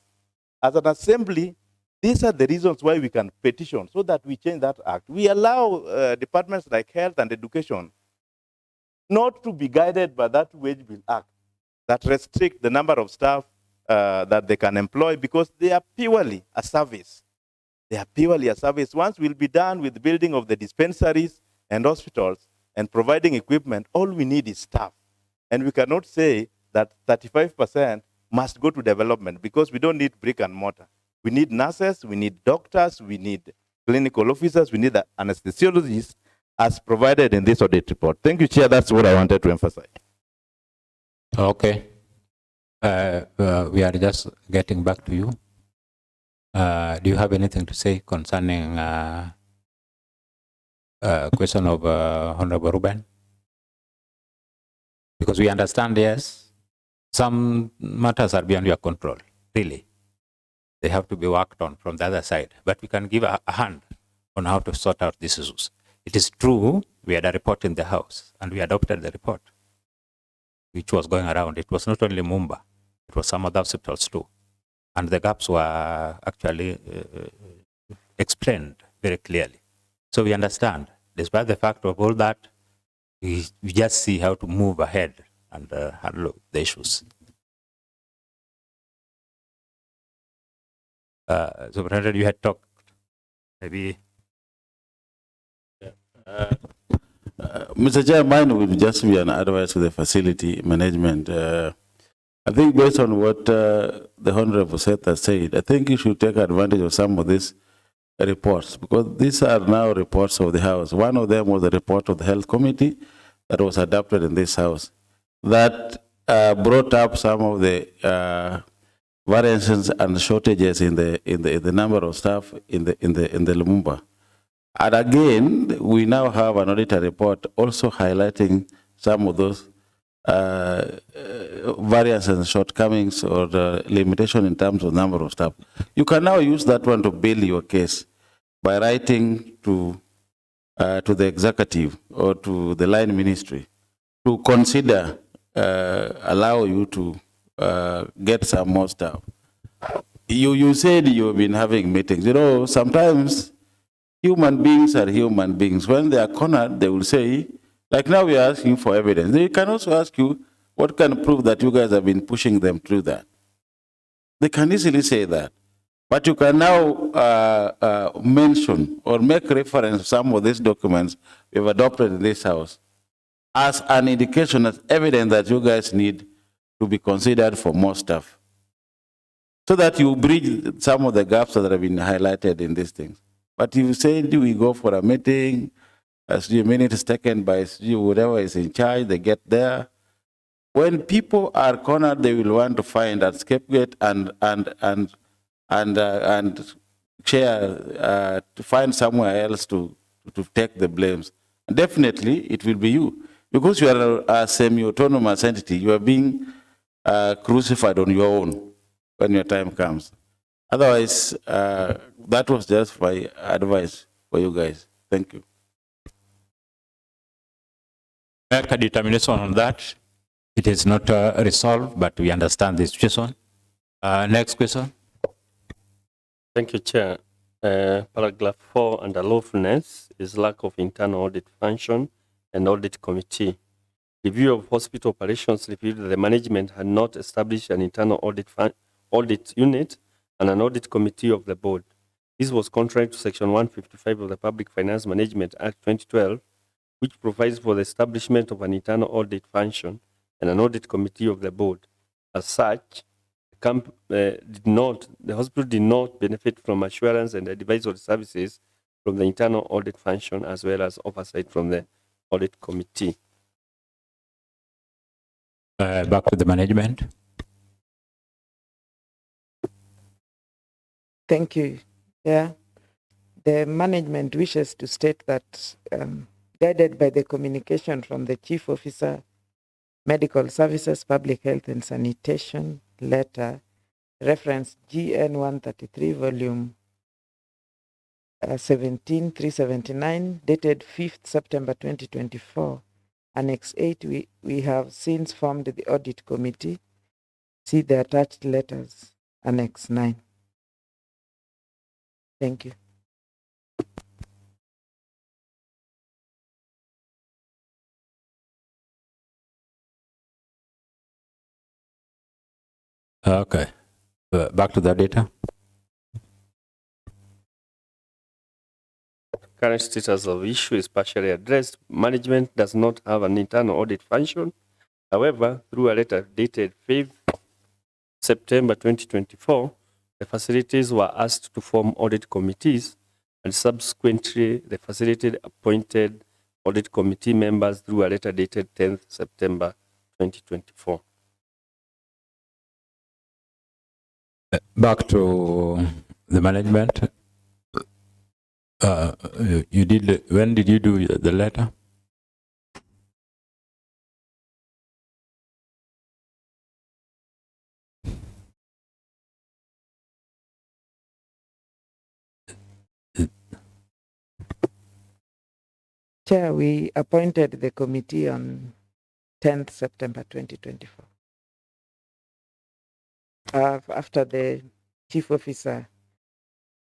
As an assembly, these are the reasons why we can petition, so that we change that act. We allow departments like health and education not to be guided by that wage bill act that restrict the number of staff that they can employ, because they are purely a service. They are purely a service. Once we'll be done with the building of the dispensaries and hospitals and providing equipment, all we need is staff. And we cannot say that 35% must go to development, because we don't need brick and mortar. We need nurses, we need doctors, we need clinical officers, we need anesthesiologists as provided in this audit report. Thank you, Chair. That's what I wanted to emphasize. Okay. We are just getting back to you. Do you have anything to say concerning question of Honorable Ruben? Because we understand, yes, some matters are beyond your control, really. They have to be worked on from the other side. But we can give a hand on how to sort out these issues. It is true, we had a report in the House, and we adopted the report, which was going around. It was not only Lumumba, it was some other hospitals too. And the gaps were actually explained very clearly. So we understand, despite the fact of all that, we just see how to move ahead and handle the issues. Superintendent, you had talked, maybe. Mr. Chair, mine will just be an advice to the facility management. I think based on what the Honorable Seth said, I think you should take advantage of some of these reports, because these are now reports of the House. One of them was the report of the Health Committee that was adopted in this House that brought up some of the variations and shortages in the number of staff in the Lumumba. And again, we now have an auditor report also highlighting some of those variances and shortcomings or limitation in terms of number of staff. You can now use that one to build your case by writing to the executive or to the line ministry to consider allow you to get some more staff. You said you've been having meetings. You know, sometimes human beings are human beings. When they are cornered, they will say, like now we are asking for evidence. They can also ask you, What can prove that you guys have been pushing them through that? They can easily say that. But you can now mention or make reference to some of these documents we've adopted in this House as an indication, as evidence that you guys need to be considered for more stuff, so that you bridge some of the gaps that have been highlighted in these things. But if you say, do we go for a meeting, as the minute is taken by whoever is in charge, they get there. When people are cornered, they will want to find a scapegoat and share to find somewhere else to take the blames. And definitely, it will be you, because you are a semi-autonomous entity. You are being crucified on your own when your time comes. Otherwise, that was just my advice for you guys. Thank you. Make a determination on that. It is not resolved, but we understand the situation. Next question. Thank you, Chair. Paragraph 4 under lawfulness is lack of internal audit function and audit committee. Review of hospital operations revealed that the management had not established an internal audit unit and an audit committee of the board. This was contrary to Section 155 of the Public Finance Management Act 2012, which provides for the establishment of an internal audit function and an audit committee of the board. As such, the hospital did not benefit from assurance and advisory services from the internal audit function, as well as oversight from the audit committee. Back to the management. Thank you. Yeah. The management wishes to state that guided by the communication from the Chief Officer, Medical Services, Public Health and Sanitation letter, reference GN 133, volume 17, 379, dated 5th September 2024, Annex 8, we have since formed the audit committee. See the attached letters, Annex 9. Thank you. Okay. Back to the data. Current status of issue is partially addressed. Management does not have an internal audit function. However, through a letter dated 5th September 2024, the facilities were asked to form audit committees, and subsequently the facility appointed audit committee members through a letter dated 10th September 2024. Back to the management. You did. When did you do the letter? Chair, we appointed the committee on 10th September 2024. After the chief officer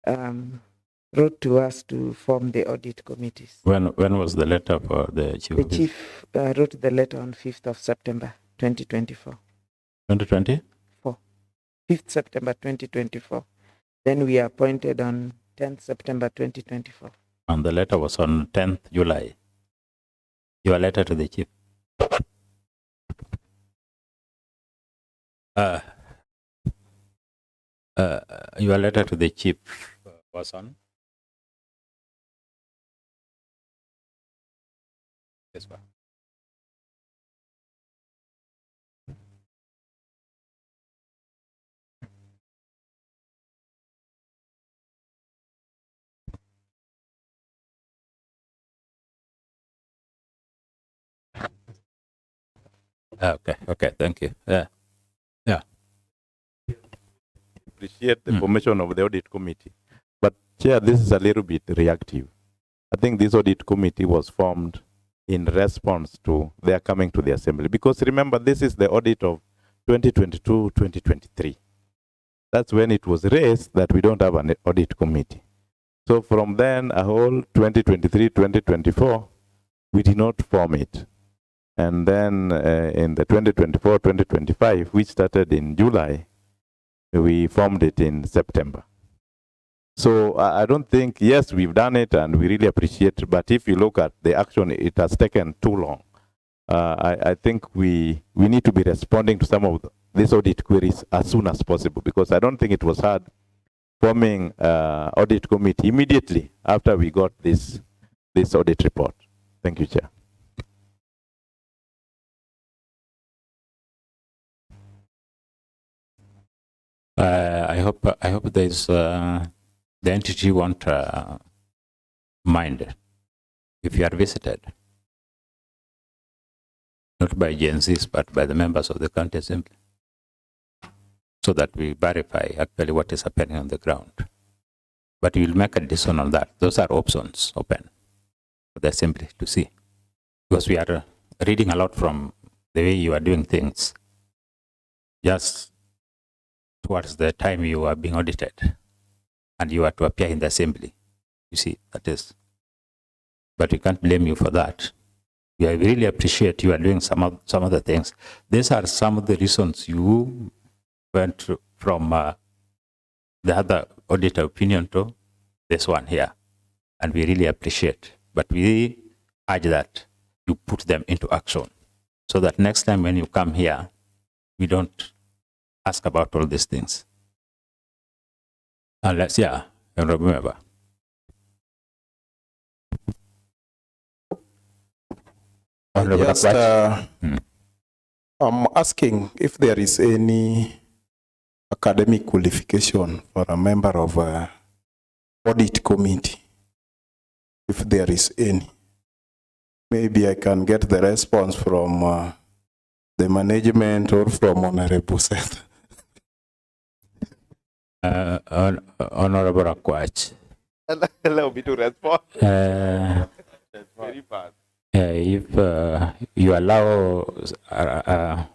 wrote to us to form the audit committees. When was the letter for the chief? The chief wrote the letter on 5th of September 2024. 2020? 5th September 2024. Then we appointed on 10th September 2024. And the letter was on 10th July. Your letter to the chief. Your letter to the chief was on? Yes, ma'am. Okay, thank you. Yeah. Appreciate the formation of the audit committee. But Chair, this is a little bit reactive. I think this audit committee was formed in response to their coming to the assembly. Because remember, this is the audit of 2022-2023. That's when it was raised that we don't have an audit committee. So from then, a whole 2023-2024, we did not form it. And then in the 2024-2025, which started in July, we formed it in September. So I don't think, yes, we've done it and we really appreciate it, but if you look at the action, it has taken too long. I think we need to be responding to some of these audit queries as soon as possible, because I don't think it was hard forming audit committee immediately after we got this audit report. Thank you, Chair. I hope there's the entity won't mind if you are visited, not by Gen Zs, but by the members of the county assembly, so that we verify actually what is happening on the ground. But we will make a decision on that. Those are options open for the assembly to see, because we are reading a lot from the way you are doing things. Just towards the time you are being audited and you are to appear in the assembly. You see, that is. But we can't blame you for that. We really appreciate you are doing some other things. These are some of the reasons you went from the other auditor opinion to this one here. And we really appreciate. But we urge that you put them into action so that next time when you come here, we don't ask about all these things. Unless, yeah, and remember. Just, I'm asking if there is any academic qualification for a member of a audit committee, if there is any. Maybe I can get the response from the management or from Honorable Seth. Honorable Akwach. Allow me to respond. Very fast. If you allow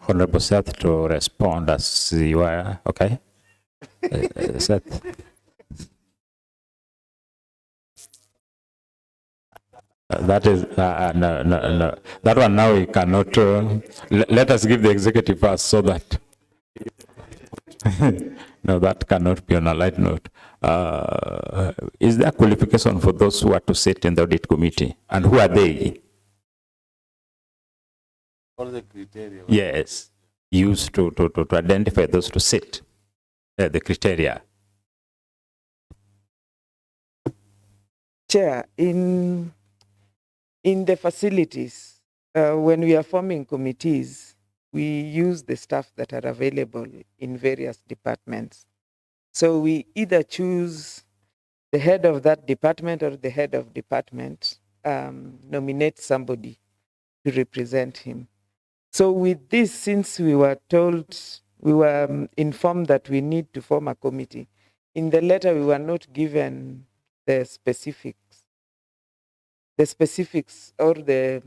Honorable Seth to respond as you are, okay? Seth. That is, no. That one now we cannot, let us give the executive first so that, no, that cannot be on a light note. Is there qualification for those who are to sit in the audit committee? And who are they? All the criteria. Yes, used to identify those to sit, the criteria. Chair, in the facilities, when we are forming committees, we use the staff that are available in various departments. So we either choose the head of that department or the head of department nominate somebody to represent him. So with this, since we were informed that we need to form a committee, in the letter we were not given the specifics or the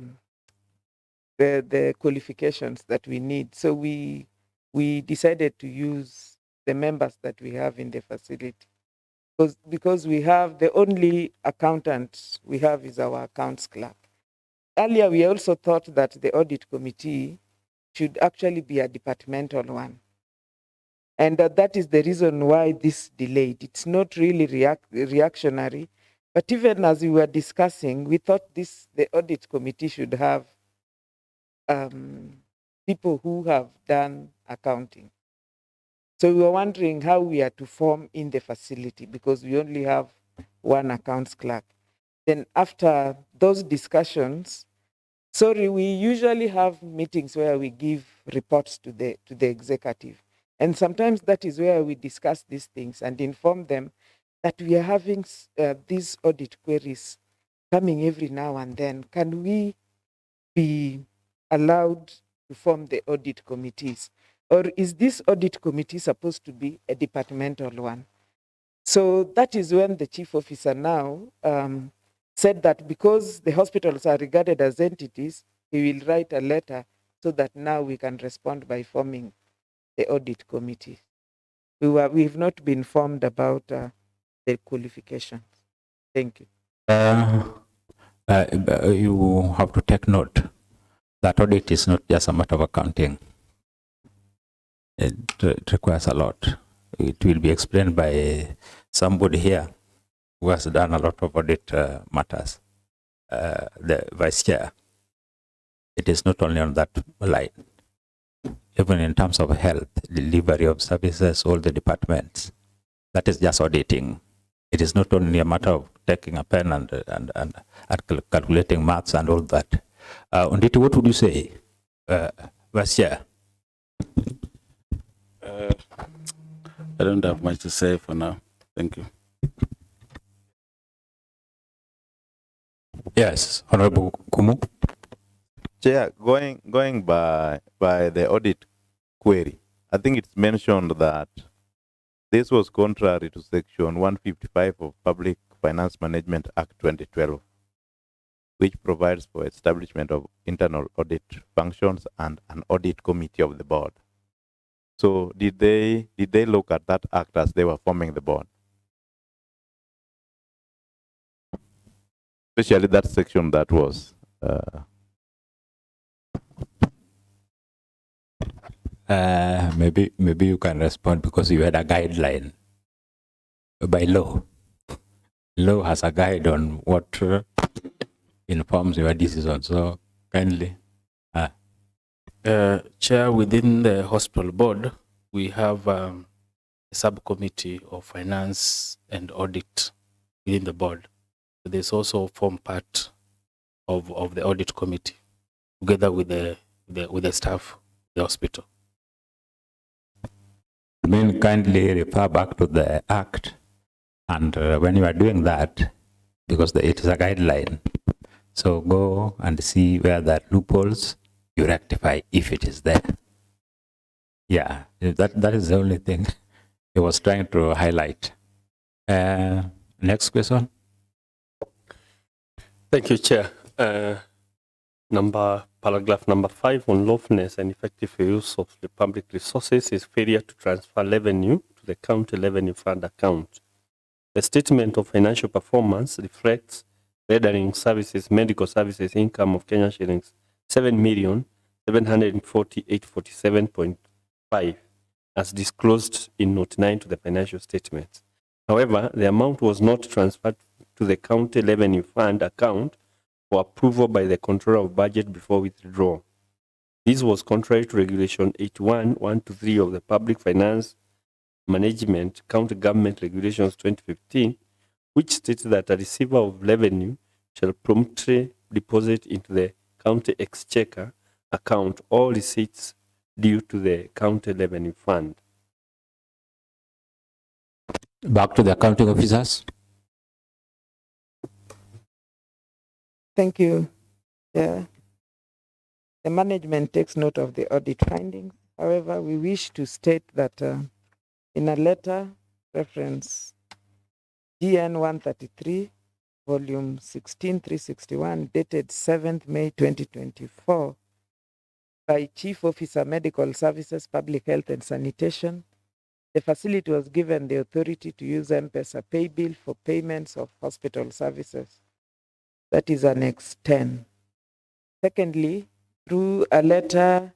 qualifications that we need. So we decided to use the members that we have in the facility. Because we have the only accountant we have is our accounts clerk. Earlier, we also thought that the audit committee should actually be a departmental one. And that is the reason why this delayed. It's not really reactionary, but even as we were discussing, we thought the audit committee should have people who have done accounting. So we were wondering how we are to form in the facility because we only have one accounts clerk. Then after those discussions, we usually have meetings where we give reports to the executive. And sometimes that is where we discuss these things and inform them that we are having these audit queries coming every now and then. Can we be allowed to form the audit committees? Or is this audit committee supposed to be a departmental one? So that is when the chief officer now said that because the hospitals are regarded as entities, he will write a letter so that now we can respond by forming the audit committee. We've not been informed about the qualifications. Thank you. You have to take note that audit is not just a matter of accounting. It requires a lot. It will be explained by somebody here who has done a lot of audit matters, the vice chair. It is not only on that line. Even in terms of health, delivery of services, all the departments, that is just auditing. It is not only a matter of taking a pen and calculating maths and all that. Onditi, what would you say, Vice Chair? I don't have much to say for now. Thank you. Yes, Honorable Kumu. Chair, going by the audit query, I think it's mentioned that this was contrary to Section 155 of Public Finance Management Act 2012, which provides for establishment of internal audit functions and an audit committee of the board. So did they look at that act as they were forming the board? Especially that section that was maybe you can respond because you had a guideline by law. Law has a guide on what informs your decision. So kindly. Chair, within the hospital board, we have a subcommittee of finance and audit within the board. There's also form part of the audit committee together with the staff of the hospital. I mean, kindly refer back to the act, and when you are doing that, because it is a guideline, so go and see where that loopholes, you rectify if it is there. Yeah, that is the only thing he was trying to highlight. Next question. Thank you, Chair. Paragraph number 5 on lawfulness and effective use of the public resources is failure to transfer revenue to the county revenue fund account. The statement of financial performance reflects rendering services, medical services income of Kenya shillings 7,748,47.5 as disclosed in note 9 to the financial statements. However, the amount was not transferred to the county revenue fund account for approval by the controller of budget before withdrawal. This was contrary to Regulation 81.123 of the Public Finance Management County Government Regulations 2015, which states that a receiver of revenue shall promptly deposit into the county exchequer account all receipts due to the county revenue fund. Back to the accounting officers. Thank you. Yeah. The management takes note of the audit findings. However, we wish to state that in a letter reference GN 133, volume 16361, dated 7th May 2024, by Chief Officer Medical Services, Public Health and Sanitation, the facility was given the authority to use M-Pesa pay bill for payments of hospital services. That is Annex 10. Secondly, through a letter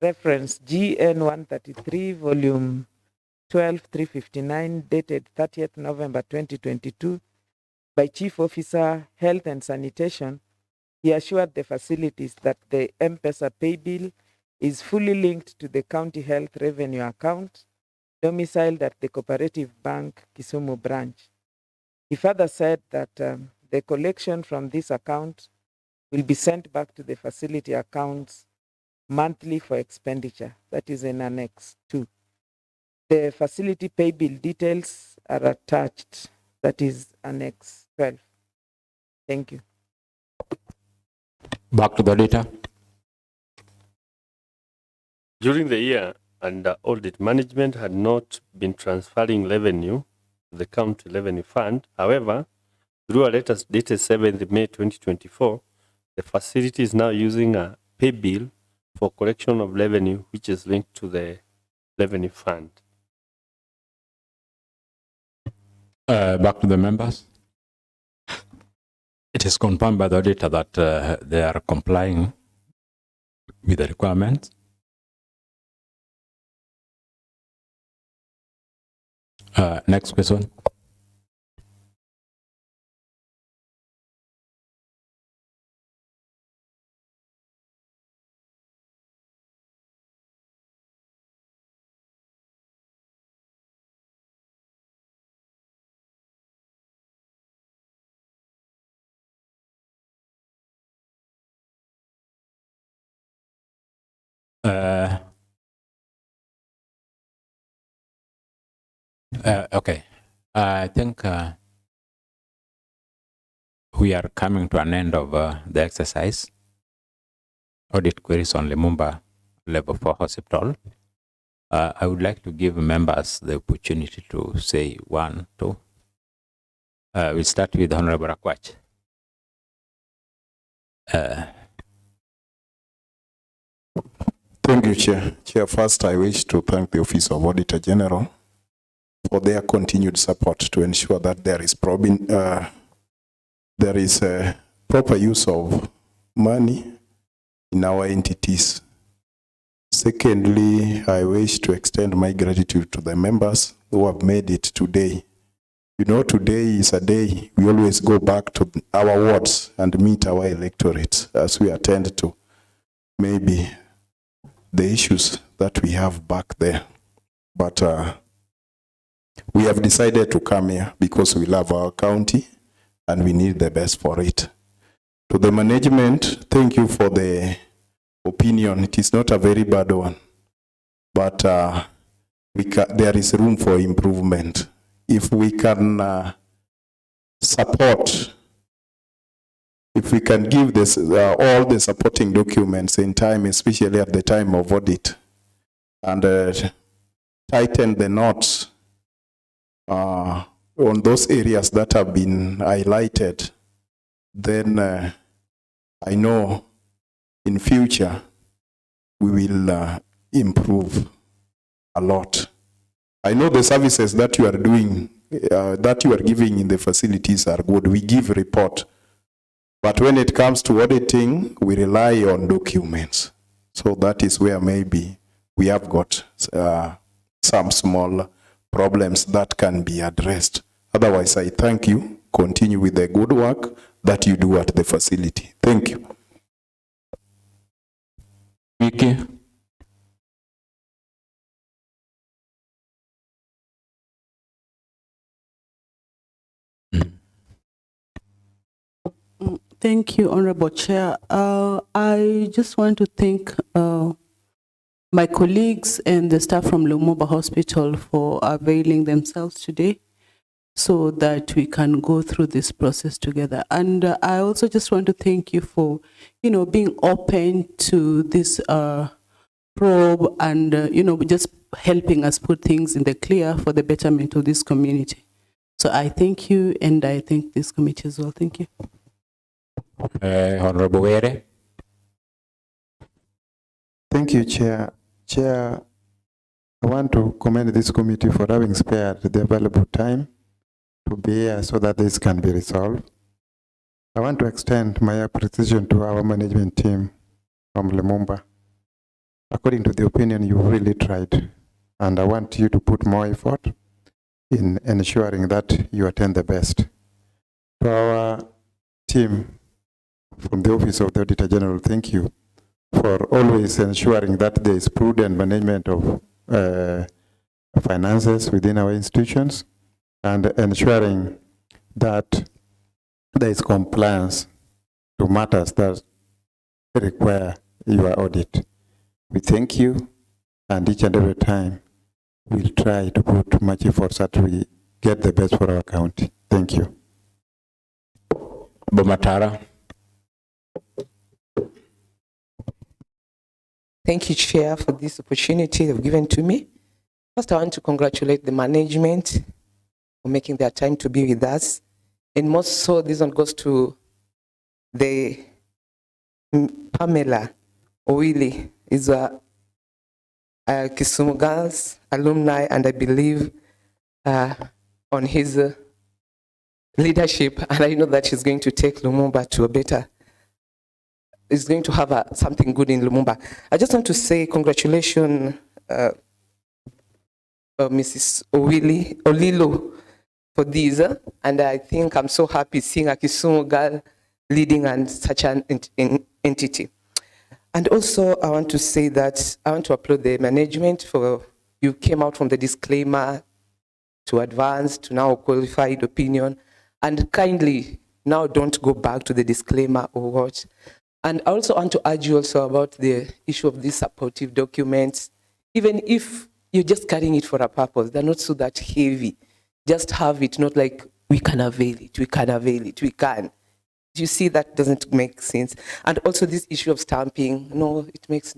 reference GN 133, volume 12359, dated 30th November 2022, by Chief Officer Health and Sanitation, he assured the facilities that the M-Pesa pay bill is fully linked to the county health revenue account, domiciled at the Cooperative Bank Kisumu branch. He further said that the collection from this account will be sent back to the facility accounts monthly for expenditure. That is in Annex 2. The facility pay bill details are attached. That is Annex 12. Thank you. Back to the data. During the year under audit, management had not been transferring revenue to the county revenue fund. However, through a letter dated 7th May 2024, the facility is now using a pay bill for collection of revenue, which is linked to the revenue fund. Back to the members. It is confirmed by the auditor that they are complying with the requirements. Next question. Okay. I think we are coming to an end of the exercise. Audit queries on Lumumba Level 4 Hospital. I would like to give members the opportunity to say one, two. We'll start with Honorable Akwach. Thank you, Chair. Chair, first I wish to thank the Office of Auditor General for their continued support to ensure that there is a proper use of money in our entities. Secondly, I wish to extend my gratitude to the members who have made it today. You know, today is a day we always go back to our wards and meet our electorates as we attend to maybe the issues that we have back there. But we have decided to come here because we love our county and we need the best for it. To the management, thank you for the opinion. It is not a very bad one, but there is room for improvement. If we can support, if we can give this all the supporting documents in time, especially at the time of audit, and tighten the knots on those areas that have been highlighted, then I know in future we will improve a lot. I know the services that you are doing, that you are giving in the facilities are good. We give report. But when it comes to auditing, we rely on documents. So that is where maybe we have got some small problems that can be addressed. Otherwise, I thank you. Continue with the good work that you do at the facility. Thank you. Vicky. Thank you, Honorable Chair. I just want to thank my colleagues and the staff from Lumumba Hospital for availing themselves today so that we can go through this process together. And I also just want to thank you for, being open to this probe and, just helping us put things in the clear for the betterment of this community. So I thank you, and I thank this committee as well. Thank you. Honorable Were. Thank you, Chair. Chair, I want to commend this committee for having spared the available time to be here so that this can be resolved. I want to extend my appreciation to our management team from Lumumba. According to the opinion, you really tried, and I want you to put more effort in ensuring that you attend the best. To our team from the Office of the Auditor General, thank you for always ensuring that there is prudent management of finances within our institutions and ensuring that there is compliance to matters that require your audit. We thank you, and each and every time we'll try to put much effort so that we get the best for our county. Thank you. Bomatara. Thank you, Chair, for this opportunity you've given to me. First, I want to congratulate the management for making their time to be with us. And most so, this one goes to the Pamela Owili, is a Kisumu Girls alumni, and I believe on his leadership, and I know that he's going to take Lumumba to a better is going to have something good in Lumumba. I just want to say congratulations, Mrs. Olilo, for this. And I think I'm so happy seeing a Kisumu girl leading and such an entity. And also, I want to say that I want to applaud the management for you came out from the disclaimer to advance to now qualified opinion, and kindly now don't go back to the disclaimer or what. And I also want to urge you also about the issue of these supportive documents. Even if you're just carrying it for a purpose, they're not so that heavy. Just have it, not like we can avail it, we can avail it, we can. You see, that doesn't make sense. And also this issue of stamping, no, it's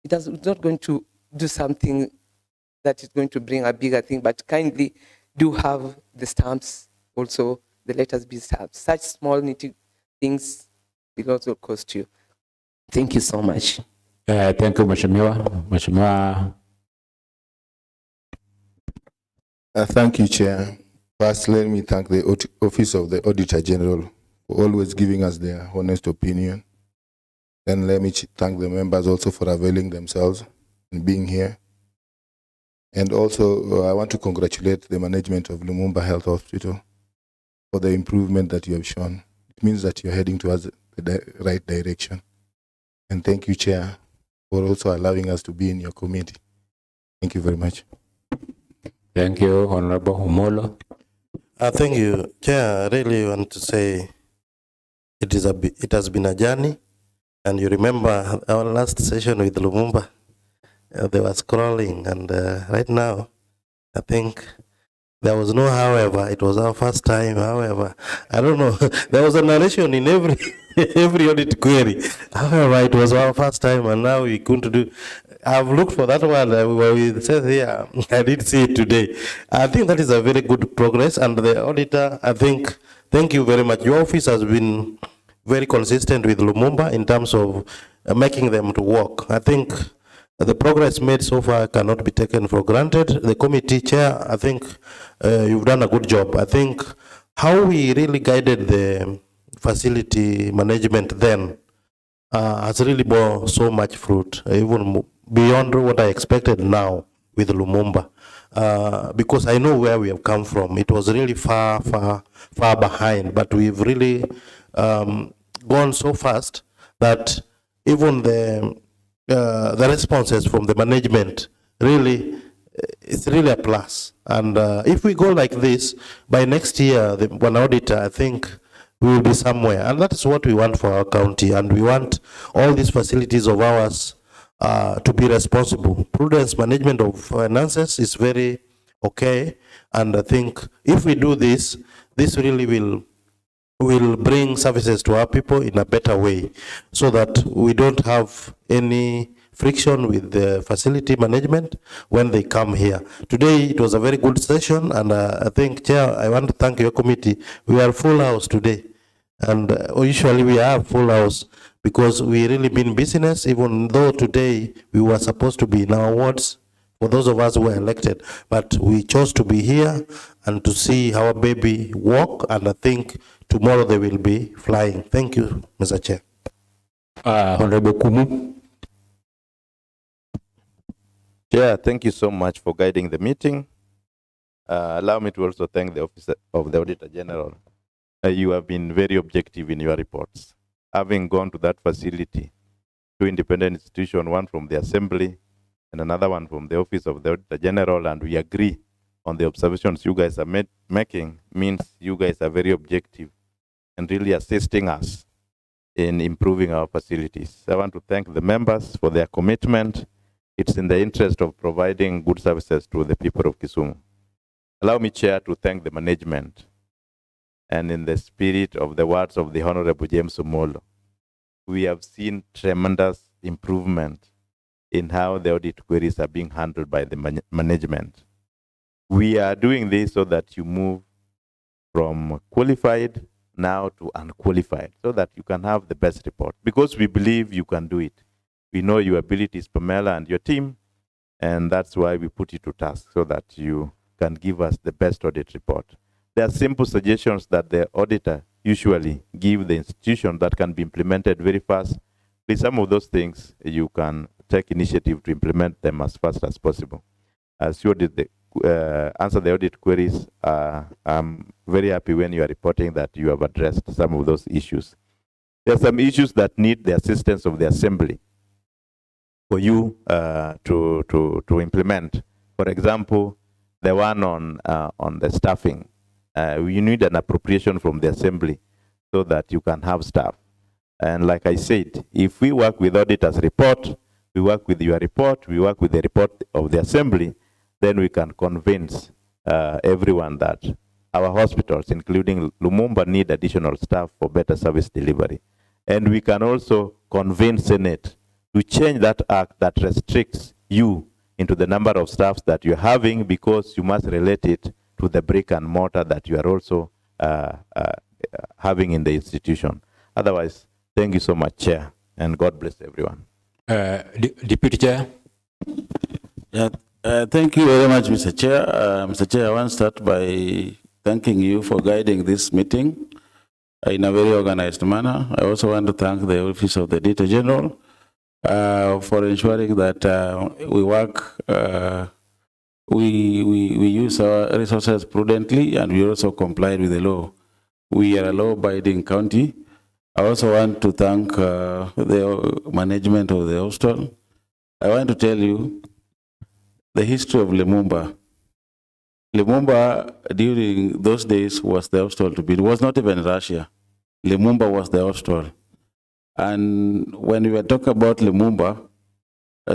not going to do something that is going to bring a bigger thing, but kindly do have the stamps also, the letters be stamped. Such small nitty things will also cost you. Thank you so much. Thank you, Mheshimiwa. Thank you, Chair. First, let me thank the Office of the Auditor General for always giving us their honest opinion. Then let me thank the members also for availing themselves and being here. And also, I want to congratulate the management of Lumumba Health Hospital for the improvement that you have shown. It means that you're heading towards the right direction. And thank you, Chair, for also allowing us to be in your committee. Thank you very much. Thank you, Honorable Humolo. Thank you, Chair. I really want to say it has been a journey. And you remember our last session with Lumumba, they were scrolling, and right now, I think there was no however. It was our first time, however. I don't know. There was a narration in every audit query. However, it was our first time, and now we couldn't do. I've looked for that one where we said here. I did see it today. I think that is a very good progress, and the auditor, I think, thank you very much. Your office has been very consistent with Lumumba in terms of making them to work. I think the progress made so far cannot be taken for granted. The committee chair, I think you've done a good job. I think how we really guided the facility management then has really borne so much fruit, even beyond what I expected now with Lumumba. Because I know where we have come from. It was really far behind, but we've really gone so fast that even the responses from the management really, it's really a plus. And if we go like this, by next year, one auditor, I think we will be somewhere. And that is what we want for our county. And we want all these facilities of ours to be responsible. Prudence management of finances is very okay. And I think if we do this, this really will bring services to our people in a better way, so that we don't have any friction with the facility management when they come here. Today it was a very good session, and I think, Chair, I want to thank your committee. We are full house today, and usually we have full house because we really been business, even though today we were supposed to be in our wards for those of us who were elected, but we chose to be here and to see our baby walk, and I think tomorrow they will be flying. Thank you, Mr. Chair. Honorable Kumu. Chair, thank you so much for guiding the meeting. Allow me to also thank the Office of the Auditor General. You have been very objective in your reports. Having gone to that facility, two independent institutions, one from the Assembly and another one from the Office of the Auditor General, and we agree on the observations you guys are making, means you guys are very objective and really assisting us in improving our facilities. I want to thank the members for their commitment. It's in the interest of providing good services to the people of Kisumu. Allow me, Chair, to thank the management. And in the spirit of the words of the Honorable James Omolo, we have seen tremendous improvement in how the audit queries are being handled by the management. We are doing this so that you move from qualified now to unqualified, so that you can have the best report, because we believe you can do it. We know your abilities, Pamela, and your team, and that's why we put you to task, so that you can give us the best audit report. There are simple suggestions that the auditor usually give the institution that can be implemented very fast. please, some of those things you can take initiative to implement them as fast as possible. As you did answer the audit queries, I'm very happy when you are reporting that you have addressed some of those issues. There are some issues that need the assistance of the assembly for you to implement. For example, the one on the staffing. You need an appropriation from the assembly so that you can have staff. And like I said, if we work with auditor's report, we work with your report, we work with the report of the assembly, then we can convince everyone that our hospitals, including Lumumba, need additional staff for better service delivery. And we can also convince Senate to change that act that restricts you into the number of staffs that you're having, because you must relate it to the brick and mortar that you are also having in the institution. Otherwise, thank you so much, Chair, and God bless everyone. Deputy Chair. Yeah, thank you very much, Mr. Chair. Mr. Chair, I want to start by thanking you for guiding this meeting in a very organized manner. I also want to thank the Office of the Auditor General for ensuring that we work, we use our resources prudently, and we also comply with the law. We are a law-abiding county. I also want to thank the management of the hostel. I want to tell you the history of Lumumba. Lumumba, during those days, was the hostel to be. It was not even Russia. Lumumba was the hostel. And when we were talking about Lumumba,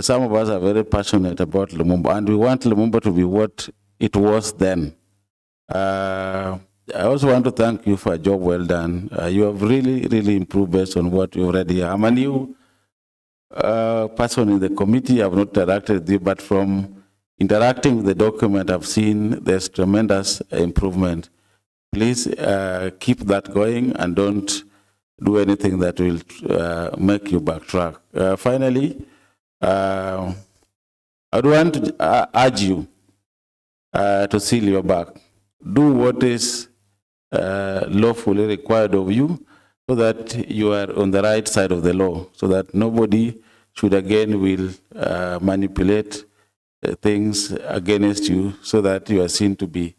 some of us are very passionate about Lumumba, and we want Lumumba to be what it was then. I also want to thank you for a job well done. You have really improved based on what you already are. I'm a new person in the committee. I've not interacted with you, but from interacting with the document, I've seen there's tremendous improvement. Please keep that going and don't do anything that will make you backtrack. Finally, I would want to urge you to seal your back. Do what is lawfully required of you, so that you are on the right side of the law, so that nobody should again will manipulate things against you, so that you are seen to be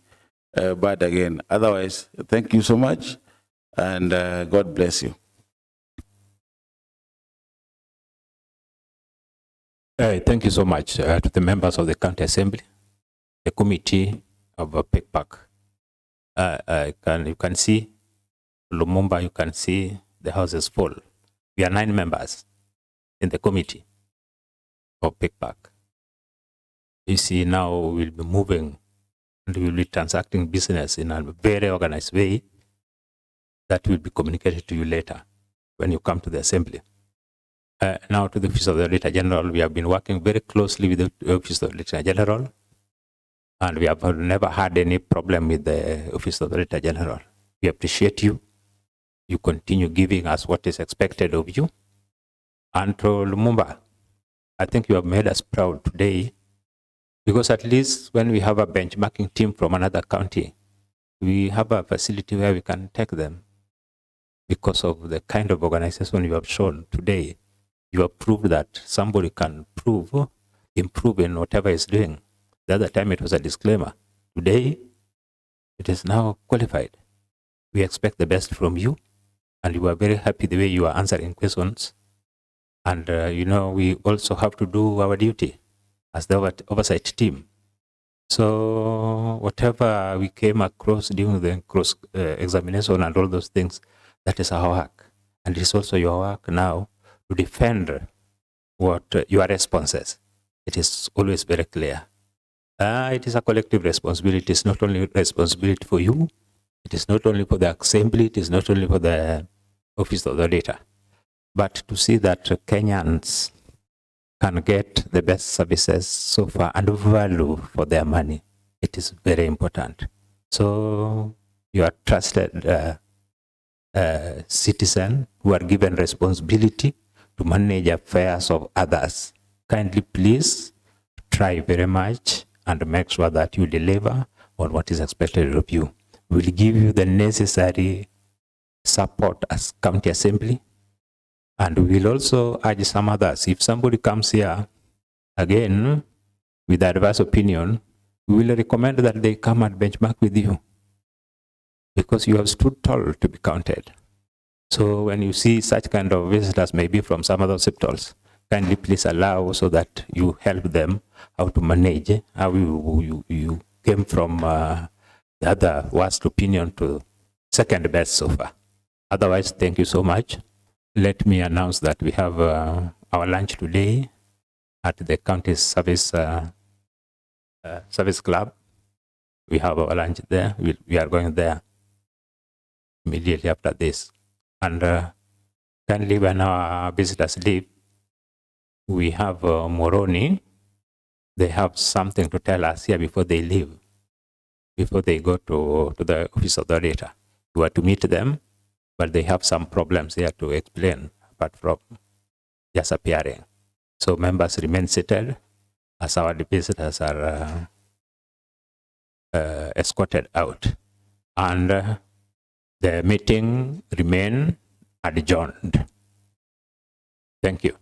bad again. Otherwise, thank you so much, and God bless you. Thank you so much to the members of the County Assembly, the committee of Picpac. You can see Lumumba, you can see the house is full. We are 9 members in the committee of Picpac. You see, now we'll be moving and we'll be transacting business in a very organized way that will be communicated to you later when you come to the assembly. Now to the Office of the Auditor General, we have been working very closely with the Office of the Auditor General, and we have never had any problem with the Office of the Auditor General. We appreciate you. You continue giving us what is expected of you. And to Lumumba, I think you have made us proud today, because at least when we have a benchmarking team from another county, we have a facility where we can take them. Because of the kind of organization you have shown today, you have proved that somebody can improve in whatever is doing. The other time it was a disclaimer. Today, it is now qualified. We expect the best from you, and we are very happy the way you are answering questions. And, we also have to do our duty as the oversight team. So whatever we came across during the cross-examination and all those things, that is our work. And it is also your work now to defend what your responses. It is always very clear. It is a collective responsibility. It is not only responsibility for you. It is not only for the assembly. It is not only for the Office of the Auditor. But to see that Kenyans can get the best services so far and value for their money, it is very important. So you are trusted citizen who are given responsibility to manage affairs of others. Kindly please try very much and make sure that you deliver on what is expected of you. We will give you the necessary support as County Assembly And we will also urge some others. If somebody comes here again with adverse opinion, we will recommend that they come and benchmark with you, because you have stood tall to be counted. So when you see such kind of visitors, maybe from some other hospitals, kindly please allow so that you help them how to manage, how you came from the other worst opinion to second best so far. Otherwise, thank you so much. Let me announce that we have our lunch today at the county service service club. We have our lunch there. We are going there immediately after this. And kindly, when our visitors leave, we have Moroni. They have something to tell us here before they leave, before they go to the office of the auditor. We are to meet them, but they have some problems here to explain, apart from just appearing. So members remain seated as our visitors are escorted out. And the meeting remain adjourned. Thank you.